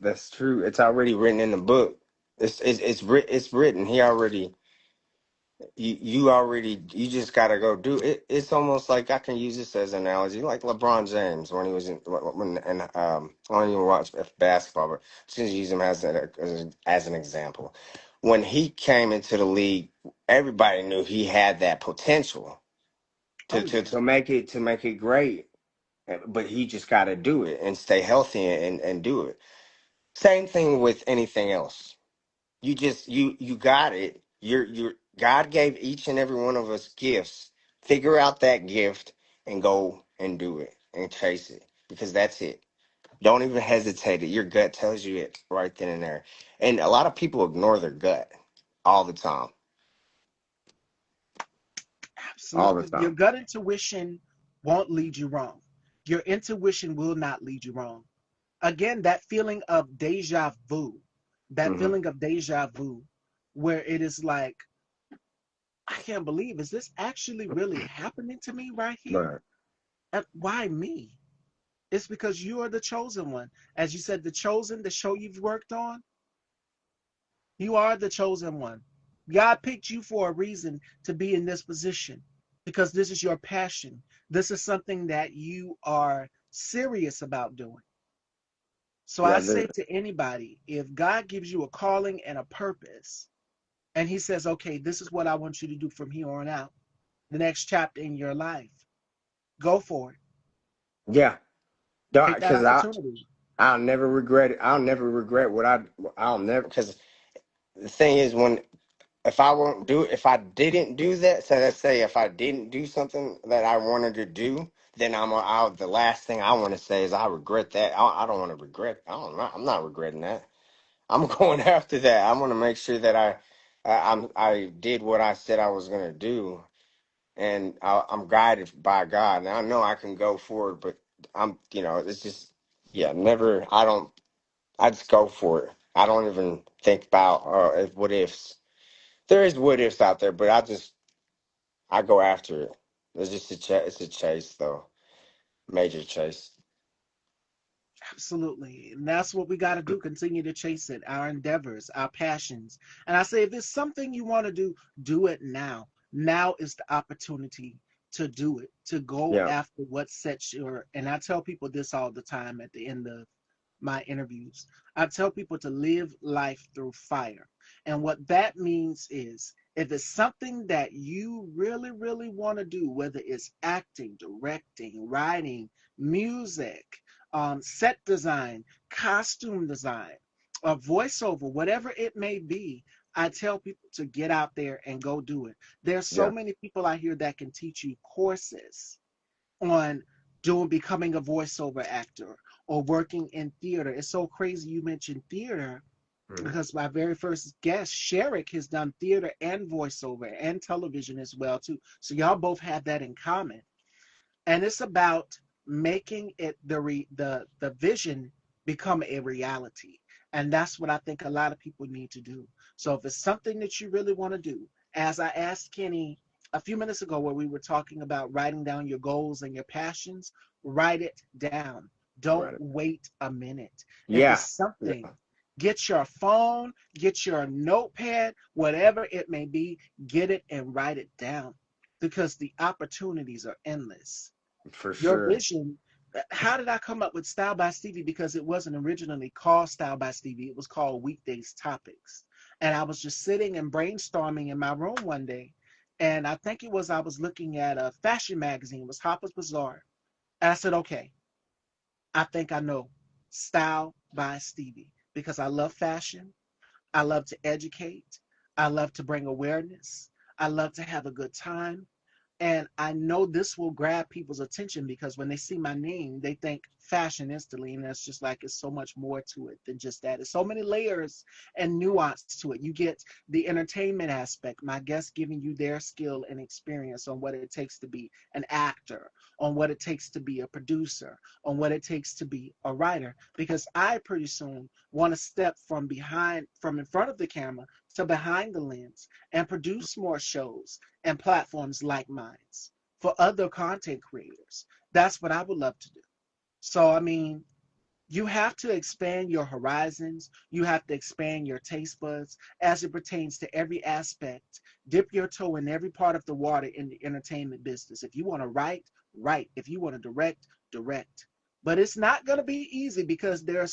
That's true. It's already written in the book. It's written. You just gotta go do it. It's almost like I can use this as an analogy, like LeBron James when he was when and I don't even watch basketball, but just use him as an example. When he came into the league, everybody knew he had that potential to Oh to yeah. to make it great, but he just got to do it and stay healthy and do it. Same thing with anything else. You got it. You're God gave each and every one of us gifts. Figure out that gift and go and do it and chase it because that's it. Don't even hesitate it. Your gut tells you it right then and there. And a lot of people ignore their gut all the time. All the Absolutely. Your time. gut intuition won't lead you wrong. Your intuition will not lead you wrong. Again, that Hmm. feeling of deja vu, where it is like, I can't believe, is this actually really happening to me right here? But And why me? It's because you are the chosen one. As you said, the chosen, the show you've worked on, You are the chosen one. God picked you for a reason to be in this position because this is your passion. This is something that you are serious about doing. So I Yeah, say to anybody, if God gives you a calling and a purpose, and He says, okay, this is what I want you to do from here on out, the next chapter in your life, go for it. yeah. Take that Because opportunity. I'll never regret it. I'll never regret what I'll never, because the thing is, when if I didn't do that, so let's say if I didn't do something that I wanted to do, then the last thing I want to say is I regret that. I don't want to regret. I'm not regretting that. I'm going after that. I want to make sure that I did what I said I was gonna do, and I'm guided by God. And I know I can go forward, but it's just, yeah, never. I don't. I just go for it. I don't even think about what ifs. There is what ifs out there, but I go after it. It's just it's a chase, though, major chase. Absolutely. And that's what we got to do. Continue to chase it, our endeavors, our passions. And I say, if it's something you want to do it now. Now is the opportunity to do it, to go Yeah, after what sets your, and I tell people this all the time at the end of my interviews. I tell people to live life through fire. And what that means is if it's something that you really, really want to do, whether it's acting, directing, writing, music, set design, costume design, or voiceover, whatever it may be, I tell people to get out there and go do it. There's so yeah, many people out here that can teach you courses on becoming a voiceover actor or working in theater. It's so crazy you mentioned theater hmm, because my very first guest, Sherrick, has done theater and voiceover and television as well too. So y'all both have that in common, and it's about making it the vision become a reality. And that's what I think a lot of people need to do. So if it's something that you really want to do, as I asked Kenny a few minutes ago where we were talking about writing down your goals and your passions, write it down. Don't right. wait a minute. If Yeah, it's yeah, something, get your phone, get your notepad, whatever it may be, get it and write it down because the opportunities are endless. for Your sure. vision. How did I come up with Style by Stevie? Because it wasn't originally called Style by Stevie. It was called Weekdays Topics. And I was just sitting and brainstorming in my room one day. And I think I was looking at a fashion magazine. It was Harper's Bazaar. And I said, okay, I think I know Style by Stevie because I love fashion. I love to educate. I love to bring awareness. I love to have a good time. And I know this will grab people's attention because when they see my name, they think fashion instantly. And that's just like, it's so much more to it than just that. There's so many layers and nuance to it. You get the entertainment aspect, my guests giving you their skill and experience on what it takes to be an actor, on what it takes to be a producer, on what it takes to be a writer. Because I pretty soon want to step from in front of the camera to behind the lens and produce more shows and platforms like mine for other content creators. That's what I would love to do. So, I mean, you have to expand your horizons. You have to expand your taste buds as it pertains to every aspect. Dip your toe in every part of the water in the entertainment business. If you want to write, write. If you want to direct, direct. But it's not going to be easy because there are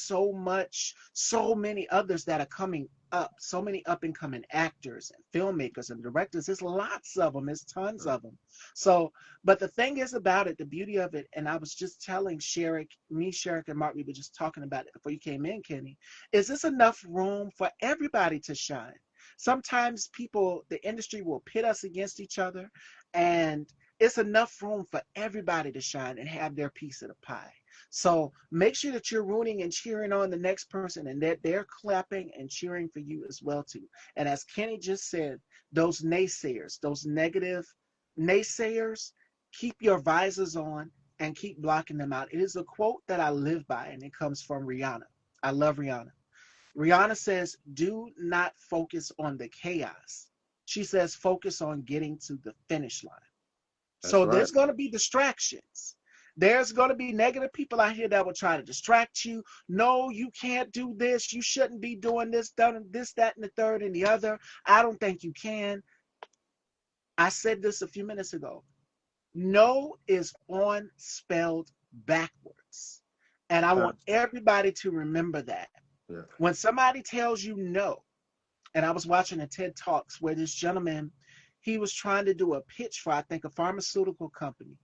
so many others that are coming up, so many up and coming actors and filmmakers and directors. There's lots of them, there's tons of them. So but the thing is about it, the beauty of it, and I was just telling Sherrick and Mark, we were just talking about it before you came in, Kenny, is this enough room for everybody to shine? Sometimes the industry will pit us against each other, and it's enough room for everybody to shine and have their piece of the pie. So make sure that you're rooting and cheering on the next person and that they're clapping and cheering for you as well too. And as Kenny just said, those naysayers, those negative naysayers, keep your visors on and keep blocking them out. It is a quote that I live by, and it comes from Rihanna. I love Rihanna. Rihanna says, do not focus on the chaos. She says, focus on getting to the finish line. That's So right. there's going to be distractions. There's going to be negative people out here that will try to distract you. No, you can't do this. You shouldn't be doing this, done this, that, and the third and the other. I don't think you can. I said this a few minutes ago. No is on spelled backwards. And I want everybody to remember that. Yeah. When somebody tells you no, and I was watching a TED Talks where this gentleman, he was trying to do a pitch for, I think, a pharmaceutical company.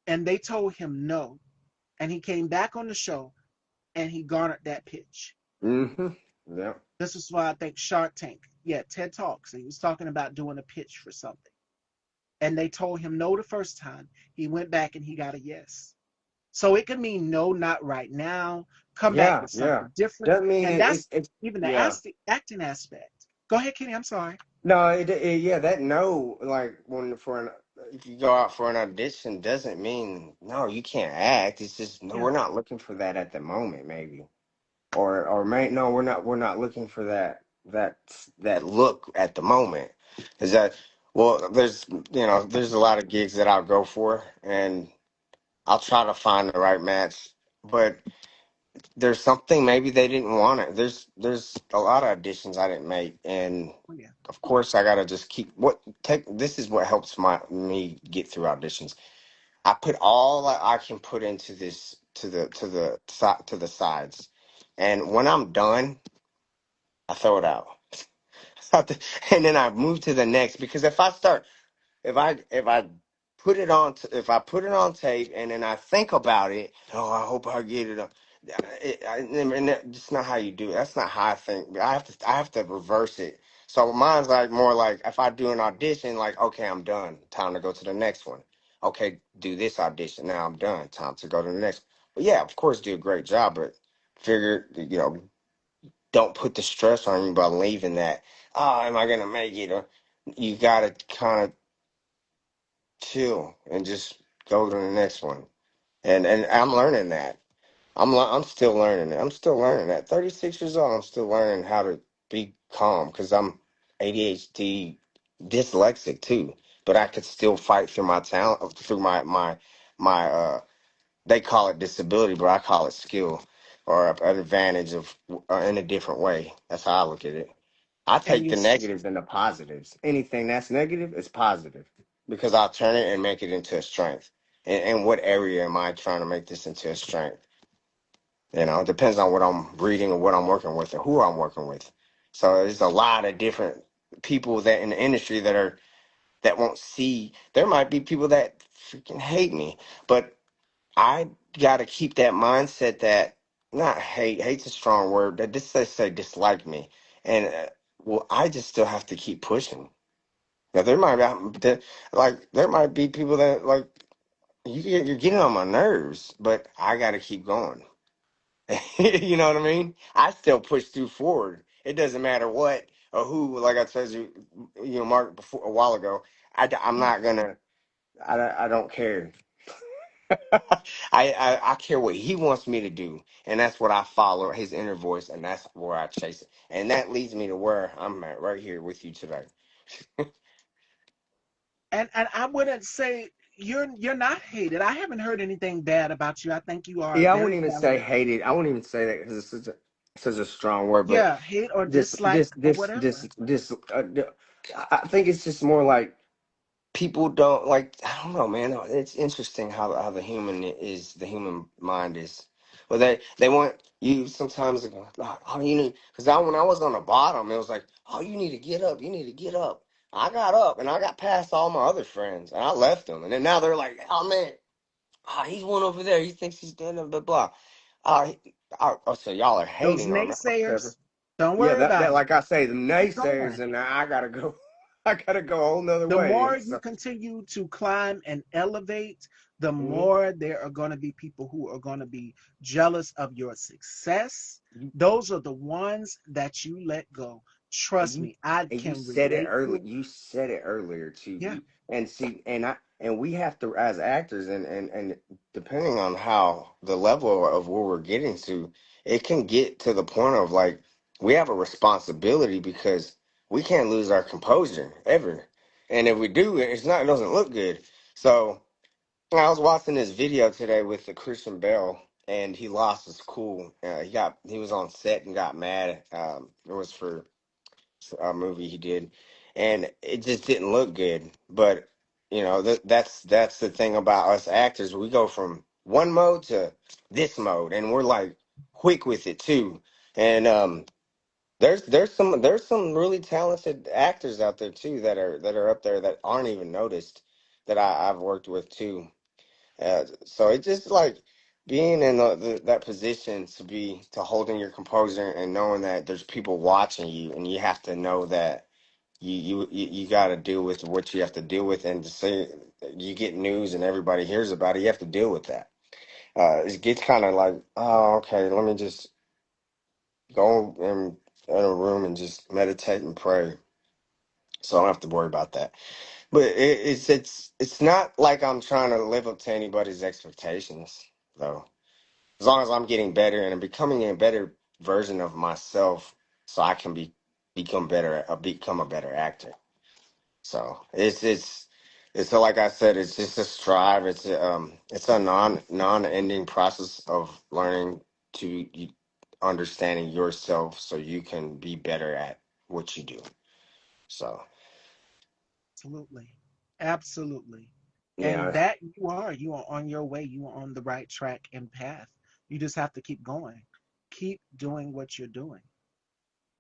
And they told him no. And he came back on the show and he garnered that pitch. Mm-hmm. Yeah. This is why I think Shark Tank, yeah, TED Talks. He was talking about doing a pitch for something. And they told him no the first time. He went back and he got a yes. So it could mean no, not right now. Come back Yeah. with Yeah. something different. Doesn't mean And that's it's even the yeah. acting aspect. Go ahead, Kenny. I'm sorry. No, yeah, that no, like when for an if you go out for an audition doesn't mean no, you can't act. It's just no, Yeah. we're not looking for that at the moment, maybe, or may no, we're not looking for that look at the moment. Is that well? There's a lot of gigs that I'll go for, and I'll try to find the right match, but there's something maybe they didn't want it. There's a lot of auditions I didn't make, and Oh, yeah. of course I gotta just keep this is what helps me get through auditions. I put all that I can put into this to the sides, and when I'm done, I throw it out, and then I move to the next because if I if I put it on tape and then I think about it, oh, I hope I get it. And that's not how you do it. That's not how I think. I have to reverse it. So mine's like more like if I do an audition, like okay, I'm done. Time to go to the next one. Okay, do this audition. Now I'm done. Time to go to the next. But yeah, of course, do a great job, but figure don't put the stress on you by leaving that. Oh, am I gonna make it? Or you gotta kind of chill and just go to the next one. And I'm learning that. I'm still learning it. I'm still learning that. 36 years old, I'm still learning how to be calm because I'm ADHD dyslexic too. But I could still fight through my talent, through my they call it disability, but I call it skill or an advantage in a different way. That's how I look at it. I And take you, the negatives and the positives. Anything that's negative is positive because I'll turn it and make it into a strength. And what area am I trying to make this into a strength? It depends on what I'm reading or what I'm working with or who I'm working with. So there's a lot of different people that in the industry that won't see. There might be people that freaking hate me, but I got to keep that mindset that not hate. Hate's a strong word. That just say dislike me, and well, I just still have to keep pushing. Now there might be people that like you're getting on my nerves, but I got to keep going. You know what I mean? I still push through forward. It doesn't matter what or who. Like I told you, Mark, before a while ago. I'm yeah. not gonna. I don't care. I care what he wants me to do, and that's what I follow his inner voice, and that's where I chase it, and that leads me to where I'm at right here with you today. And I wouldn't say you're not hated. I haven't heard anything bad about you. I think you are Yeah, I very wouldn't even say talented. hated. I wouldn't even say that because it's such a strong word, but Yeah, hate or this dislike this or this this whatever. this I think it's just more like people don't like. I don't know, man. It's interesting how the human mind is. Well, they want you sometimes to go, oh, you need, because when I was on the bottom, it was like, oh, you need to get up, you need to get up. I got up and I got past all my other friends and I left them, and then now they're like, oh man, he's one over there, he thinks he's doing blah blah blah. So y'all are Those hating on me. Whatever. naysayers, don't Yeah, worry that about it. like I say, the Keep naysayers, going. and I gotta go. I gotta go a whole nother The way. more And you so, continue to climb and elevate, the mhm. more there are going to be people who are going to be jealous of your success. Those are the ones that you let go. And Trust you me, I and you can said it relate to early. it. You said it earlier too. Yeah, And see, and we have to, as actors, and depending on how the level of where we're getting to, it can get to the point of like we have a responsibility because we can't lose our composure ever. And if we do, it doesn't look good. So I was watching this video today with the Christian Bale, and he lost his cool. He was on set and got mad. It was for a movie he did, and it just didn't look good. But that's the thing about us actors. We go from one mode to this mode, and we're like quick with it too. And there's some really talented actors out there too that are up there that aren't even noticed that I've worked with too. So it's just like being in that position to holding your composure and knowing that there's people watching you, and you have to know that you got to deal with what you have to deal with, and to say you get news and everybody hears about it, you have to deal with that. It gets kind of like, oh, okay, let me just go in a room and just meditate and pray, so I don't have to worry about that. But it's not like I'm trying to live up to anybody's expectations, though. As long as I'm getting better and I'm becoming a better version of myself, so I can become a better actor. So it's like I said, it's just a strive. It's a non-ending process of learning to understanding yourself so you can be better at what you do. So Absolutely. Absolutely. And yeah. that you are on your way. You are on the right track and path. You just have to keep going. Keep doing what you're doing.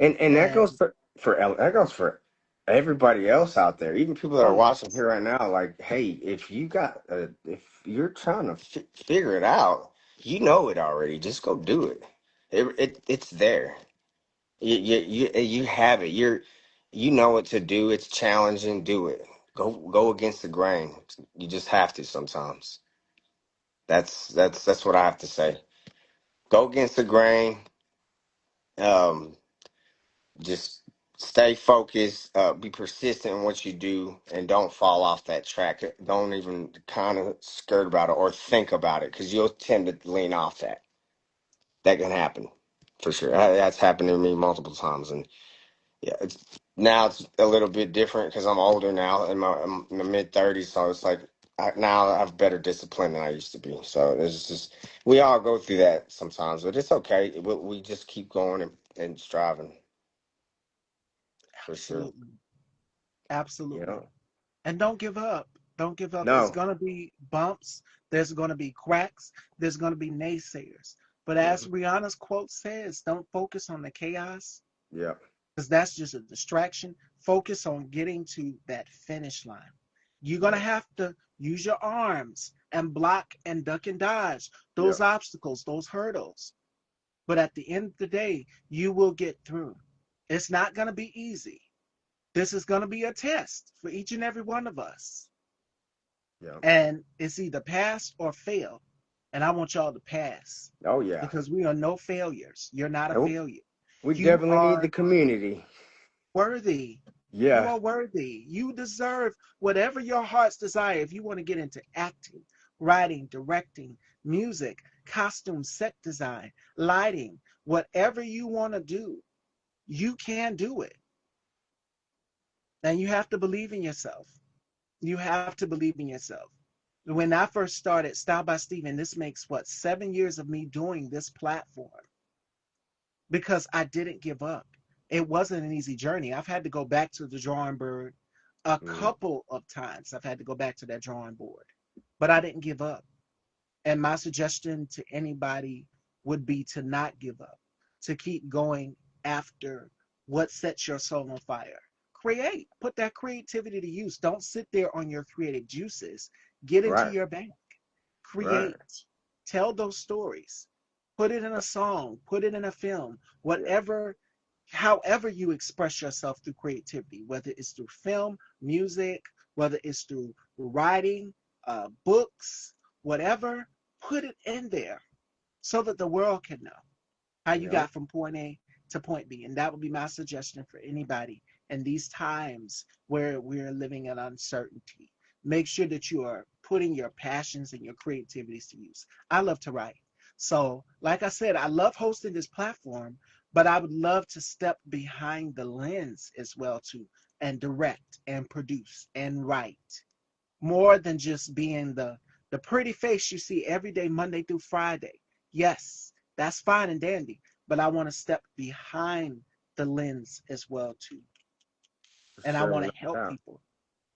And that And goes that goes for everybody else out there, even people that oh are watching yes, here right now. Like, hey, if you're trying to figure it out, you know it already. Just go do it. It's there. You have it. You know what to do. It's challenging. Do it. Go against the grain. You just have to sometimes. That's what I have to say. Go against the grain. Um, just stay focused, be persistent in what you do, and don't fall off that track. Don't even kind of skirt about it or think about it, because you'll tend to lean off that. That can happen for sure. That's happened to me multiple times, and yeah, now it's a little bit different because I'm older now, in my mid 30s, so it's like now I have better discipline than I used to be. So it's just we all go through that sometimes, but it's okay. We just keep going and striving for sure. absolutely. Yeah. Absolutely. And don't give up. Don't give up. It's No. going to be bumps. There's going to be cracks. There's going to be naysayers. But as Mhm. Rihanna's quote says, don't focus on the chaos Yeah. because that's just a distraction. Focus on getting to that finish line. You're going to Yeah. have to use your arms and block and duck and dodge Yeah. those obstacles, those hurdles. But at the end of the day, you will get through. It's not going to be easy. This is going to be a test for each and every one of us. Yeah. And it's either pass or fail. And I want y'all to pass Oh yeah. because we are no failures. You're not a Oh, failure. we You definitely need the are community. worthy. You Yeah. are worthy. You deserve whatever your heart's desire. If you want to get into acting, writing, directing, music, costume, set design, lighting, whatever you want to do, you can do it. And you have to believe in yourself. You have to believe in yourself. When I first started Style by Steven, this makes what, 7 years of me doing this platform because I didn't give up. It wasn't an easy journey. I've had to go back to the drawing board a Mm. couple of times. I've had to go back to that drawing board, but I didn't give up. And my suggestion to anybody would be to not give up, to keep going after what sets your soul on fire. Create, put that creativity to use. Don't sit there on your creative juices. Get into Right. your bank, Right. create, tell those stories, put it in a song, put it in a film, Yeah. whatever, however you express yourself through creativity, whether it's through film, music, whether it's through writing, books, whatever, put it in there so that the world can know how you Yeah. got from point A to point B. And that would be my suggestion for anybody in these times where we're living in uncertainty. Make sure that you are putting your passions and your creativities to use. I love to write. So, like I said, I love hosting this platform, but I would love to step behind the lens as well too and direct and produce and write more than just being The pretty face you see every day, Monday through Friday. Yes, that's fine and dandy, but I want to step behind the lens as well too. For And I sure, want no to help doubt. people.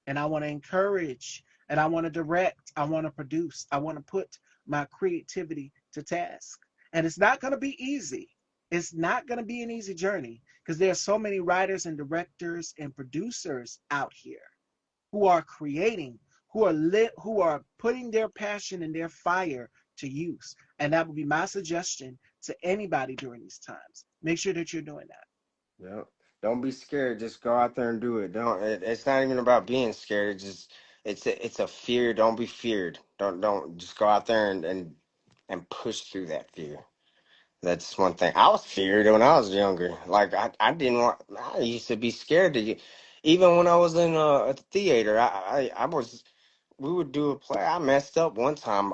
And I want to encourage. And I want to direct. I want to produce. I want to put my creativity to task. And it's not going to be easy. It's not going to be an easy journey because there are so many writers and directors and producers out here who are creating, who are putting their passion and their fire to use. And that would be my suggestion to anybody during these times. Make sure that you're doing that. Yeah. Don't be scared. Just go out there and do it. It's not even about being scared. It's a fear. Don't be feared. Don't just go out there and push through that fear. That's one thing. I was feared when I was younger. Like I didn't want. I used to be scared to get. Even when I was in a theater, I was. We would do a play. I messed up one time.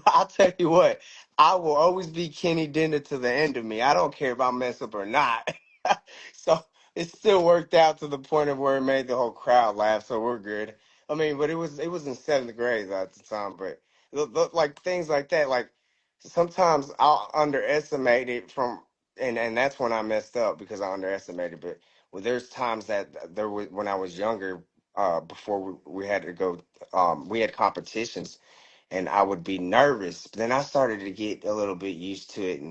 I'll tell you what, I will always be Kennedynda to the end of me. I don't care if I mess up or not. So it still worked out to the point of where it made the whole crowd laugh. So we're good. I mean, but it was in seventh grade at the time. But like things like that, like sometimes I'll underestimate it and that's when I messed up because I underestimated. But well, there's times that there was when I was younger, before we had to go, we had competitions and I would be nervous. But then I started to get a little bit used to it,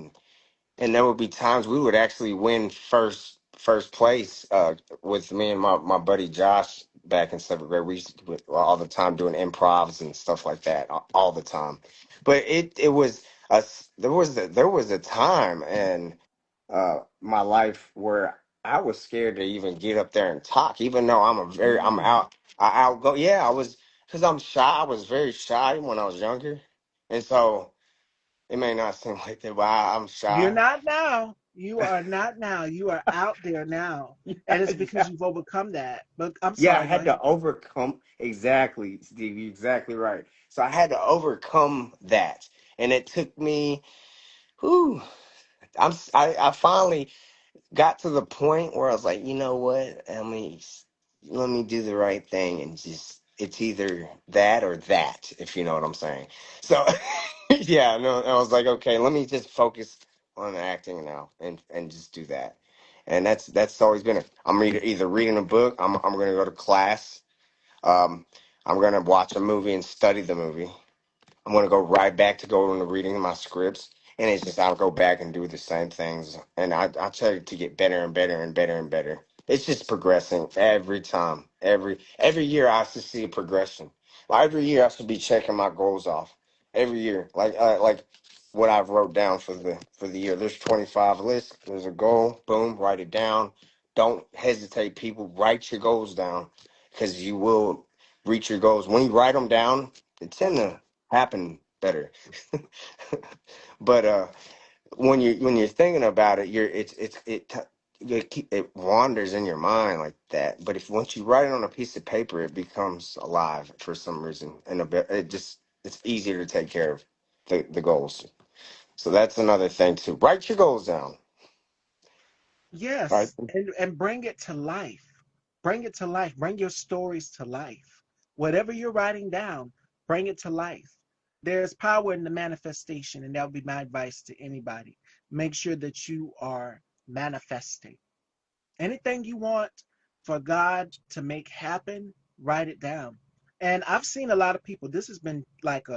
and there would be times we would actually win first place, with me and my buddy Josh back in seventh grade. We used to do it all the time doing improvs and stuff like that all the time. But it was there was a time in my life where I was scared to even get up there and talk, even though I'm Mm. out. I'll go. Yeah, I was because I'm shy. I was very shy when I was younger, and so it may not seem like that, but I'm You're shy. not now. You are not now. You are out there now. And it's because Yeah, you've overcome that. But I'm yeah, I sorry, go had to ahead. overcome exactly, Steve. You're exactly right. So I had to overcome that, and it took me. Whew, I finally got to the point where I was like, you know what? Let me do the right thing and just it's either that or that, if you know what I'm saying. So yeah, no, I was like, okay, let me just focus on acting now and just do that. And that's always been it. I'm either reading a book, I'm gonna go to class, um, I'm gonna watch a movie and study the movie. I'm gonna go right back to go into reading my scripts, and it's just I'll go back and do the same things, and I try to get better and better and better and better. It's just progressing every time, every year I should see a progression. Like every year I should be checking my goals off. Every year, like what I've wrote down for the year. There's 25 lists. There's a goal. Boom, write it down. Don't hesitate, people. Write your goals down because you will reach your goals when you write them down. They tend to happen better. But when you're thinking about it, it wanders in your mind like that. But if once you write it on a piece of paper, it becomes alive for some reason, and it's easier to take care of the goals. So that's another thing too. Write your goals down. Right. Yes, and bring it to life. Bring it to life. Bring your stories to life. Whatever you're writing down, bring it to life. There's power in the manifestation, and that would be my advice to anybody. Make sure that you are manifesting. Anything you want for God to make happen, write it down. And I've seen a lot of people, this has been like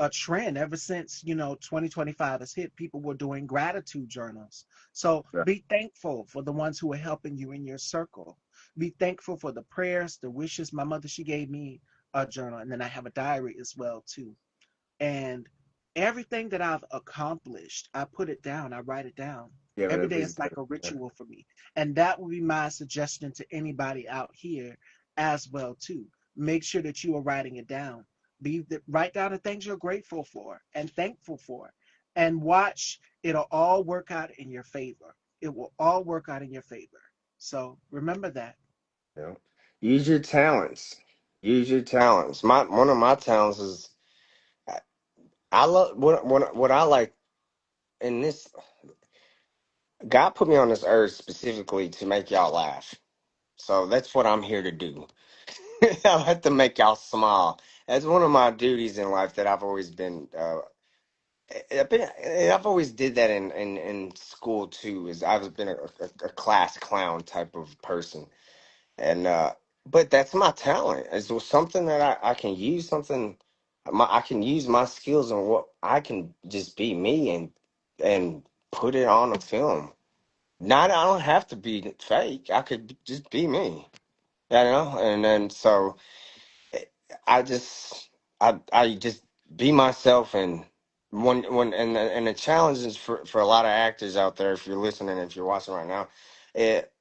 a trend ever since 2025 has hit. People were doing gratitude journals. So Yeah. be thankful for the ones who are helping you in your circle. Be thankful for the prayers, the wishes. My mother, she gave me a journal, and then I have a diary as well too. And everything that I've accomplished, I put it down. I write it down. Yeah, Every that'd day be it's like good. a Yeah. ritual for me. And that would be my suggestion to anybody out here as well too. Make sure that you are writing it down. Write down the things you're grateful for and thankful for. And watch, it'll all work out in your favor. It will all work out in your favor. So remember that. Yeah. Use your talents. Use your talents. My one of my talents is I love what I like in this. God put me on this earth specifically to make y'all laugh. So that's what I'm here to do. I have to make y'all smile. That's one of my duties in life that I've always been. I've always did that in school too. Is I've been a class clown type of person, and but that's my talent. It's something that I can use. I can use my skills and what I can just be me and put it on a film. Not I don't have to be fake. I could just be me. You know, and then so I just I just be myself and when and the challenge is for a lot of actors out there, if you're listening, if you're watching right now, it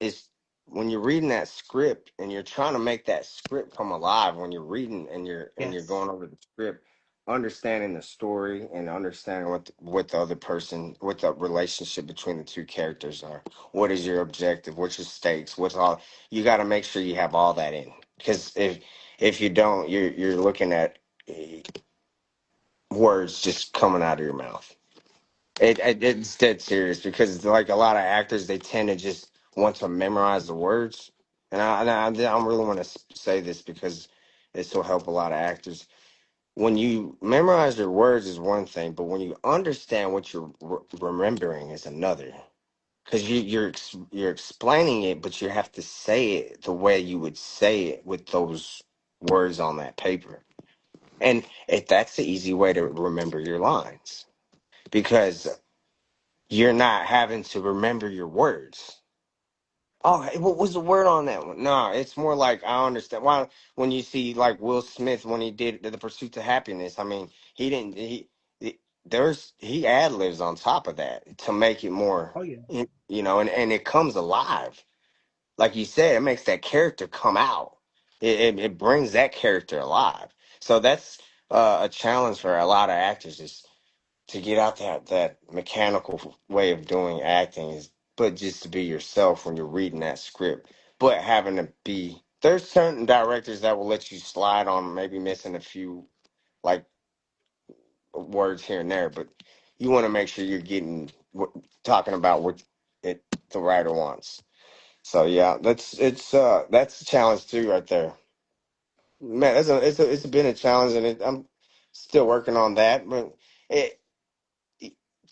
is when you're reading that script and you're trying to make that script come alive when you're reading and you're Yes. going over the script, understanding the story and understanding what the other person, what the relationship between the two characters are. What is your objective? What's your stakes? What's all you got to make sure you have all that in, because if you don't, you're looking at words just coming out of your mouth. It's dead serious because like a lot of actors, they tend to just want to memorize the words, and I really want to say this because this will help a lot of actors. When you memorize your words is one thing, but when you understand what you're remembering is another. Because you're explaining it, but you have to say it the way you would say it with those words on that paper. And that's the easy way to remember your lines because you're not having to remember your words. Oh, hey, what was the word on that one? No, it's more like I understand why when you see like Will Smith when he did the Pursuit to Happiness. I mean, he didn't he ad libs on top of that to make it more, Oh yeah. and it comes alive. Like you said, it makes that character come out. It brings that character alive. So that's a challenge for a lot of actors is to get out that mechanical way of doing acting is, but just to be yourself when you're reading that script. But having to be there's certain directors that will let you slide on maybe missing a few like words here and there, but you want to make sure you're getting talking about what it the writer wants. So yeah, that's a challenge too, right there. Man, it's been a challenge, and I'm still working on that. But it,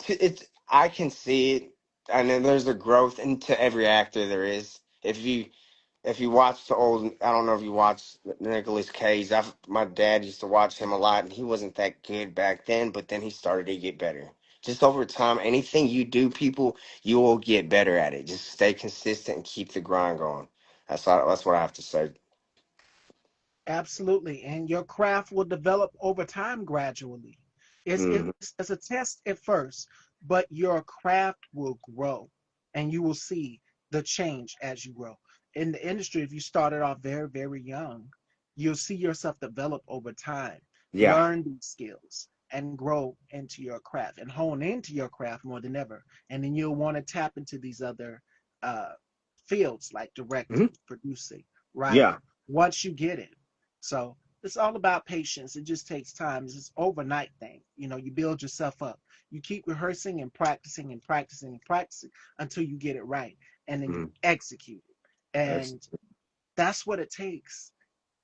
it's I can see it, and then there's a growth into every actor there is. If you watch the old, I don't know if you watch Nicolas Cage. My dad used to watch him a lot, and he wasn't that good back then, but then he started to get better. Just over time, anything you do, people, you will get better at it. Just stay consistent and keep the grind going. That's what I have to say. Absolutely. And your craft will develop over time gradually. Hmm. It's a test at first, but your craft will grow and you will see the change as you grow. In the industry, if you started off very, very young, you'll see yourself develop over time, Yeah. learn these skills, and grow into your craft and hone into your craft more than ever. And then you'll want to tap into these other uh, fields like Hmm. directing, producing, Yeah. writing once you get it. So it's all about patience. It just takes time. It's this overnight thing. You build yourself up. You keep rehearsing and practicing and practicing and practicing until you get it right. And then you Mm. execute it. That's And that's what it takes.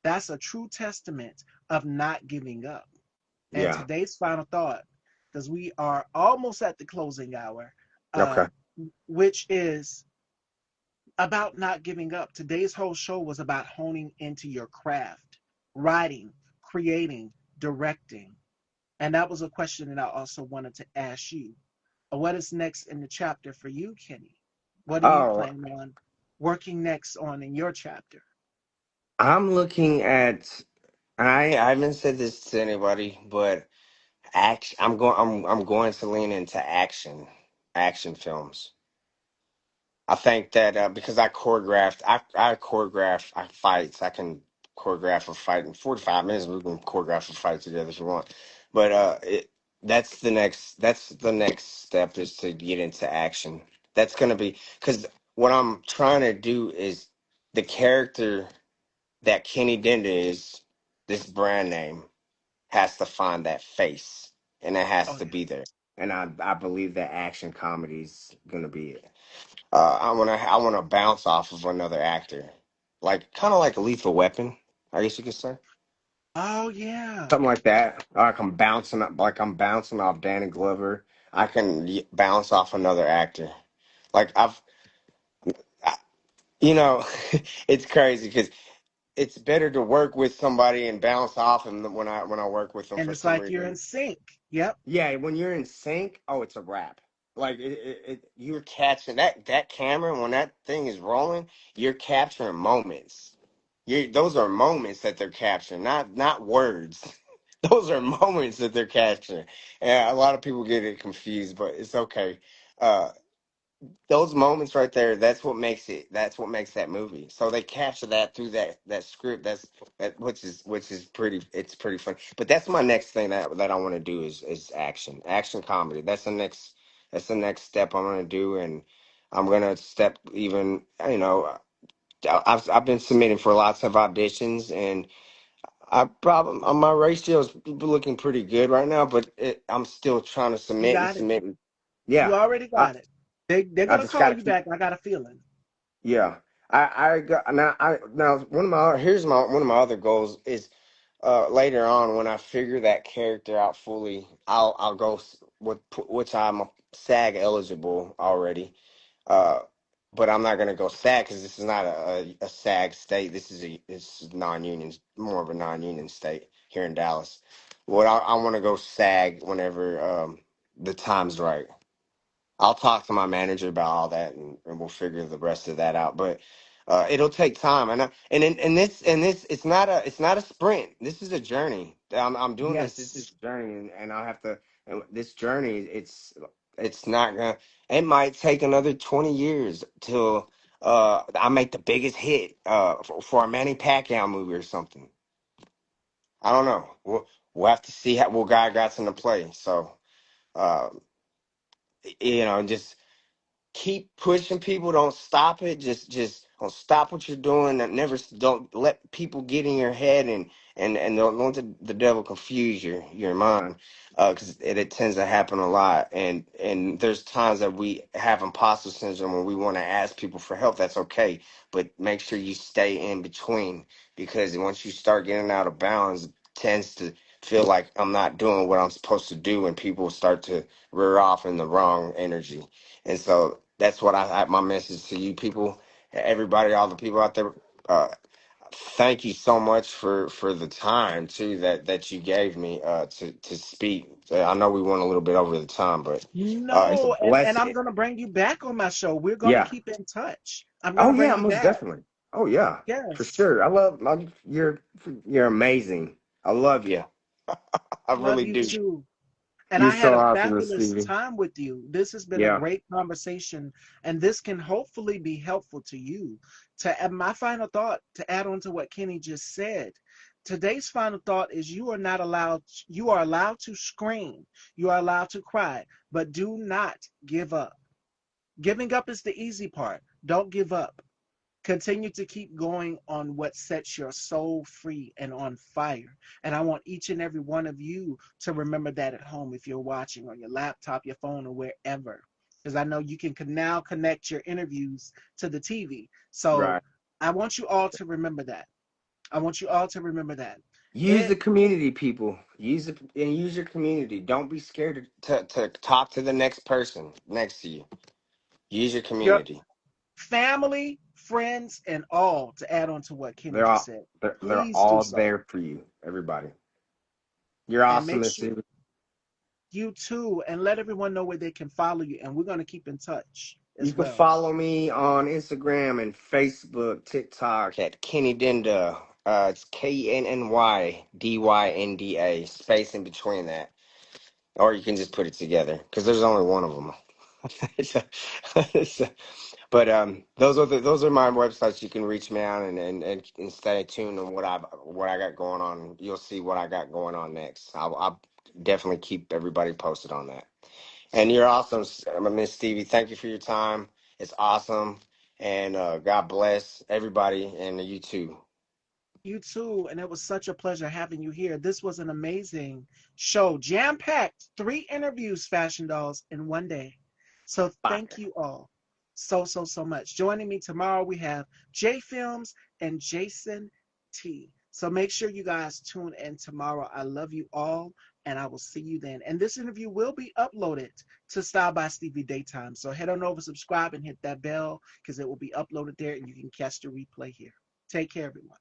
That's a true testament of not giving up. And yeah. today's final thought, because we are almost at the closing hour, uh, Okay. which is about not giving up. Today's whole show was about honing into your craft, writing, creating, directing. And that was a question that I also wanted to ask you. What is next in the chapter for you, Kenny? What are you Oh, planning on working next on in your chapter? I'm looking at. I haven't said this to anybody, but action. I'm going to lean into action films. I think that because I choreograph I fights. I can choreograph a fight in 45 minutes. We can choreograph a fight together if you want. But that's the next step is to get into action. That's gonna be because what I'm trying to do is the character that Kennedynda is, this brand name has to find that face, and it has Oh to yeah. be there. and I believe that action comedy is gonna be it. I wanna bounce off of another actor, like kind of like a Lethal Weapon, I guess you could say. Oh yeah. Something like that. Like I'm bouncing off Danny Glover. I can bounce off another actor. Like I, you know, it's crazy because it's better to work with somebody and bounce off them when I work with them And for it's some like you're in reason. sync. Yep. Yeah, when you're in sync, oh, it's a wrap. Like you're catching that camera when that thing is rolling. You're capturing moments. Those are moments that they're capturing, not words. Those are moments that they're capturing. And a lot of people get it confused, but it's okay. Uh, those moments right there, that's what makes it. That's what makes that movie. So they capture that through that script. Which is pretty. It's pretty fun. But that's my next thing that I want to do is action comedy. That's the next step I'm gonna do, and I'm gonna step even. I've been submitting for lots of auditions, and I probably my ratio is looking pretty good right now, but I'm still trying to You submit and got it. submit. You Yeah, already I, got it. They're I gonna just call gotta you keep. back. I got a feeling. Yeah, I got now one of my here's my one of my other goals is later on when I figure that character out fully, I'll go with which I'm SAG eligible already. Uh, but I'm not gonna go SAG because this is not a SAG state. This is non-union, more of a non-union state here in Dallas. What I want to go SAG whenever the time's right. I'll talk to my manager about all that, and we'll figure the rest of that out. But it'll take time, and this it's not a sprint. This is a journey. I'm doing this. This is Yes. a journey, and I'll have to. And this journey, it's not gonna. It might take another 20 years till I make the biggest hit for a Manny Pacquiao movie or something. I don't know. We'll have to see how what guy got into play. So uh, just keep pushing people. Don't stop it. Just don't stop what you're doing. And never don't let people get in your head and don't let the devil confuse your mind, because it tends to happen a lot. And there's times that we have imposter syndrome when we want to ask people for help. That's okay, but make sure you stay in between, because once you start getting out of bounds, it tends to feel like I'm not doing what I'm supposed to do, and people start to rear off in the wrong energy. And so that's what my message to you people, everybody, all the people out there. Uh, Thank you so much for the time too that you gave me to speak. I know we went a little bit over the time, but it's a No, and I'm blessing. gonna bring you back on my show. We're gonna Yeah. keep in touch. I'm Oh gonna yeah, bring you most back. definitely. Oh yeah, for Yes. sure. You're amazing. I love you. I Love really you do. too. And You're I had so a awesome, fabulous Stevie. time with you. This has been a Yeah. great conversation, and this can hopefully be helpful to you. To add my final thought, to add on to what Kenny just said, today's final thought is you are allowed to scream, you are allowed to cry, but do not give up. Giving up is the easy part. Don't give up. Continue to keep going on what sets your soul free and on fire. And I want each and every one of you to remember that at home if you're watching on your laptop, your phone, or wherever. Because I know you can now connect your interviews to the TV. So Right. I want you all to remember that. I want you all to remember that. Use It, the community, people. Use your community. Don't be scared to talk to the next person next to you. Use your your community. family, friends, and all, to add on to what Kenny They're just all said, they're please do all so. there for you. Everybody. You're And awesome, make Miss sure Stevie. you too, and let everyone know where they can follow you. And we're going to keep in touch You as can well. follow me on Instagram and Facebook, TikTok at Kennedynda. It's KNNYDYNDA. Space in between that, or you can just put it together because there's only one of them. It's a- it's a- but those are my websites. You can reach me on and stay tuned on what I got going on. You'll see what I got going on next. I'll definitely keep everybody posted on that. And you're awesome, Miss Stevie. Thank you for your time. It's awesome, and God bless everybody and you too. You too, and it was such a pleasure having you here. This was an amazing show, jam-packed, 3 interviews, Fashion Dolls, in one day. So thank Fire. you all so much. Joining me tomorrow, we have J Films and Jason T. So make sure you guys tune in tomorrow. I love you all, and I will see you then. And this interview will be uploaded to Style by Stevie Daytime. So head on over, subscribe, and hit that bell because it will be uploaded there, and you can catch the replay here. Take care, everyone.